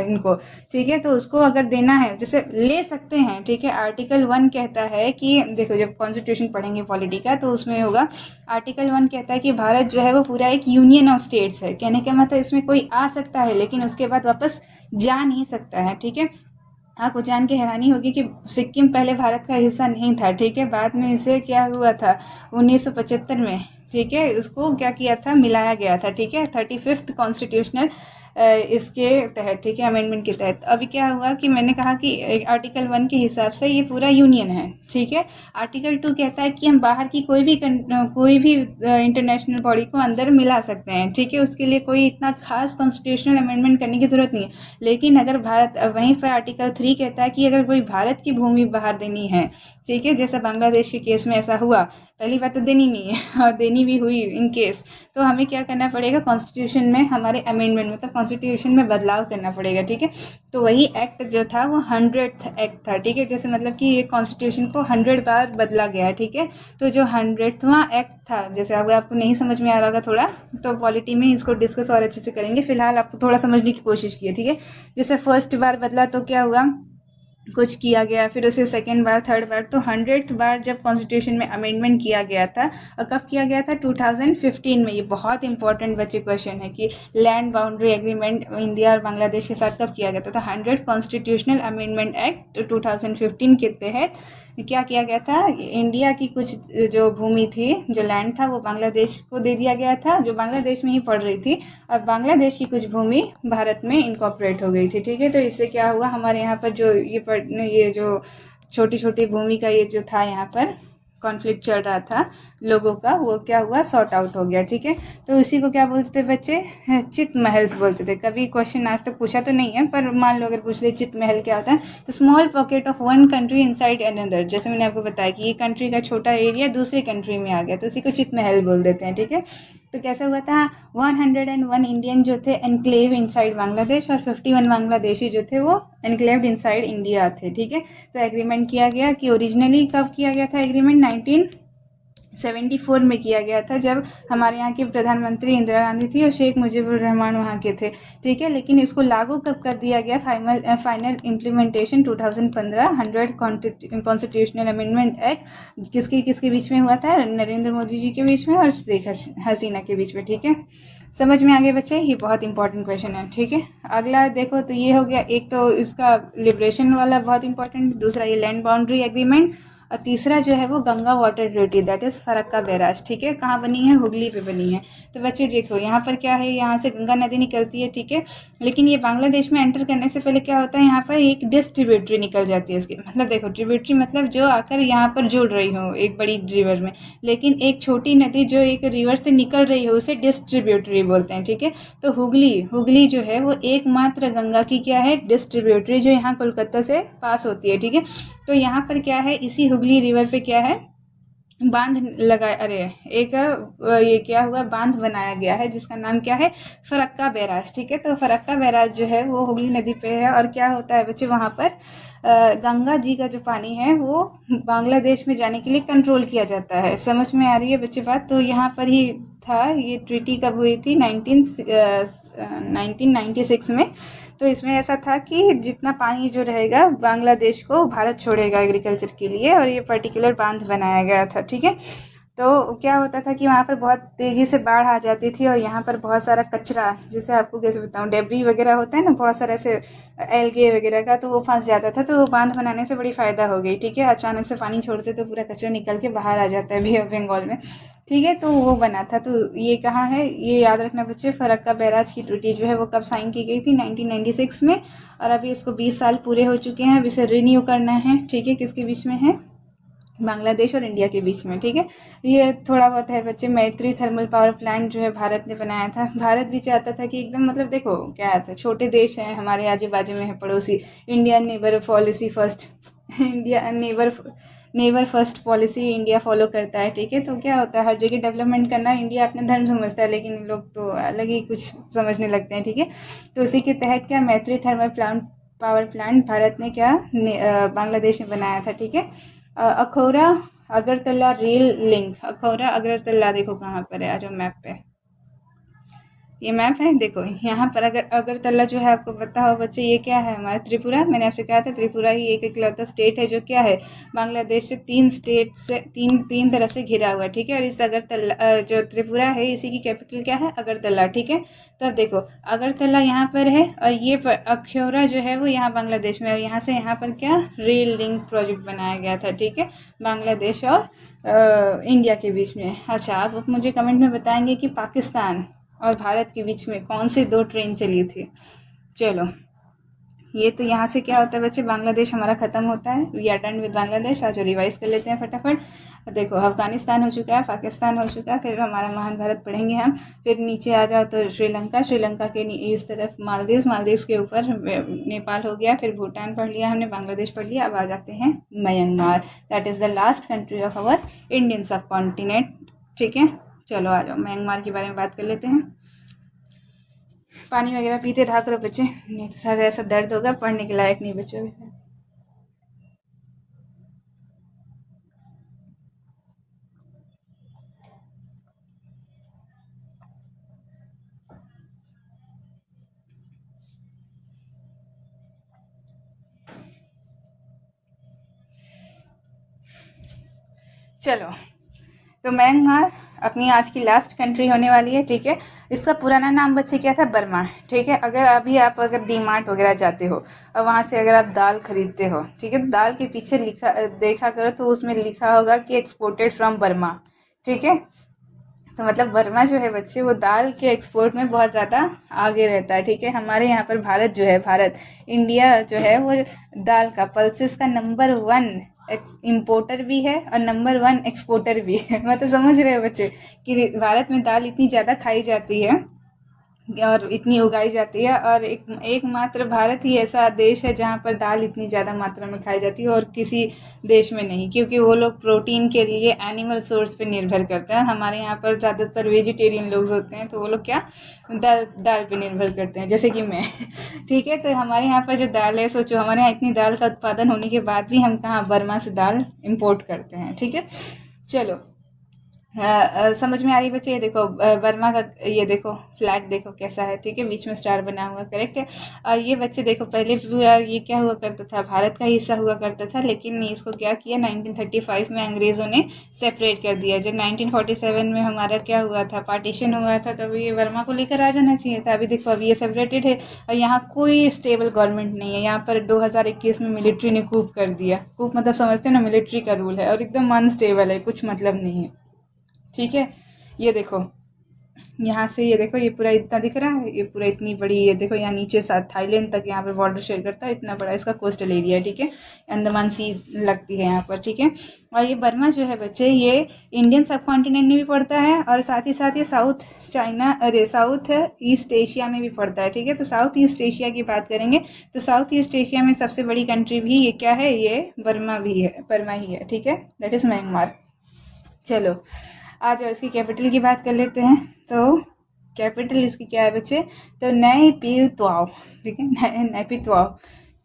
इनको, ठीक है। तो उसको अगर देना है जैसे ले सकते हैं, ठीक है। आर्टिकल 1 कहता है कि देखो जब कॉन्स्टिट्यूशन पढ़ेंगे पॉलिटी का तो उसमें होगा, आर्टिकल 1 कहता है कि भारत जो है वो पूरा एक यूनियन ऑफ स्टेट्स है। कहने का मतलब इसमें कोई आ सकता है लेकिन उसके बाद वापस जा नहीं सकता है, ठीक है। आपको जान के हैरानी होगी कि सिक्किम पहले भारत का हिस्सा नहीं था, ठीक है। बाद में इसे क्या हुआ था 1975 में, ठीक है, उसको क्या किया था, मिलाया गया था, ठीक है, 35th कॉन्स्टिट्यूशनल इसके तहत, ठीक है, अमेंडमेंट के तहत। अभी क्या हुआ कि मैंने कहा कि आर्टिकल 1 के हिसाब से ये पूरा यूनियन है, ठीक है। आर्टिकल 2 कहता है कि हम बाहर की कोई भी इंटरनेशनल बॉडी को अंदर मिला सकते हैं, ठीक है। उसके लिए कोई इतना खास कॉन्स्टिट्यूशनल अमेंडमेंट करने की जरूरत नहीं है। लेकिन अगर भारत, वहीं पर आर्टिकल 3 कहता है कि अगर कोई भारत की भूमि बाहर देनी है, ठीक है, जैसा बांग्लादेश के केस में ऐसा हुआ, पहली बात तो देनी नहीं है और देनी भी हुई इन केस, तो हमें क्या करना पड़ेगा, कॉन्स्टिट्यूशन में हमारे अमेंडमेंट मतलब कॉन्स्टिट्यूशन में बदलाव करना पड़ेगा, ठीक है। तो वही एक्ट जो था वो 100th एक्ट था, ठीक है। जैसे मतलब कि ये कॉन्स्टिट्यूशन को 100 बार बदला गया, ठीक है। तो जो 100वां एक्ट था, जैसे अगर आपको नहीं समझ में आ रहा होगा थोड़ा, तो पॉलिटी में इसको डिस्कस और अच्छे से करेंगे, फिलहाल आपको थोड़ा समझने की कोशिश की है, ठीक है। जैसे फर्स्ट बार बदला तो क्या हुआ, कुछ किया गया, फिर उसे सेकेंड बार, थर्ड बार, तो 100th बार जब कॉन्स्टिट्यूशन में अमेंडमेंट किया गया था, और कब किया गया था, 2015 में। ये बहुत इंपॉर्टेंट बच्चे क्वेश्चन है कि लैंड बाउंड्री एग्रीमेंट इंडिया और बांग्लादेश के साथ कब किया गया था। 100th कॉन्स्टिट्यूशनल अमेंडमेंट एक्ट 2015 के तहत क्या किया गया था, इंडिया की कुछ जो भूमि थी, जो लैंड था, वो बांग्लादेश को दे दिया गया था, जो बांग्लादेश में ही पड़ रही थी, और बांग्लादेश की कुछ भूमि भारत में इनकॉर्पोरेट हो गई थी, ठीक है। तो इससे क्या हुआ, हमारे यहाँ पर जो ये जो छोटी छोटी भूमि का ये जो था यहाँ पर कॉन्फ्लिक्ट चल रहा था लोगों का, वो क्या हुआ, सॉर्ट आउट हो गया, ठीक है। तो उसी को क्या बोलते थे बच्चे, चित महल बोलते थे। कभी क्वेश्चन आज तक पूछा तो नहीं है, पर मान लो अगर पूछ ले चित महल क्या होता है, तो small pocket of one country inside another. जैसे मैंने आपको बताया कि ये कंट्री का छोटा एरिया दूसरे कंट्री में आ गया, तो उसी को चित महल बोल देते हैं, ठीक है। तो कैसा हुआ था, 101 इंडियन जो थे एनक्लेव इनसाइड बांग्लादेश, और 51 बांग्लादेशी जो थे वो एनक्लेव्ड इनसाइड इंडिया थे, ठीक है। तो एग्रीमेंट किया गया कि ओरिजिनली कब किया गया था एग्रीमेंट, 1974 में किया गया था, जब हमारे यहाँ की प्रधानमंत्री इंदिरा गांधी थी और शेख मुजीबुर रहमान वहाँ के थे, ठीक है। लेकिन इसको लागू कब कर दिया गया, final implementation 2015 100th constitutional amendment act किसके बीच में हुआ था, नरेंद्र मोदी जी के बीच में और शेख हसीना के बीच में, ठीक है। समझ में आ गए बच्चे, ये बहुत इंपॉर्टेंट क्वेश्चन है, ठीक है। अगला देखो, तो ये हो गया एक, तो इसका लिबरेशन वाला बहुत इंपॉर्टेंट, दूसरा ये लैंड बाउंड्री एग्रीमेंट, और तीसरा जो है वो Ganga water authority, that is Farakka barrage, ठीक है। कहाँ बनी है? हुगली पे बनी है। तो बच्चे देखो यहाँ पर क्या है, यहाँ से गंगा नदी निकलती है, ठीक है। लेकिन ये बांग्लादेश में एंटर करने से पहले क्या होता है, यहाँ पर एक डिस्ट्रीब्यूटरी निकल जाती है इसकी, मतलब देखो ट्रिब्यूटरी मतलब जो आकर यहाँ पर जुड़ रही हो एक बड़ी रिवर में, लेकिन एक छोटी नदी जो एक रिवर से निकल रही हो उसे डिस्ट्रीब्यूटरी बोलते हैं, ठीक है। तो हुगली हुगली जो है वो एकमात्र गंगा की क्या है, डिस्ट्रीब्यूटरी, जो यहाँ कोलकाता से पास होती है, ठीक है। तो यहाँ पर क्या है, इसी हुगली रिवर पे क्या है, बांध लगा, अरे एक ये क्या हुआ, बांध बनाया गया है जिसका नाम क्या है, फरक्का बैराज, ठीक है। तो फरक्का बैराज जो है वो हुगली नदी पे है। और क्या होता है बच्चे, वहाँ पर गंगा जी का जो पानी है वो बांग्लादेश में जाने के लिए कंट्रोल किया जाता है। समझ में आ रही है बच्चे बात? तो यहाँ पर ही था, ये ट्रीटी कब हुई थी, 1996 में। तो इसमें ऐसा था कि जितना पानी जो रहेगा बांग्लादेश को भारत छोड़ेगा एग्रीकल्चर के लिए, और ये पर्टिकुलर बांध बनाया गया था, ठीक है। तो क्या होता था कि वहाँ पर बहुत तेज़ी से बाढ़ आ जाती थी, और यहाँ पर बहुत सारा कचरा, जैसे आपको कैसे बताऊँ, डेब्री वगैरह होता है ना, बहुत सारा ऐसे एल्गे वगैरह का, तो वो फंस जाता था। तो वो बांध बनाने से बड़ी फ़ायदा हो गई, ठीक है। अचानक से पानी छोड़ते तो पूरा कचरा निकल के बाहर आ जाता है बे ऑफ बंगाल में, ठीक है। तो वो बना था। तो ये कहाँ है, ये याद रखना बच्चे, फरक्का बैराज की ट्रीटी जो है वो कब साइन की गई थी, 1996 में। और अभी इसको 20 साल पूरे हो चुके हैं। अब इसे रिन्यू करना है, ठीक है। किसके बीच में है, बांग्लादेश और इंडिया के बीच में, ठीक है। ये थोड़ा बहुत है बच्चे, मैत्री थर्मल पावर प्लांट जो है भारत ने बनाया था। भारत भी चाहता था कि एकदम, मतलब देखो क्या था, छोटे देश हैं हमारे आजू बाजू में है पड़ोसी, India neighbour policy first, India neighbour first policy India follow करता है, ठीक है। तो क्या होता है, हर जगह डेवलपमेंट करना इंडिया अपने धर्म समझता है, लेकिन लोग तो अलग ही कुछ समझने लगते हैं, ठीक है। तो उसी के तहत क्या, मैत्री thermal plant power plant Bharat ने क्या बांग्लादेश में बनाया था, ठीक है। अखौरा अगरतला रेल लिंक, अखौरा अगरतला देखो कहाँ पर है, आ जाओ मैप पे, ये मैप है देखो। यहाँ पर अगर अगरतला जो है, आपको पता हो बच्चे, ये क्या है, हमारा त्रिपुरा। मैंने आपसे कहा था त्रिपुरा ही एक इकलौता स्टेट है जो क्या है, बांग्लादेश से तीन स्टेट से तीन तरफ से घिरा हुआ है, ठीक है। और इस अगरतला जो त्रिपुरा है, इसी की कैपिटल क्या है, अगरतला, ठीक है। तो अब देखो अगरतला यहाँ पर है, और ये अखौरा जो है वो यहाँ बांग्लादेश में है। और यहाँ से यहाँ पर क्या रेल लिंक प्रोजेक्ट बनाया गया था, ठीक है, बांग्लादेश और इंडिया के बीच में। अच्छा, आप मुझे कमेंट में बताएंगे कि पाकिस्तान और भारत के बीच में कौन सी 2 ट्रेन चली थी। चलो, ये तो यहाँ से क्या होता है बच्चे, बांग्लादेश हमारा ख़त्म होता है, we are done with Bangladesh. आज रिवाइज कर लेते हैं फटाफट। देखो अफगानिस्तान हो चुका है, पाकिस्तान हो चुका है, फिर हमारा महान भारत पढ़ेंगे हम। फिर नीचे आ जाओ तो श्रीलंका, श्रीलंका के इस तरफ मालदीव, मालदीव के ऊपर नेपाल हो गया, फिर भूटान पढ़ लिया हमने, बांग्लादेश पढ़ लिया। अब आ जाते हैं Myanmar, that is the last country of our Indian subcontinent, ठीक है। चलो आ जाओ, म्यांमार के बारे में बात कर लेते हैं। पानी वगैरह पीते रहा करो बच्चे, नहीं तो सारा ऐसा दर्द होगा, पढ़ने के लायक नहीं बचोगे। चलो, तो म्यांमार अपनी आज की लास्ट कंट्री होने वाली है, ठीक है। इसका पुराना नाम बच्चे क्या था, बर्मा, ठीक है। अगर अभी आप अगर डी मार्ट वगैरह जाते हो और वहाँ से अगर आप दाल खरीदते हो, ठीक है, दाल के पीछे लिखा देखा करो तो उसमें लिखा होगा कि एक्सपोर्टेड फ्रॉम बर्मा, ठीक है। तो मतलब बर्मा जो है बच्चे, वो दाल के एक्सपोर्ट में बहुत ज़्यादा आगे रहता है, ठीक है। हमारे यहाँ पर भारत जो है, भारत इंडिया जो है वो दाल का पल्सेस का नंबर 1 इम्पोर्टर भी है और नंबर 1 एक्सपोर्टर भी है। मतलब समझ रहे हो बच्चे कि भारत में दाल इतनी ज़्यादा खाई जाती है और इतनी उगाई जाती है, और एकमात्र भारत ही ऐसा देश है जहाँ पर दाल इतनी ज़्यादा मात्रा में खाई जाती है और किसी देश में नहीं, क्योंकि वो लोग प्रोटीन के लिए एनिमल सोर्स पे निर्भर करते हैं। हमारे यहाँ पर ज़्यादातर वेजिटेरियन लोग होते हैं, तो वो लोग क्या दाल पे निर्भर करते हैं, जैसे कि मैं ठीक है। तो हमारे यहाँ पर जो दाल है, सोचो हमारे यहाँ इतनी दाल का उत्पादन होने के बाद भी हम कहाँ बर्मा से दाल इम्पोर्ट करते हैं, ठीक है। चलो, समझ में आ रही है बच्चे? ये देखो बर्मा का ये देखो फ्लैग देखो कैसा है, ठीक है, बीच में स्टार बना हुआ, करेक्ट है। और ये बच्चे देखो पहले पूरा ये क्या हुआ करता था, भारत का हिस्सा हुआ करता था, लेकिन इसको क्या किया 1935 में अंग्रेज़ों ने सेपरेट कर दिया। जब 1947 में हमारा क्या हुआ था, पार्टीशन हुआ था, तब ये बर्मा को लेकर आ जाना चाहिए था। अभी देखो अभी ये सेपरेटेड है और यहाँ कोई स्टेबल गवर्नमेंट नहीं है। यहाँ पर 2021 में मिलिट्री ने कूप कर दिया। कूप मतलब समझते हैं ना, मिलिट्री का रूल है और एकदम अनस्टेबल है, कुछ मतलब नहीं है, ठीक है। ये देखो यहाँ से, ये देखो ये पूरा इतना दिख रहा है, ये पूरा इतनी बड़ी, ये देखो यहाँ नीचे साथ थाईलैंड तक यहाँ पे बॉर्डर शेयर करता है, इतना बड़ा इसका कोस्टल एरिया है, ठीक है। अंडमान सी लगती है यहाँ पर, ठीक है। और ये बर्मा जो है बच्चे, ये इंडियन सब कॉन्टिनेंट में भी पड़ता है और साथ ही साथ ये साउथ चाइना, अरे साउथ ईस्ट एशिया में भी पड़ता है, ठीक है। तो साउथ ईस्ट एशिया की बात करेंगे तो साउथ ईस्ट एशिया में सबसे बड़ी कंट्री भी ये क्या है, ये बर्मा भी है, बर्मा ही है, ठीक है, दैट इज़ म्यांमार। चलो आ जाओ इसकी कैपिटल की बात कर लेते हैं। तो कैपिटल इसकी क्या है बच्चे, तो नए पितुआव, ठीक है, नए पितुआव,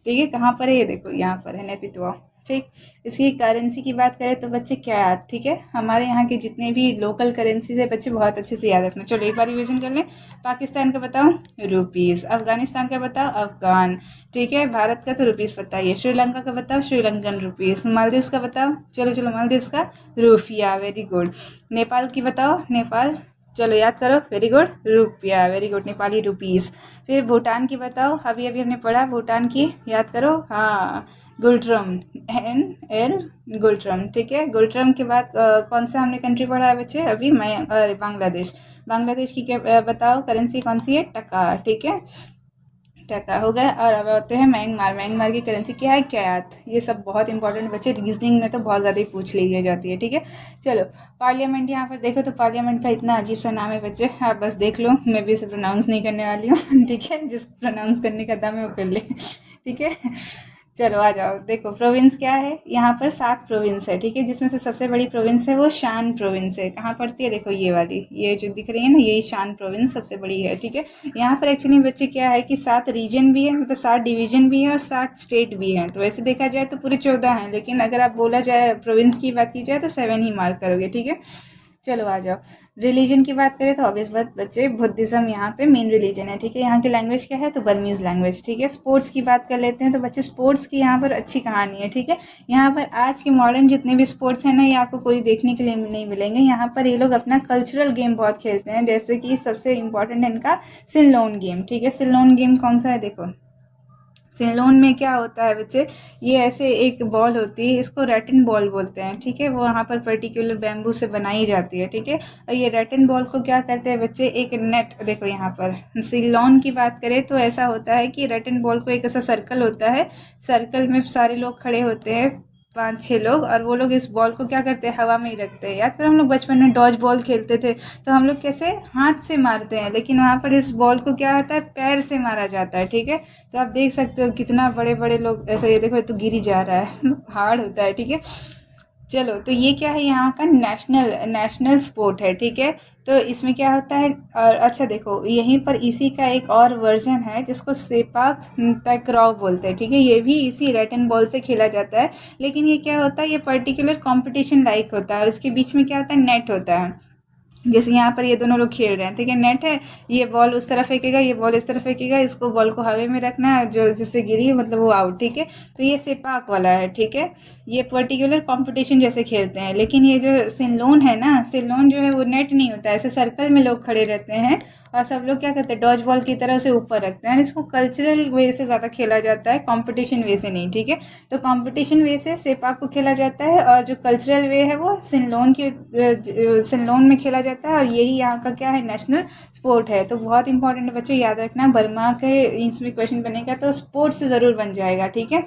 ठीक है। कहाँ पर है, ये देखो यहाँ पर है नए पितुआव, ठीक। इसकी करेंसी की बात करें तो बच्चे क्या याद, ठीक है, हमारे यहाँ के जितने भी लोकल करेंसीज है बच्चे बहुत अच्छे से याद रखना। चलो एक बार रिविजन कर लें। पाकिस्तान का बताओ रुपीज़, अफगानिस्तान का बताओ अफगान, ठीक है। भारत का तो रुपीज़ पता ही है। श्रीलंका का बताओ श्रीलंकन रुपीज़। मालदीव्स का बताओ, चलो चलो मालदीव्स का रुपया, वेरी गुड। नेपाल की बताओ, नेपाल, चलो याद करो, वेरी गुड, रुपया, वेरी गुड, नेपाली रुपीज़। फिर भूटान की बताओ, अभी अभी हमने पढ़ा भूटान की, याद करो, हाँ, गुल्ट्रम, NL गुल्ट्रम, ठीक है। गुल्ट्रम के बाद कौन सा हमने कंट्री पढ़ा है बच्चे अभी, मैं अरे बांग्लादेश, बांग्लादेश की क्या बताओ करेंसी कौन सी है, टका, ठीक है, टका हो गया। और अब आते हैं म्यांमार, म्यांमार की करेंसी क्या है, क्यात। ये सब बहुत इंपॉर्टेंट बच्चे, रीजनिंग में तो बहुत ज़्यादा ही पूछ ली जाती है, ठीक है। चलो पार्लियामेंट यहाँ पर देखो, तो पार्लियामेंट का इतना अजीब सा नाम है बच्चे, आप बस देख लो, मैं भी इसे प्रोनाउंस नहीं करने वाली हूँ ठीक है, जिस प्रोनाउंस करने का दम है वो कर ले ठीक है। चलो आ जाओ, देखो प्रोविंस क्या है, यहाँ पर 7 प्रोविंस है, ठीक है, जिसमें से सबसे बड़ी प्रोविंस है वो शान प्रोविंस है। कहाँ पड़ती है, देखो ये वाली, ये जो दिख रही है ना, यही शान प्रोविंस सबसे बड़ी है, ठीक है। यहाँ पर एक्चुअली बच्चे क्या है कि 7 रीजन भी है, मतलब 7 डिवीजन भी है और 7 स्टेट भी हैं। तो वैसे देखा जाए तो पूरे 14 हैं, लेकिन अगर आप बोला जाए प्रोविंस की बात की जाए तो 7 ही मार्क करोगे, ठीक है। चलो आ जाओ, रिलीजन की बात करें तो ऑब्वियस बात बच्चे, बुद्धिज़्म यहाँ पे मेन रिलीजन है, ठीक है। यहाँ की लैंग्वेज क्या है, तो बर्मीज़ लैंग्वेज, ठीक है। स्पोर्ट्स की बात कर लेते हैं तो बच्चे स्पोर्ट्स की यहाँ पर अच्छी कहानी है, ठीक है। यहाँ पर आज के मॉडर्न जितने भी स्पोर्ट्स हैं ना, ये आपको कोई देखने के लिए नहीं मिलेंगे। यहाँ पर ये लोग अपना कल्चरल गेम बहुत खेलते हैं, जैसे कि सबसे इंपॉर्टेंट है इनका सिनलोन गेम, ठीक है। सिनलोन गेम कौन सा है, देखो सिलोन में क्या होता है बच्चे, ये ऐसे एक बॉल होती है, इसको रैटिन बॉल बोलते हैं, ठीक है। वो वहाँ पर पर्टिकुलर बैम्बू से बनाई जाती है, ठीक है। और ये रैटिन बॉल को क्या करते हैं बच्चे, एक नेट, देखो यहाँ पर सिलोन की बात करें तो ऐसा होता है कि रैटिन बॉल को एक ऐसा सर्कल होता है, सर्कल में सारे लोग खड़े होते हैं, 5-6 लोग, और वो लोग इस बॉल को क्या करते हैं, हवा में ही रखते हैं। याद करो हम लोग बचपन में डॉज बॉल खेलते थे, तो हम लोग कैसे हाथ से मारते हैं, लेकिन वहाँ पर इस बॉल को क्या होता है, पैर से मारा जाता है, ठीक है। तो आप देख सकते हो कितना बड़े बड़े लोग ऐसा, ये देखो तो गिर ही जा रहा है हार्ड होता है, ठीक है। चलो तो ये क्या है, यहाँ का नेशनल स्पोर्ट है, ठीक है। तो इसमें क्या होता है, और अच्छा देखो यहीं पर इसी का एक और वर्जन है जिसको सेपाक टकराव बोलते हैं, ठीक है। ये भी इसी रैटन बॉल से खेला जाता है, लेकिन ये क्या होता है, ये पर्टिकुलर कंपटीशन लाइक होता है और इसके बीच में क्या होता है, नेट होता है। जैसे यहाँ पर ये दोनों लोग खेल रहे हैं, ठीक है, नेट है, ये बॉल उस तरफ फेंकेगा, ये बॉल इस तरफ फेंकेगा, इसको बॉल को हवा में रखना है, जो जिससे गिरी मतलब वो आउट, ठीक है। तो ये सेपाक वाला है, ठीक है। ये पर्टिकुलर कंपटीशन जैसे खेलते हैं, लेकिन ये जो सिनलोन है ना, सिनलोन जो है वो नेट नहीं होता है, ऐसे सर्कल में लोग खड़े रहते हैं और सब लोग क्या करते हैं, डॉज बॉल की तरह से ऊपर रखते हैं, और इसको कल्चरल वे से ज़्यादा खेला जाता है, कंपटीशन वे से नहीं, ठीक है। तो कंपटीशन वे से सेपाक को खेला जाता है और जो कल्चरल वे है वो सिनलोन में खेला जाता है, और यही यहाँ का क्या है, नेशनल स्पोर्ट है। तो बहुत इंपॉर्टेंट बच्चों, याद रखना, बर्मा के इसमें क्वेश्चन बनेगा तो स्पोर्ट्स जरूर बन जाएगा, ठीक है,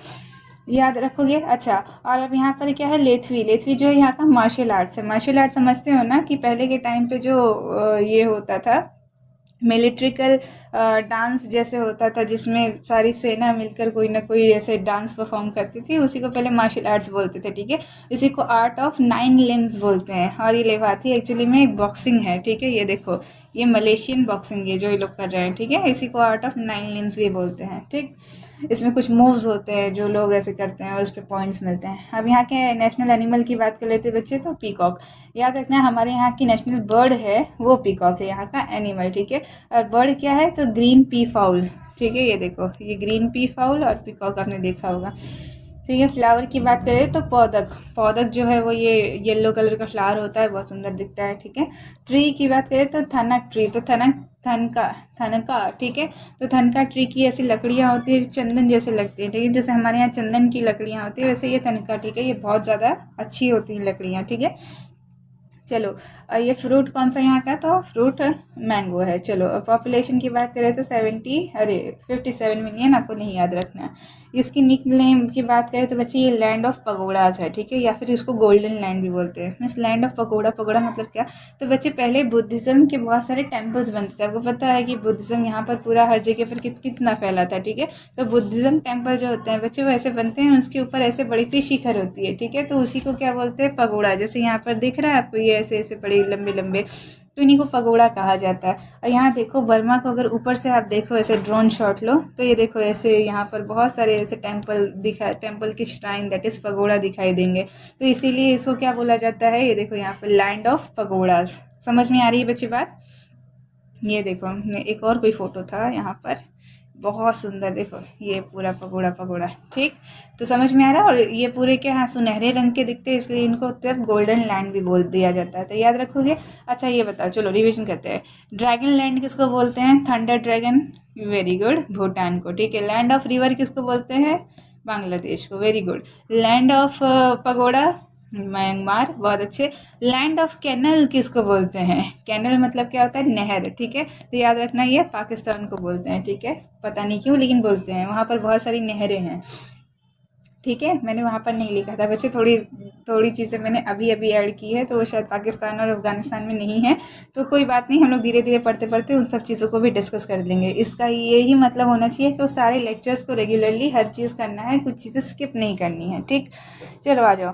याद रखोगे। अच्छा, और अब यहाँ पर क्या है, लेथवी, लेथवी जो है यहाँ का मार्शल आर्ट्स है। मार्शल आर्ट समझते हो ना, कि पहले के टाइम पे जो ये होता था मिलिट्रिकल डांस जैसे होता था, जिसमें सारी सेना मिलकर कोई ना कोई ऐसे डांस परफॉर्म करती थी, उसी को पहले मार्शल आर्ट्स बोलते थे, ठीक है। इसी को आर्ट ऑफ 9 लिम्स बोलते हैं, और ये लेवाथी एक्चुअली में एक बॉक्सिंग है, ठीक है। ये देखो ये मलेशियन बॉक्सिंग है जो ये लोग कर रहे हैं, ठीक है। इसी को आर्ट ऑफ 9 लिम्स भी बोलते हैं, ठीक। इसमें कुछ मूव्स होते हैं जो लोग ऐसे करते हैं और उस पर पॉइंट्स मिलते हैं। अब यहाँ के नेशनल एनिमल की बात कर लेते हैं बच्चे, तो पीकॉक। याद रखना हमारे यहाँ की नेशनल बर्ड है वो पीकॉक है, यहाँ का एनिमल, ठीक है। और बर्ड क्या है, तो ग्रीन पी फाउल, ठीक है। ये देखो, ये ग्रीन पी फाउल और पीकॉक आपने देखा होगा, ठीक है। फ्लावर की बात करें तो पौधक, पौधक जो है वो ये येलो कलर का फ्लावर होता है, बहुत सुंदर दिखता है, ठीक है। ट्री की बात करें तो थनक ट्री, तो थनका, ठीक है। तो थनका ट्री की ऐसी लकड़ियाँ होती है चंदन जैसे लगती है, ठीक है। जैसे हमारे यहाँ चंदन की लकड़ियाँ होती है वैसे ये थनका, ठीक है। ये बहुत ज़्यादा अच्छी होती हैं लकड़ियाँ, ठीक है। चलो, ये फ्रूट कौन सा यहाँ का, तो फ्रूट मैंगो है। चलो, पॉपुलेशन की बात करें तो 57 मिलियन, आपको नहीं याद रखना। इसकी निक नेम की बात करें तो बच्चे ये लैंड ऑफ पगोड़ाज है, ठीक है, या फिर इसको गोल्डन लैंड भी बोलते हैं। Means land of pagoda, pagoda मतलब क्या, तो बच्चे पहले बुद्धिज़्म के बहुत सारे टेम्पल्स बनते थे। आपको पता है कि बुद्धिज़्म यहाँ पर पूरा हर जगह पर कितना फैला था, ठीक है। तो बुद्धिज़्म टेम्पल जो होते हैं बच्चे वो ऐसे बनते हैं, उसके ऊपर ऐसे बड़ी सी शिखर होती है, ठीक है। तो उसी को क्या बोलते हैं, पगोड़ा। जैसे यहाँ पर दिख रहा है आपको, ये ऐसे ऐसे बड़े लंबे लंबे, तो इन्हीं को पगोड़ा कहा जाता है। और यहाँ देखो बर्मा को अगर ऊपर से आप देखो ऐसे ड्रोन शॉट लो, तो ये देखो ऐसे यहाँ पर बहुत सारे ऐसे टेम्पल की श्राइन, दैट इज पगोड़ा दिखाई देंगे। तो इसीलिए इसको क्या बोला जाता है, ये देखो यहाँ पर लैंड ऑफ पगोड़ाज। समझ में आ रही है बच्चे बात। ये देखो एक और कोई फोटो था यहाँ पर, बहुत सुंदर, देखो ये पूरा पगोड़ा पगोड़ा, ठीक। तो समझ में आ रहा है। और ये पूरे क्या, हाँ, सुनहरे रंग के दिखते हैं, इसलिए इनको उत्तर गोल्डन लैंड भी बोल दिया जाता है, तो याद रखोगे। अच्छा ये बताओ, चलो रिवीजन करते हैं। ड्रैगन लैंड किसको बोलते हैं, thunder dragon, very good, Bhutan को, ठीक है। लैंड ऑफ रिवर किसको बोलते हैं, बांग्लादेश को, very good. Land of pagoda, Myanmar, बहुत अच्छे। लैंड ऑफ कैनल किसको बोलते हैं, कैनल मतलब क्या होता है, नहर, ठीक है। तो याद रखना ये पाकिस्तान को बोलते हैं, ठीक है। पता नहीं क्यों लेकिन बोलते हैं, वहाँ पर बहुत सारी नहरें हैं, ठीक है। मैंने वहाँ पर नहीं लिखा था बच्चे, थोड़ी थोड़ी चीज़ें मैंने अभी अभी ऐड की है, तो वो शायद पाकिस्तान और अफगानिस्तान में नहीं है। तो कोई बात नहीं, हम लोग धीरे धीरे पढ़ते पढ़ते उन सब चीज़ों को भी डिस्कस कर लेंगे। इसका यही मतलब होना चाहिए कि वो सारे लेक्चर्स को रेगुलरली हर चीज़ करना है, कुछ चीज़ें स्किप नहीं करनी है, ठीक। चलो आ जाओ।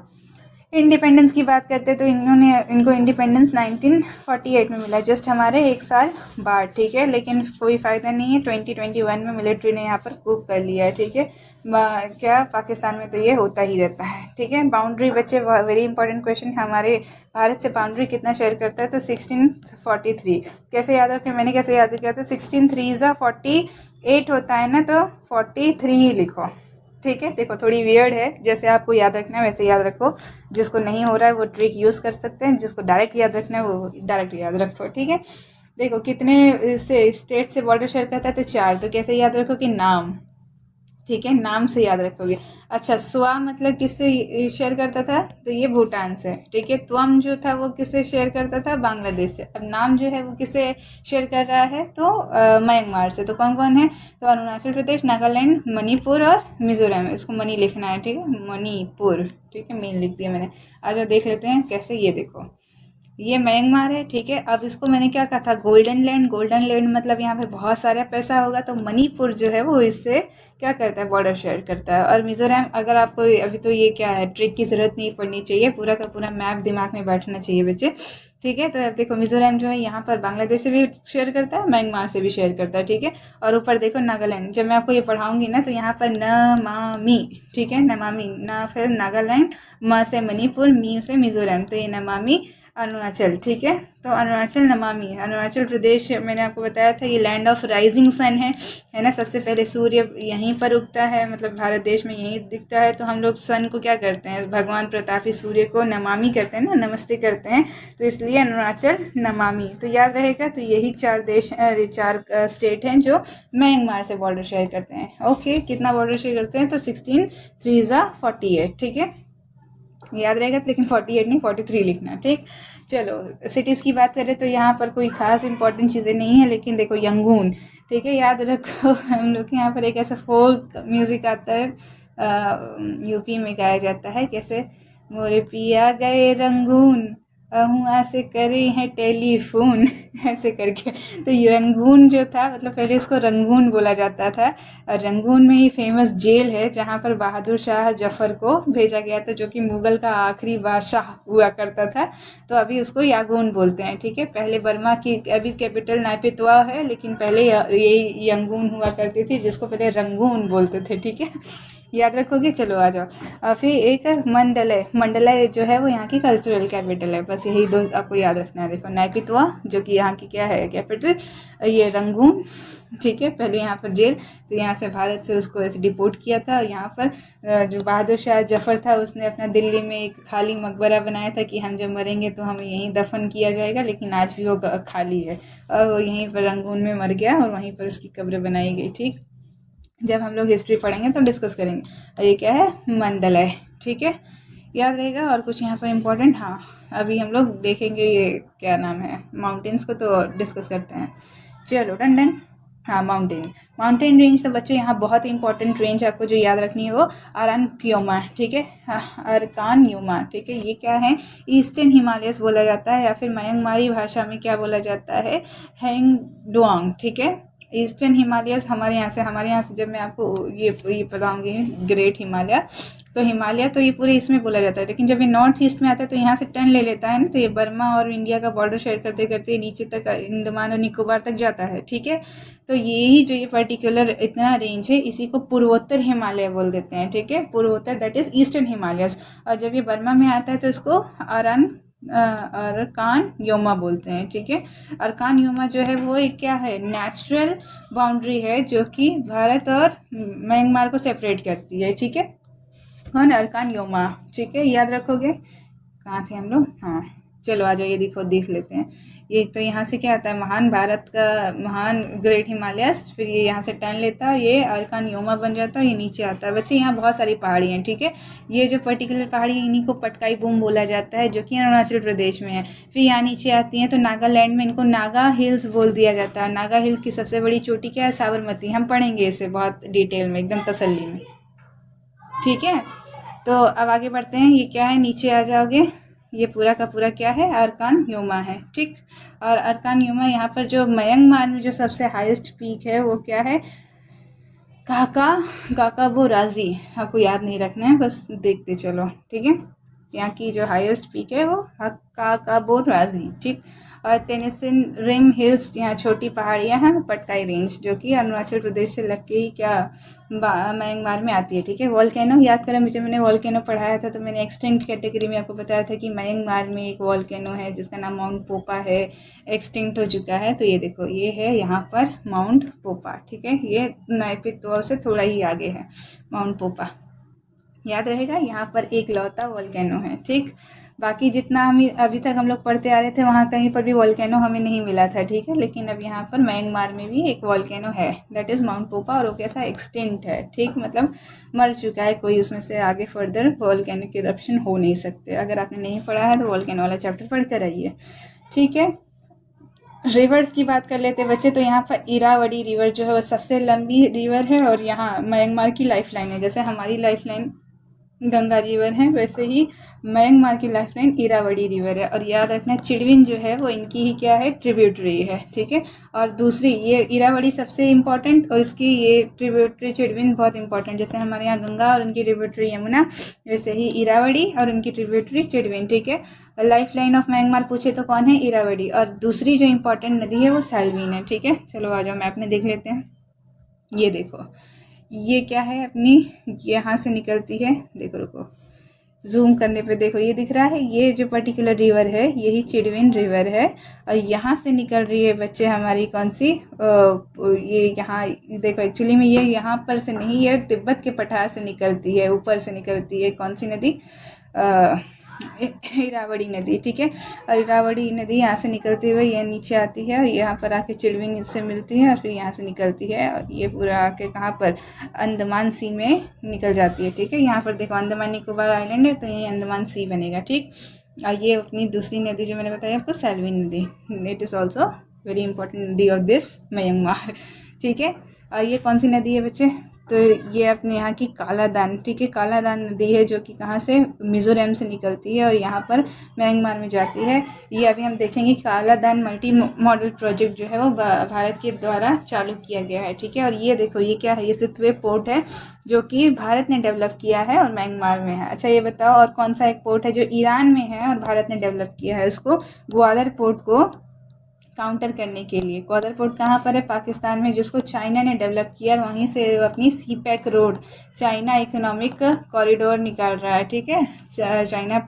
इंडिपेंडेंस की बात करते तो इनको इंडिपेंडेंस 1948 में मिला, जस्ट हमारे 1 साल बाद, ठीक है। लेकिन कोई फ़ायदा नहीं है, 2021 में मिलिट्री ने यहाँ पर कूप कर लिया है, ठीक है। क्या पाकिस्तान में तो ये होता ही रहता है, ठीक है। बाउंड्री बच्चे, वेरी इंपॉर्टेंट क्वेश्चन, हमारे भारत से बाउंड्री कितना शेयर करता है, तो 1643। कैसे याद रखें, मैंने कैसे याद किया था, 16 3 48 होता है ना, तो 43 ही लिखो, ठीक है। देखो थोड़ी वियर्ड है, जैसे आपको याद रखना है वैसे याद रखो। जिसको नहीं हो रहा है वो ट्रिक यूज़ कर सकते हैं, जिसको डायरेक्ट याद रखना है वो डायरेक्ट याद रखो, ठीक है। देखो कितने से स्टेट से बॉर्डर शेयर करता है, तो 4। तो कैसे याद रखो कि नाम, ठीक है, नाम से याद रखोगे। अच्छा, स्वा मतलब किससे शेयर करता था, तो ये भूटान से, ठीक है। त्वम जो था वो किससे शेयर करता था, बांग्लादेश से। अब नाम जो है वो किससे शेयर कर रहा है, तो म्यांमार से। तो कौन कौन है, तो अरुणाचल प्रदेश, नागालैंड, मणिपुर और मिजोरम। इसको मनी लिखना है, ठीक है, मणिपुर, ठीक है, मेन लिख दिया मैंने। आज देख लेते हैं कैसे, ये देखो ये म्यांमार है, ठीक है। अब इसको मैंने क्या कहा था, गोल्डन लैंड, गोल्डन लैंड मतलब यहाँ पे बहुत सारा पैसा होगा, तो मणिपुर जो है वो इससे क्या करता है, बॉर्डर शेयर करता है। और मिजोरम, अगर आपको अभी तो ये क्या है, ट्रिक की ज़रूरत नहीं पड़नी चाहिए, पूरा का पूरा मैप दिमाग में बैठना चाहिए बच्चे, ठीक है। तो अब देखो मिजोरम जो है यहाँ पर बांग्लादेश से भी शेयर करता है, म्यांमार से भी शेयर करता है, ठीक है। और ऊपर देखो नागालैंड, जब मैं आपको ये पढ़ाऊंगी ना तो यहाँ पर नमामी, ठीक है, नमामी, ना फिर नागालैंड, म से मणिपुर, मी से मिजोरम, तो ये नमामी अरुणाचल, ठीक है। तो अरुणाचल, नमामि, अरुणाचल प्रदेश मैंने आपको बताया था ये लैंड ऑफ राइजिंग सन है ना। सबसे पहले सूर्य यहीं पर उगता है, मतलब भारत देश में यहीं दिखता है। तो हम लोग सन को क्या करते हैं, भगवान प्रतापी सूर्य को नमामि करते हैं ना, नमस्ते करते हैं, तो इसलिए अरुणाचल नमामि। तो याद रहेगा, तो यही 4 स्टेट हैं जो म्यांमार से बॉर्डर शेयर करते हैं। ओके, कितना बॉर्डर शेयर करते हैं, तो 16 3 48, ठीक है, याद रहेगा। लेकिन 48 नहीं 43 लिखना, ठीक। चलो सिटीज़ की बात करें तो यहाँ पर कोई खास इंपॉर्टेंट चीज़ें नहीं है, लेकिन देखो यंगून, ठीक है, याद रखो। हम लोग के यहाँ पर एक ऐसा फोक म्यूज़िक आता है, यूपी में गाया जाता है, कैसे, मोरे पिया गए रंगून, हुआ से करे हैं टेलीफोन ऐसे करके। तो ये रंगून जो था, मतलब पहले इसको रंगून बोला जाता था। और रंगून में ही फेमस जेल है जहाँ पर बहादुर शाह जफर को भेजा गया था, जो कि मुगल का आखिरी बादशाह हुआ करता था। तो अभी उसको यागून बोलते हैं, ठीक है। पहले बर्मा की अभी कैपिटल नायपितवा है, लेकिन पहले ये यंगून हुआ करती थी, जिसको पहले रंगून बोलते थे, ठीक है। याद रखोगे, चलो आ जाओ। फिर एक मंडलय, मंडलय जो है वो यहाँ की कल्चरल कैपिटल है। बस यही दो आपको याद रखना है। देखो नायपितवा जो कि यहाँ की क्या है कैपिटल, ये रंगून, ठीक है। पहले यहाँ पर जेल, तो यहाँ से भारत से उसको ऐसे डिपोर्ट किया था। और यहाँ पर जो बहादुर शाह जफर था, उसने अपना दिल्ली में एक खाली मकबरा बनाया था कि हम जब मरेंगे तो हमें यहीं दफन किया जाएगा, लेकिन आज भी वो खाली है। और वो यहीं पर रंगून में मर गया और वहीं पर उसकी कब्र बनाई गई, ठीक। जब हम लोग हिस्ट्री पढ़ेंगे तो डिस्कस करेंगे। और ये क्या है, मंडलय, ठीक है, याद रहेगा। और कुछ यहाँ पर इम्पोर्टेंट, हाँ अभी हम लोग देखेंगे ये क्या नाम है, माउंटेन्स को तो डिस्कस करते हैं। चलो डन डन। हाँ माउंटेन रेंज तो बच्चों यहाँ बहुत इंपॉर्टेंट रेंज आपको जो याद रखनी है वो अरकान क्योमा, ठीक है। अरकान योमा, ठीक है। ये क्या है, ईस्टर्न हिमालयस बोला जाता है, या फिर म्यांमारी भाषा में क्या बोला जाता है, हैंगडोंग, ठीक है। ईस्टर्न हिमालयस हमारे यहाँ से जब मैं आपको ये बताऊंगी ग्रेट हिमालय, तो हिमालय तो ये पूरे इसमें बोला जाता है। लेकिन जब ये नॉर्थ ईस्ट में आता है तो यहाँ से टर्न ले लेता है ना, तो ये बर्मा और इंडिया का बॉर्डर शेयर करते करते नीचे तक अंडमान और निकोबार तक जाता है, ठीक है। तो यही जो ये पर्टिकुलर इतना रेंज है, इसी को पूर्वोत्तर हिमालय बोल देते हैं, ठीक है। पूर्वोत्तर दैट इज ईस्टर्न हिमालयस। और जब ये बर्मा में आता है तो इसको अरकान योमा बोलते हैं, ठीक है। अरकान योमा जो है वो एक क्या है, नेचुरल बाउंड्री है जो कि भारत और म्यांमार को सेपरेट करती है, ठीक है। कौन, अरकान योमा, ठीक है, याद रखोगे। कहाँ थे हम लोग, हाँ चलो आ जाओ, ये देखो देख लेते हैं। ये तो यहाँ से क्या आता है, महान भारत का महान ग्रेट हिमालयस, फिर ये यहाँ से टर्न लेता है, ये अरकान योमा बन जाता है, ये नीचे आता है। बच्चे यहाँ बहुत सारी पहाड़ी हैं, ठीक है। ये जो पर्टिकुलर पहाड़ी है इन्हीं को पटकाई बूम बोला जाता है, जो कि अरुणाचल प्रदेश में है। फिर यहाँ नीचे आती हैं तो नागालैंड में इनको नागा हिल्स बोल दिया जाता है। नागा हिल की सबसे बड़ी चोटी क्या है, साबरमती। हम पढ़ेंगे इसे बहुत डिटेल में, एकदम तसल्ली में, ठीक है। तो अब आगे बढ़ते हैं, ये क्या है, नीचे आ जाओगे, ये पूरा का पूरा क्या है, अरकान योमा है, ठीक। और अरकान योमा यहाँ पर जो म्यांमार में जो सबसे हाईएस्ट पीक है वो क्या है, काकाबो राजी। आपको याद नहीं रखना है, बस देखते चलो, ठीक है। यहाँ की जो हाईएस्ट पीक है वो काकाबो राजी, ठीक। और टेनिसन रिम हिल्स, यहाँ छोटी पहाड़ियाँ हैं, पटकाई रेंज जो कि अरुणाचल प्रदेश से लग के ही क्या म्यांमार में आती है, ठीक है। वॉल्केनो याद करें, जब मैंने वॉल्केनो पढ़ाया था तो मैंने एक्सटिंक्ट कैटेगरी में आपको बताया था कि म्यांमार में एक वॉल्केनो है जिसका नाम माउंट पोपा है, एक्सटिंक्ट हो चुका है। तो ये देखो ये है यहाँ पर माउंट पोपा, ठीक है। ये नायपितवा से थोड़ा ही आगे है माउंट पोपा, याद रहेगा। यहाँ पर एक लौता वॉल्केनो है, ठीक। बाकी जितना हम अभी तक हम लोग पढ़ते आ रहे थे वहाँ कहीं पर भी वॉल्केनो हमें नहीं मिला था, ठीक है। लेकिन अब यहाँ पर म्यांमार में भी एक वॉल्केनो है, दैट इज़ माउंट पोपा। और वो कैसा, एक्सटिंक्ट है, ठीक, मतलब मर चुका है, कोई उसमें से आगे फर्दर वॉल्केनिक इरप्शन हो नहीं सकते। अगर आपने नहीं पढ़ा है तो वॉल्केनो वाला चैप्टर पढ़ कर आइए, ठीक है। रिवर्स की बात कर लेते हैं बच्चे, तो यहाँ पर इरावदी रिवर जो है वो सबसे लंबी रिवर है और यहाँ म्यांमार की लाइफ लाइन है। जैसे हमारी लाइफ लाइन गंगा रिवर है, वैसे ही म्यांमार की लाइफ लाइन इरावदी रिवर है। और याद रखना चिड़विन जो है वो इनकी ही क्या है, ट्रिब्यूटरी है, ठीक है। और दूसरी ये इरावदी सबसे इम्पॉर्टेंट, और इसकी ये ट्रिब्यूटरी चिड़विन बहुत इंपॉर्टेंट। जैसे हमारे यहाँ गंगा और उनकी ट्रिब्यूटरी यमुना, वैसे ही इरावदी और उनकी ट्रिब्यूटरी चिड़विन, ठीक है। लाइफ लाइन ऑफ म्यांमार पूछे तो कौन है, इरावदी। और दूसरी जो इम्पोर्टेंट नदी है वो सैल्विन है, ठीक है। चलो आ जाओ मैप में देख लेते हैं। ये देखो ये क्या है अपनी, यहाँ से निकलती है, देखो रुको जूम करने पे देखो ये दिख रहा है, ये जो पर्टिकुलर रिवर है यही चिड़विन रिवर है। और यहाँ से निकल रही है बच्चे हमारी कौन सी, ये यहाँ देखो एक्चुअली में ये यहाँ पर से नहीं, ये तिब्बत के पठार से निकलती है, ऊपर से निकलती है। कौन सी नदी, इरावदी नदी, ठीक है। और इरावदी नदी यहाँ से निकलते हुए ये नीचे आती है और यहाँ पर आके चिड़विन इससे मिलती है और फिर यहाँ से निकलती है और ये पूरा आके कहाँ पर, अंडमान सी में निकल जाती है, ठीक है। यहाँ पर देखो अंडमान निकोबार आइलैंड है तो यही अंडमान सी बनेगा, ठीक। और ये अपनी दूसरी नदी जो मैंने बताया आपको, सैल्विन नदी, it is also very important नदी ऑफ दिस म्यांमार, ठीक है। और ये कौन सी नदी है बच्चे, तो ये अपने यहाँ की कालादान, ठीक है, कालादान नदी है जो कि कहाँ से, मिज़ोरम से निकलती है और यहाँ पर म्यांमार में जाती है। ये अभी हम देखेंगे कालादान मल्टी मॉडल प्रोजेक्ट जो है वो भारत के द्वारा चालू किया गया है, ठीक है। और ये देखो ये क्या है, ये सितवे पोर्ट है जो कि भारत ने डेवलप किया है और म्यांमार में है। अच्छा ये बताओ और कौन सा एक पोर्ट है जो ईरान में है और भारत ने डेवलप किया है, उसको ग्वादर पोर्ट को काउंटर करने के लिए। ग्वादर पोर्ट कहाँ पर है, पाकिस्तान में, जिसको चाइना ने डेवलप किया और वहीं से अपनी CPEC road, China economic corridor निकाल रहा है, ठीक है। China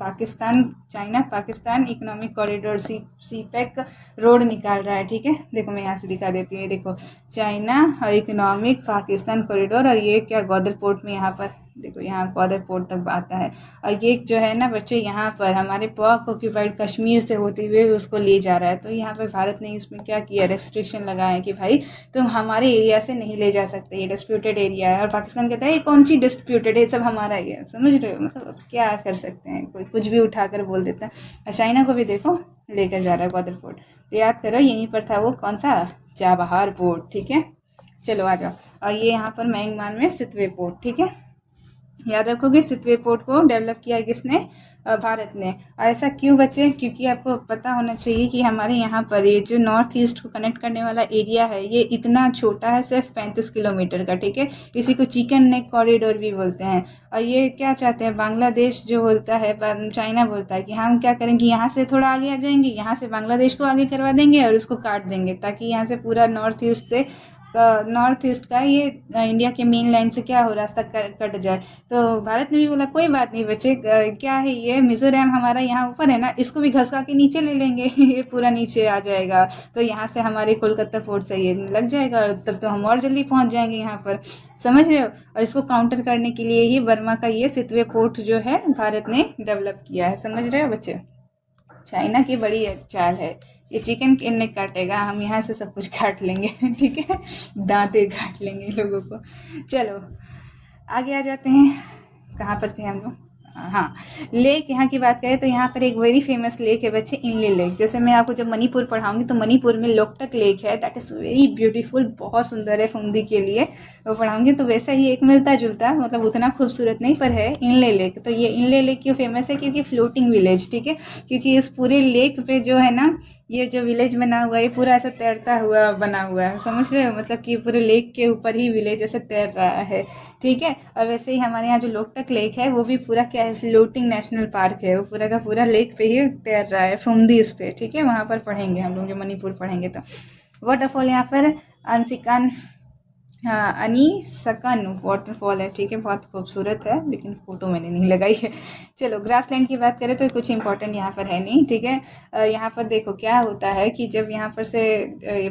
Pakistan economic corridor CPEC road निकाल रहा है, ठीक है। देखो मैं यहाँ से दिखा देती हूँ, ये देखो चाइना इकोनॉमिक पाकिस्तान कॉरिडोर, और ये क्या ग्वादर पोर्ट में यहाँ पर देखो, यहाँ ग्वादर पोर्ट तक आता है। और ये जो है ना बच्चे, यहाँ पर हमारे पाक ऑक्यूपाइड कश्मीर से होते हुए उसको ले जा रहा है। तो यहाँ पर भारत ने इसमें क्या किया, रेस्ट्रिक्शन लगाया है कि भाई तुम हमारे एरिया से नहीं ले जा सकते, ये डिस्प्यूटेड एरिया है। और पाकिस्तान कहता है ये कौन सी डिस्प्यूटेड है, सब हमारा ही है, समझ रहे हो। मतलब अब क्या कर सकते हैं, कोई कुछ भी उठाकर बोल देता है। और चाइना को भी देखो लेकर जा रहा है ग्वादर पोर्ट। तो याद करो यहीं पर था वो कौन सा, चाबहार पोर्ट, ठीक है। चलो आ जाओ। और ये यहाँ पर म्यांमार में सितवे पोर्ट, ठीक है। याद रखोगे सितवे पोर्ट को डेवलप किया किसने, भारत ने। और ऐसा क्यों बच्चे, क्योंकि आपको पता होना चाहिए कि हमारे यहाँ पर ये जो नॉर्थ ईस्ट को कनेक्ट करने वाला एरिया है ये इतना छोटा है, सिर्फ 35 किलोमीटर का, ठीक है। इसी को चिकन नेक कॉरिडोर भी बोलते हैं। और ये क्या चाहते हैं, बांग्लादेश जो बोलता है, चाइना बोलता है कि हम क्या करेंगे, यहाँ से थोड़ा आगे आ जाएंगे, यहाँ से बांग्लादेश को आगे करवा देंगे और उसको काट देंगे, ताकि यहाँ से पूरा नॉर्थ ईस्ट का ये इंडिया के मेन लैंड से क्या हो, रास्ता कट जाए। तो भारत ने भी बोला कोई बात नहीं बच्चे, क्या है ये मिज़ोरम हमारा यहाँ ऊपर है ना, इसको भी घसका के नीचे ले लेंगे ये पूरा नीचे आ जाएगा, तो यहाँ से हमारे कोलकाता पोर्ट से ये लग जाएगा और तब तो हम और जल्दी पहुँच जाएंगे यहाँ पर, समझ रहे हो। और इसको काउंटर करने के लिए ही बर्मा का ये सितवे पोर्ट जो है भारत ने डेवलप किया है, समझ रहे हो बच्चे। चाइना की बड़ी चाल है, ये चिकन किन्ने काटेगा, हम यहाँ से सब कुछ काट लेंगे ठीक है, दांते काट लेंगे लोगों को। चलो आगे आ जाते हैं, कहाँ पर थे हम लोग, हाँ लेक यहाँ की बात करें तो यहाँ पर एक वेरी फेमस लेक है बच्चे, इनले लेक। जैसे मैं आपको जब मणिपुर पढ़ाऊंगी तो मणिपुर में लोकटक लेक है, दैट इज़ वेरी ब्यूटीफुल, बहुत सुंदर है फुंदी के लिए, वो पढ़ाऊंगी। तो वैसा ही एक मिलता जुलता, मतलब उतना खूबसूरत नहीं पर है, इनले लेक। तो ये इनले लेक क्यों फेमस है, क्योंकि फ्लोटिंग विलेज, ठीक है, क्योंकि इस पूरे लेक पे जो है ना ये जो विलेज बना हुआ है ये पूरा ऐसा तैरता हुआ बना हुआ है, समझ रहे हो, मतलब कि पूरे लेक के ऊपर ही विलेज ऐसे तैर रहा है, ठीक है। और वैसे ही हमारे यहाँ जो लोकटक लेक है वो भी पूरा क्या है, फ्लोटिंग नेशनल पार्क है, वो पूरा का पूरा लेक पे ही तैर रहा है, फुमदी इस पे, ठीक है। वहाँ पर पढ़ेंगे हम लोग जो मणिपुर पढ़ेंगे। तो वाटरफॉल यहाँ पर अंसिकान, हाँ अनीसकन वाटरफॉल है, ठीक है, बहुत खूबसूरत है, लेकिन फ़ोटो मैंने नहीं लगाई है। चलो ग्रासलैंड की बात करें तो कुछ इंपॉर्टेंट यहाँ पर है नहीं, ठीक है। यहाँ पर देखो क्या होता है कि जब यहाँ पर से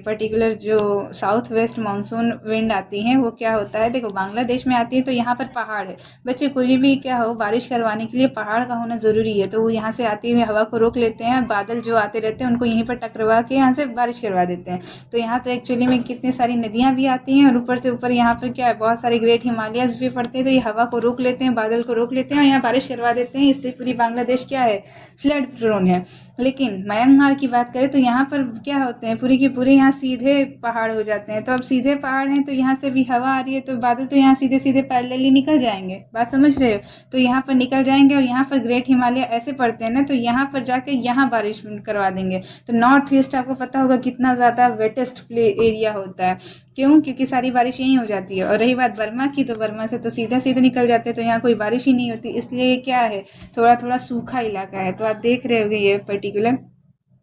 पर्टिकुलर जो साउथ वेस्ट मानसून विंड आती हैं वो क्या होता है, देखो बांग्लादेश में आती है तो यहाँ पर पहाड़ है बच्चे, कोई भी क्या हो बारिश करवाने के लिए पहाड़ का होना ज़रूरी है। तो वो यहाँ से आती हुई हवा को रोक लेते हैं, बादल जो आते रहते हैं उनको यहीं पर टकरवा के यहाँ से बारिश करवा देते हैं। तो यहाँ तो एक्चुअली में कितनी सारी नदियाँ भी आती हैं और ऊपर से ऊपर यहाँ पर क्या है, बहुत सारे ग्रेट हिमालयस भी पड़ते हैं, तो ये हवा को रोक लेते हैं, बादल को रोक लेते हैं और यहाँ बारिश करवा देते हैं, इसलिए पूरी बांग्लादेश क्या है, फ्लड प्रोन है। लेकिन म्यांमार की बात करें तो यहाँ पर क्या होते हैं, पूरी की पूरी यहाँ सीधे पहाड़ हो जाते हैं। तो अब सीधे पहाड़ हैं तो यहाँ से भी हवा आ रही है तो बादल तो यहाँ सीधे सीधे पैरेलली निकल जाएंगे, बात समझ रहे हो। तो यहाँ पर निकल जाएंगे और यहाँ पर ग्रेट हिमालय ऐसे पड़ते हैं ना, तो यहाँ पर जाके यहाँ बारिश करवा देंगे। तो नॉर्थ ईस्ट आपको पता होगा कितना ज़्यादा वेटेस्ट एरिया होता है, क्यों, क्योंकि सारी बारिश यहीं हो जाती है। और रही बात बर्मा की, तो बर्मा से तो सीधा सीधे निकल जाते हैं, तो यहाँ कोई बारिश ही नहीं होती, इसलिए ये क्या है, थोड़ा थोड़ा सूखा इलाका है। तो आप देख रहे होंगे ये पर्टिकुलर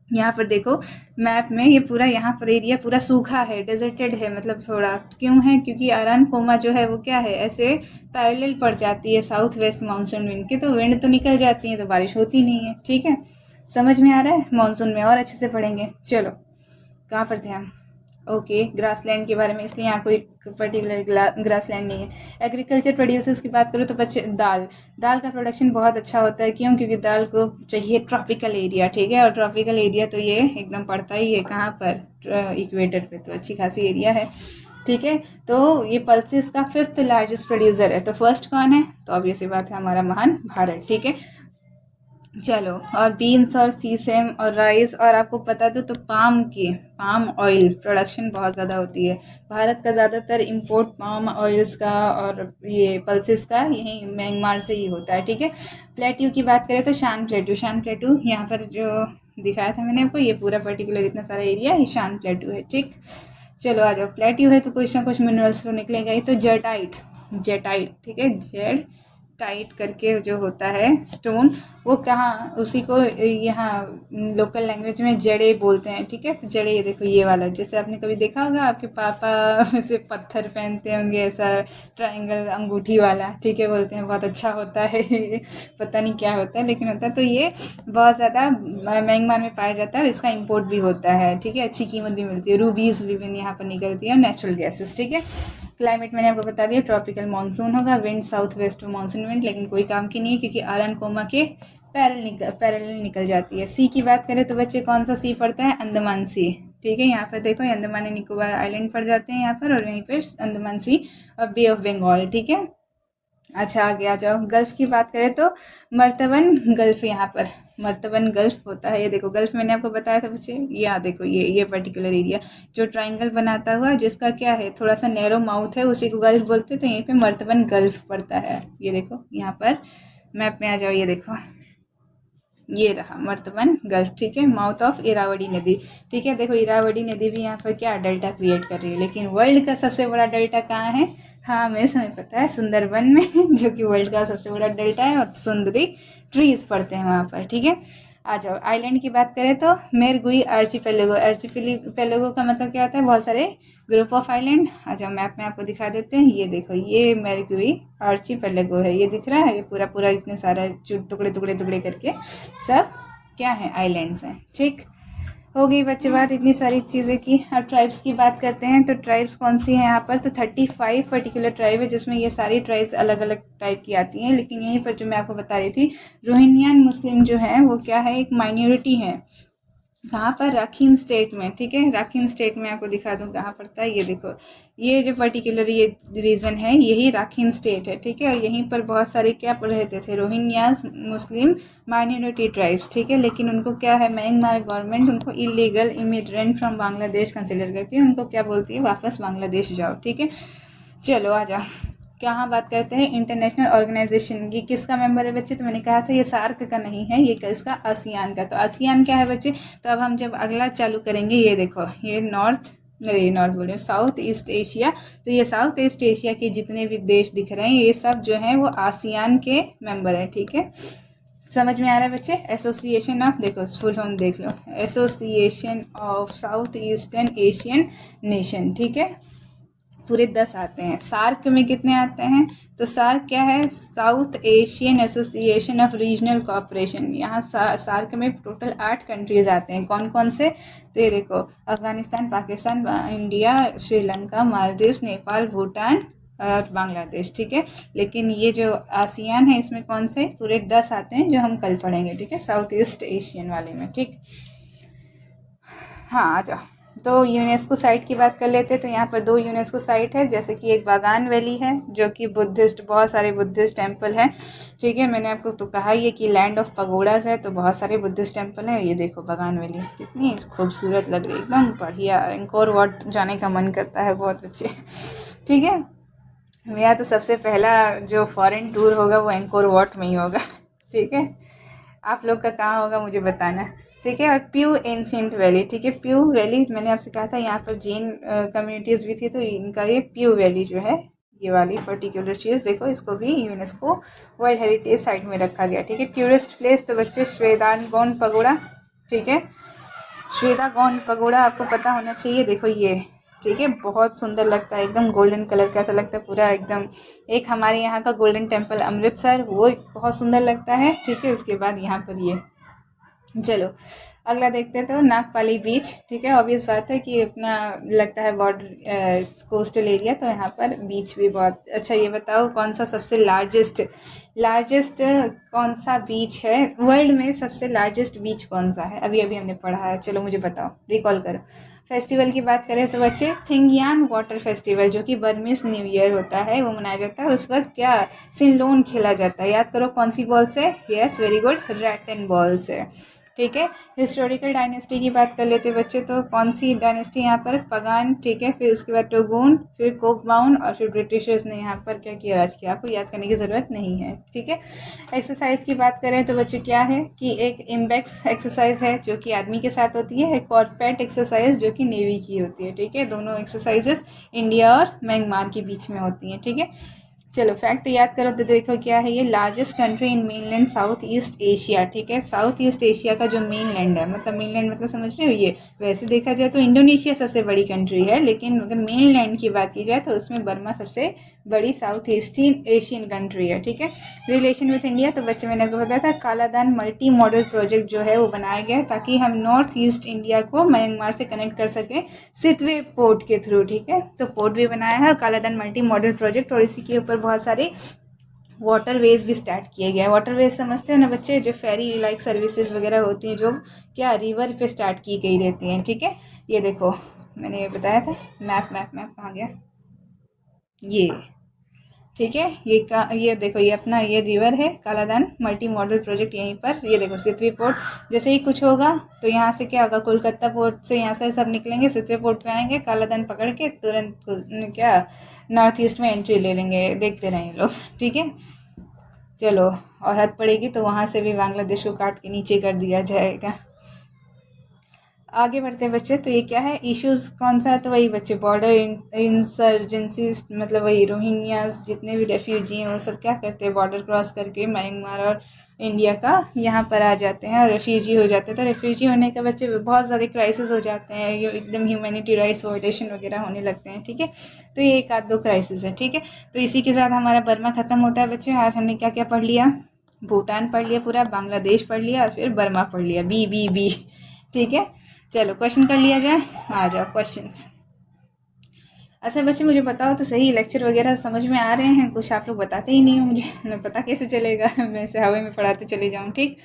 यहाँ पर देखो मैप में, ये पूरा यहाँ पर एरिया पूरा सूखा है, डेजर्टेड है, मतलब थोड़ा क्यों है, क्योंकि अरानकोमा जो है वो क्या है, ऐसे पैरेलल पड़ जाती है साउथ वेस्ट मानसून विंड के, तो विंड तो निकल जाती है तो बारिश होती नहीं है, ठीक है। समझ में आ रहा है, मानसून में और अच्छे से पढ़ेंगे। चलो कहाँ पर थे हम, ओके ग्रासलैंड के बारे में, इसलिए यहाँ कोई पर्टिकुलर ग्रासलैंड नहीं है। एग्रीकल्चर प्रोड्यूसर्स की बात करो तो बच्चे दाल का प्रोडक्शन बहुत अच्छा होता है, क्यों, क्योंकि दाल को चाहिए ट्रॉपिकल एरिया, ठीक है। और ट्रॉपिकल एरिया तो ये एकदम पड़ता ही है कहाँ पर, इक्वेटर पे, तो अच्छी खासी एरिया है, ठीक है। तो ये पल्सेस का 5th लार्जेस्ट प्रोड्यूसर है। तो फर्स्ट कौन है, तो ऑब्वियस सी बात है हमारा महान भारत, ठीक है। चलो, और बीन्स और सीसम और राइस, और आपको पता तो पाम ऑयल प्रोडक्शन बहुत ज़्यादा होती है। भारत का ज़्यादातर इंपोर्ट पाम ऑयल्स का और ये पल्सेस का यहीं म्यांमार से ही होता है, ठीक है। प्लेट्यू की बात करें तो शान प्लेट्यू यहाँ पर जो दिखाया था मैंने आपको, ये पूरा पर्टिकुलर इतना सारा एरिया ये शान प्लेट्यू है, ठीक। चलो आ जाओ, प्लेट्यू है तो कुछ ना कुछ मिनरल्स तो निकलेगा ही। तो जेटाइट, ठीक है, जेड टाइट करके जो होता है स्टोन, वो कहाँ, उसी को यहाँ लोकल लैंग्वेज में जड़े बोलते हैं, ठीक है। तो जड़े, ये देखो ये वाला, जैसे आपने कभी देखा होगा आपके पापा ऐसे पत्थर पहनते होंगे ऐसा ट्रायंगल अंगूठी वाला, ठीक है, बोलते हैं बहुत अच्छा होता है पता नहीं क्या होता है लेकिन होता है। तो ये बहुत ज़्यादा म्यांमार में पाया जाता है और इसका इम्पोर्ट भी होता है, ठीक है। अच्छी कीमत भी मिलती है, रूबीज भी यहाँ पर निकलती है और नेचुरल गैसेस, ठीक है। क्लाइमेट मैंने आपको बता दिया, ट्रॉपिकल मानसून होगा, wind south west monsoon wind, लेकिन कोई काम की नहीं है क्योंकि आरन के पैरेलल निकल जाती है। सी की बात करें तो बच्चे कौन सा सी पड़ता है, अंडमान सी, ठीक है। यहाँ पर देखो, ये अंडमान एंड निकोबार आइलैंड पड़ जाते हैं यहाँ पर, और यहीं पर अंडमान सी और बे ऑफ बंगाल, ठीक है। अच्छा आगे आ जाओ, गल्फ की बात करें तो मर्तवन गल्फ, यहाँ पर मर्तवन गल्फ होता है। ये देखो गल्फ मैंने आपको बताया था बच्चे, ये देखो ये पर्टिकुलर एरिया जो ट्रायंगल बनाता हुआ जिसका क्या है, थोड़ा सा नैरो माउथ है, उसी को गल्फ बोलते हैं। तो यहीं पे मर्तवन गल्फ पड़ता है, ये देखो यहाँ पर मैप में आ जाओ, ये देखो ये रहा मर्तवन गल्फ, ठीक है, माउथ ऑफ इरावदी नदी, ठीक है। देखो इरावदी नदी भी यहाँ पर क्या डेल्टा क्रिएट कर रही है, लेकिन वर्ल्ड का सबसे बड़ा डेल्टा कहाँ है, हाँ हमें समय पता है, सुंदरबन में जो कि वर्ल्ड का सबसे बड़ा डेल्टा है, और सुंदरी ट्रीज पड़ते हैं वहाँ पर, ठीक है। आ जाओ, आइलैंड की बात करें तो मेरगुई आर्चिपेलेगो का मतलब क्या होता है, बहुत सारे ग्रुप ऑफ आइलैंड। आ जाओ, मैप में आपको दिखा देते हैं, ये देखो ये मेरगुई आर्चिपेलेगो है, ये दिख रहा है, ये पूरा पूरा इतने सारे टुकड़े टुकड़े टुकड़े करके सब क्या है, आइलैंड्स हैं, ठीक। हो गई बच्चे बात इतनी सारी चीज़ें की। अब ट्राइब्स की बात करते हैं, तो ट्राइब्स कौन सी हैं यहाँ पर, तो 35 पर्टिकुलर ट्राइब है, जिसमें ये सारी ट्राइब्स अलग अलग टाइप की आती हैं। लेकिन यहीं पर जो मैं आपको बता रही थी, रोहिंग्यान मुस्लिम जो है वो क्या है, एक माइनॉरिटी है। कहाँ पर, राखीन स्टेट में, ठीक है। राखीन स्टेट में आपको दिखा दूँ कहाँ पड़ता है, ये देखो ये जो पर्टिकुलर ये रीजन है यही राखीन स्टेट है, ठीक है। और यहीं पर बहुत सारे क्या रहते थे, रोहिंग्यास मुस्लिम माइनॉरिटी ट्राइब्स, ठीक है। लेकिन उनको क्या है, म्यांमार गवर्नमेंट उनको illegal immigrant from Bangladesh consider करती है, उनको क्या बोलती है, वापस बांग्लादेश जाओ, ठीक है। चलो आ जाओ, कहाँ बात करते हैं, इंटरनेशनल ऑर्गेनाइजेशन, ये किसका मेंबर है बच्चे, तो मैंने कहा था ये सार्क का नहीं है, ये किसका, आसियान का। तो आसियान क्या है बच्चे, तो अब हम जब अगला चालू करेंगे, ये देखो ये नॉर्थ बोल रही हूँ, साउथ ईस्ट एशिया। तो ये साउथ ईस्ट एशिया के जितने भी देश दिख रहे हैं ये सब जो हैं वो आसियान के मेंबर हैं, ठीक है। समझ में आ रहा है बच्चे, एसोसिएशन ऑफ, देखो फुल फॉर्म देख लो, association of South Eastern Asian nation, ठीक है। पूरे 10 आते हैं। सार्क में कितने आते हैं, तो सार्क क्या है, south Asian association of regional cooperation. यहाँ सार्क में टोटल 8 कंट्रीज आते हैं, कौन कौन से, तो ये देखो अफगानिस्तान, पाकिस्तान, इंडिया, श्रीलंका, मालदीव्स, नेपाल, भूटान और बांग्लादेश, ठीक है। लेकिन ये जो आसियान है इसमें कौन से, पूरे 10 आते हैं जो हम कल पढ़ेंगे, ठीक है, साउथ ईस्ट एशियन वाले में, ठीक। हाँ आ जाओ, तो यूनेस्को साइट की बात कर लेते हैं। तो यहाँ पर 2 यूनेस्को साइट है, जैसे कि एक बागान वैली है जो कि बुद्धिस्ट, बहुत सारे बुद्धिस्ट टेम्पल हैं, ठीक है। मैंने आपको तो कहा ही है कि लैंड ऑफ पगोडास है, तो बहुत सारे बुद्धिस्ट टेम्पल हैं। ये देखो बागान वैली कितनी खूबसूरत लग रही है, एकदम बढ़िया। एंकोर वाट जाने का मन करता है बहुत बच्चे, ठीक है। मेरा तो सबसे पहला जो फॉरेन टूर होगा वो एंकोर वाट में ही होगा, ठीक है। आप लोग का कहाँ होगा मुझे बताना, ठीक है। और प्यू एंशिएंट वैली, ठीक है, प्यू वैली मैंने आपसे कहा था यहाँ पर जैन कम्युनिटीज़ भी थी, तो इनका ये प्यू वैली जो है, ये वाली पर्टिकुलर चीज़ देखो, इसको भी यूनेस्को वर्ल्ड हेरिटेज साइट में रखा गया, ठीक है। टूरिस्ट प्लेस तो बच्चे श्वेदागोन पगोड़ा, ठीक है, श्वेदागोन पगोड़ा आपको पता होना चाहिए, देखो ये, ठीक है, बहुत सुंदर लगता है, एकदम गोल्डन कलर का ऐसा लगता है पूरा एकदम। एक हमारे यहाँ का गोल्डन टेम्पल अमृतसर, वो बहुत सुंदर लगता है, ठीक है। उसके बाद यहाँ पर ये चलो अगला देखते हैं, तो नागपाली बीच, ठीक है। ऑब्वियस बात है कि अपना लगता है बॉर्डर कोस्टल एरिया, तो यहाँ पर बीच भी बहुत अच्छा। ये बताओ कौन सा सबसे लार्जेस्ट कौन सा बीच है वर्ल्ड में, सबसे लार्जेस्ट बीच कौन सा है? अभी अभी हमने पढ़ा है, चलो मुझे बताओ, रिकॉल करो। फेस्टिवल की बात करें तो बच्चे थिंगयान वाटर फेस्टिवल, जो कि बर्मिस न्यू ईयर होता है, वो मनाया जाता है। उस वक्त क्या सिनलोन खेला जाता है, याद करो कौन सी बॉल से? Yes very good, rattan ball से, ठीक है। हिस्टोरिकल डायनेस्टी की बात कर लेते बच्चे, तो कौन सी डायनेस्टी यहाँ पर? पगान, ठीक है। फिर उसके बाद टोगोन, फिर कोपबाउन, और फिर ब्रिटिशर्स ने यहाँ पर क्या किया? राज किया। आपको याद करने की ज़रूरत नहीं है, ठीक है। एक्सरसाइज की बात करें तो बच्चे क्या है कि एक इम्बेक्स एक्सरसाइज है जो कि आदमी के साथ होती है, एक कॉर्पेट एक्सरसाइज जो कि नेवी की होती है, ठीक है। दोनों एक्सरसाइजेस इंडिया और म्यांमार के बीच में होती हैं, ठीक है। चलो फैक्ट याद करो तो देखो क्या है ये, largest country in mainland south east Asia, ठीक है। साउथ ईस्ट एशिया का जो मेनलैंड है, मतलब मेनलैंड मतलब समझ रहे हो ये, वैसे देखा जाए तो इंडोनेशिया सबसे बड़ी कंट्री है, लेकिन अगर मेनलैंड की बात की जाए तो उसमें बर्मा सबसे बड़ी साउथ ईस्टर्न एशियन कंट्री है, ठीक है। रिलेशन विथ इंडिया, तो बच्चे मैंने आपको बताया था कालादान मल्टी मॉडल प्रोजेक्ट जो है वो बनाया गया है ताकि हम नॉर्थ ईस्ट इंडिया को म्यांमार से कनेक्ट कर सकें सितवे पोर्ट के थ्रू, ठीक है। तो पोर्ट भी बनाया है और कालादान मल्टी मॉडल प्रोजेक्ट, और इसी के ऊपर बहुत सारे वाटरवेज भी स्टार्ट किए गए हैं। वाटरवेज समझते हो ना बच्चे, जो फेरी लाइक सर्विसेज वगैरह होती हैं, जो क्या रिवर पे स्टार्ट की गई रहती हैं, ठीक है। ये देखो मैंने ये बताया था, मैप मैप मैप कहाँ गया ये, ठीक है। ये देखो ये अपना ये रिवर है कालादान मल्टी मॉडल प्रोजेक्ट, यहीं पर ये देखो सितवी पोर्ट। जैसे ही कुछ होगा तो यहाँ से क्या होगा, कोलकाता पोर्ट से यहाँ से सब निकलेंगे, सितवी पोर्ट पे आएंगे, कालादान पकड़ के तुरंत क्या नॉर्थ ईस्ट में एंट्री ले लेंगे, देखते रहें लोग, ठीक है। चलो और हद पड़ेगी तो वहाँ से भी बांग्लादेश को काट के नीचे कर दिया जाएगा। आगे बढ़ते हैं बच्चे, तो ये क्या है इश्यूज कौन सा है, तो वही बच्चे बॉर्डर इंसर्जेंसी, मतलब वही रोहिंग्यास जितने भी रेफ्यूजी हैं वो सब क्या करते हैं, बॉर्डर क्रॉस करके म्यांमार और इंडिया का यहाँ पर आ जाते हैं और रेफ्यूजी हो जाते हैं। तो रेफ्यूजी होने के बच्चे बहुत ज़्यादा क्राइसिस हो जाते हैं, ये एकदम ह्यूमैनिटी राइट्स वायलेशन वगैरह होने लगते हैं, ठीक है। तो ये एक आध दो क्राइसिस है, ठीक है। तो इसी के साथ हमारा बर्मा ख़त्म होता है बच्चे। आज हमने क्या क्या पढ़ लिया? भूटान पढ़ लिया पूरा, बांग्लादेश पढ़ लिया और फिर बर्मा पढ़ लिया, बी, ठीक है। चलो क्वेश्चन कर लिया जाए, आ जाओ क्वेश्चंस। अच्छा बच्चे मुझे बताओ तो सही, लेक्चर वगैरह समझ में आ रहे हैं? कुछ आप लोग बताते ही नहीं हो मुझे, पता कैसे चलेगा? मैं ऐसे हवा में पढ़ाते चले जाऊँ, ठीक।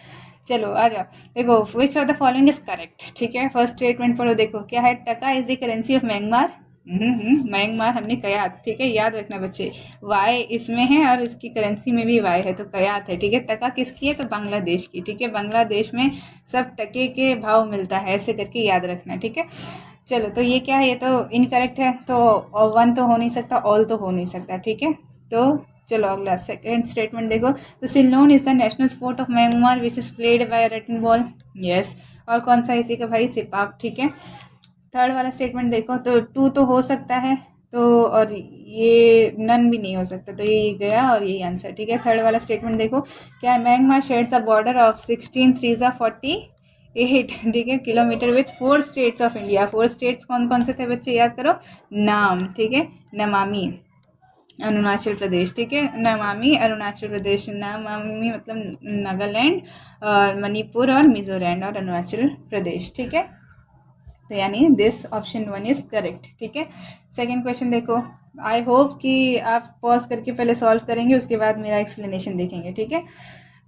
चलो आ जाओ, देखो which of the following is correct, ठीक है। फर्स्ट स्टेटमेंट पढ़ो, देखो क्या है, टका is the currency of Myanmar. Myanmar हमने कयात, ठीक है, याद रखना बच्चे, वाई इसमें है और इसकी करेंसी में भी वाई है, तो कयात है, ठीक है। टका किसकी है? तो बांग्लादेश की, ठीक है। बांग्लादेश में सब टके के भाव मिलता है, ऐसे करके याद रखना, ठीक है। चलो तो ये क्या है, ये तो इनकरेक्ट है, तो वन तो हो नहीं सकता, ऑल तो हो नहीं सकता, ठीक है। तो चलो अगला सेकंड स्टेटमेंट देखो, तो Ceylon is the national sport of Myanmar which is played by rattan ball, yes. और कौन सा इसी का? भाई सिपाक, ठीक है। थर्ड वाला स्टेटमेंट देखो, तो टू तो हो सकता है, तो और ये नन भी नहीं हो सकता, तो ये गया और यही आंसर, ठीक है। थर्ड वाला स्टेटमेंट देखो क्या है, Myanmar shares a border of 16 3 48, ठीक है, kilometre with 4 states of India. 4 states कौन कौन से थे बच्चे, याद करो, नाम, ठीक है। नमामि अरुणाचल प्रदेश, ठीक है, नमामि अरुणाचल प्रदेश, नमामि मतलब नागालैंड और मणिपुर और मिजोरम और अरुणाचल प्रदेश, ठीक है। तो यानी दिस ऑप्शन 1 इज करेक्ट, ठीक है। सेकंड क्वेश्चन देखो, आई होप कि आप पॉज करके पहले सॉल्व करेंगे, उसके बाद मेरा एक्सप्लेनेशन देखेंगे, ठीक है।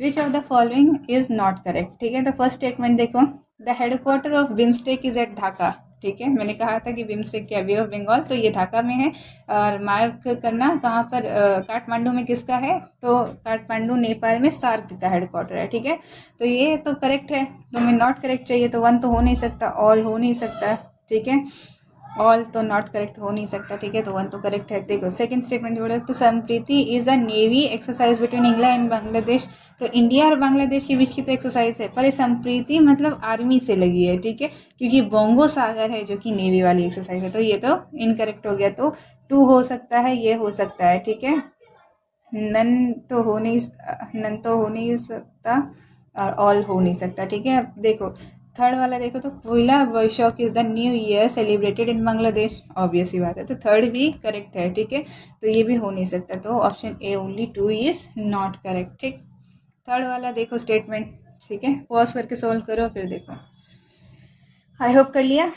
Which of the following is not correct, ठीक है। तो फर्स्ट स्टेटमेंट देखो, the headquarter of BIMSTEC is at Dhaka, ठीक है। मैंने कहा था कि बिम्स्टेक क्या बे ऑफ बंगाल, तो ये ढाका में है। और मार्क करना कहाँ पर, काठमांडू में किसका है, तो काठमांडू नेपाल में सार्क का हेडक्वार्टर है, ठीक है। तो ये तो करेक्ट है, तो हमें नॉट करेक्ट चाहिए, तो वन तो हो नहीं सकता, ऑल हो नहीं सकता, ठीक है। ऑल तो नॉट करेक्ट हो नहीं सकता, ठीक है, तो वन तो करेक्ट है। देखो सेकंड स्टेटमेंट बोला, तो Sampriti is a navy exercise between England and Bangladesh, तो इंडिया और बांग्लादेश के बीच की तो एक्सरसाइज है, पर ये संप्रीति मतलब आर्मी से लगी है, ठीक है, क्योंकि बोंगो सागर है जो कि नेवी वाली एक्सरसाइज है, तो ये तो इनकरेक्ट हो गया। तो टू हो सकता है, ये हो सकता है, ठीक है। नन तो हो नहीं सकता और ऑल हो नहीं सकता, ठीक है। अब देखो थर्ड वाला देखो, तो पहला Baishakh is the new year celebrated in Bangladesh, obvious ही बात है, तो थर्ड भी करेक्ट है, ठीक है। तो ये भी हो नहीं सकता, तो option A only 2 is not correct, ठीक। थर्ड वाला देखो स्टेटमेंट, ठीक है, पॉज करके सॉल्व करो फिर देखो। आई होप कर लिया।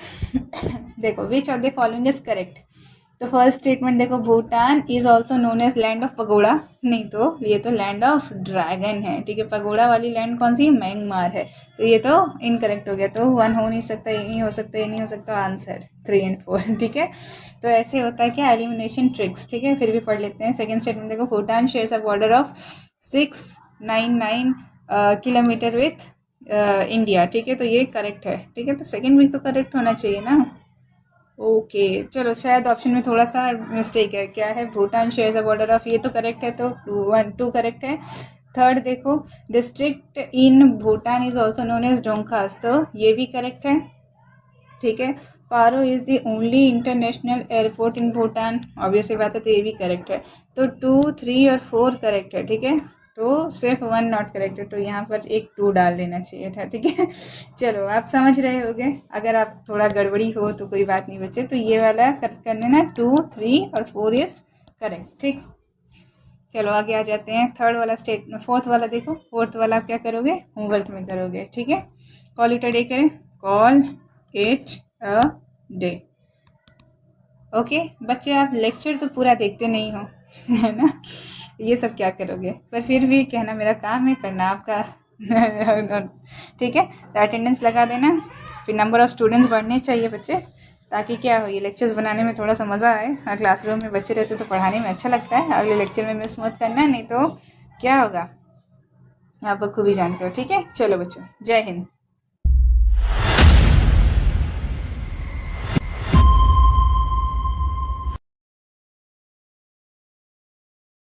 देखो, which of the following is correct. तो फर्स्ट स्टेटमेंट देखो, Bhutan is also known as land of pagoda. नहीं, तो ये तो लैंड ऑफ ड्रैगन है। ठीक है, पगोड़ा वाली लैंड कौन सी, म्यांमार है। तो ये तो इनकरेक्ट हो गया, तो 1 हो नहीं सकता, ये नहीं हो सकता, ये नहीं हो सकता, आंसर 3 और 4। ठीक है, तो ऐसे होता है क्या, एलिमिनेशन ट्रिक्स। ठीक है, फिर भी पढ़ लेते हैं। सेकेंड स्टेटमेंट देखो, Bhutan shares a border of 699 kilometre with India. ठीक है, तो ये करेक्ट है। ठीक है, तो सेकेंड भी तो करेक्ट होना चाहिए ना। ओके, चलो, शायद ऑप्शन में थोड़ा सा मिस्टेक है। क्या है, Bhutan shares a border of, ये तो करेक्ट है, तो 2 करेक्ट है। थर्ड देखो, district in Bhutan is also known as dzongkhags, तो ये भी करेक्ट है। ठीक है, Paro is the only international airport in Bhutan, obviously बात है, तो ये भी करेक्ट है। तो 2, 3 और 4 करेक्ट है। ठीक है, तो सिर्फ 1 नॉट करेक्ट है, तो यहाँ पर एक 2 डाल देना चाहिए था। ठीक है, चलो, आप समझ रहे होगे। अगर आप थोड़ा गड़बड़ी हो तो कोई बात नहीं बच्चे, तो ये वाला करेक्ट कर लेना, 2, 3 और 4 इज करेक्ट। ठीक, चलो आगे आ जाते हैं। थर्ड वाला स्टेट, फोर्थ वाला देखो, फोर्थ वाला आप क्या करोगे, होमवर्क में करोगे। ठीक है, कॉल इट अ डे करें, call it a day. Okay बच्चे, आप लेक्चर तो पूरा देखते नहीं हो, है ना, ये सब क्या करोगे, पर फिर भी कहना मेरा काम है, करना आपका। ठीक है, तो अटेंडेंस लगा देना। फिर नंबर ऑफ स्टूडेंट्स बढ़ने चाहिए बच्चे, ताकि क्या हो, ये लेक्चर्स बनाने में थोड़ा सा मज़ा आए। और क्लासरूम में बच्चे रहते तो पढ़ाने में अच्छा लगता है। अगले लेक्चर में मिस मत करना, नहीं तो क्या होगा आप बखूबी जानते हो। ठीक है, चलो बच्चों, जय हिंद।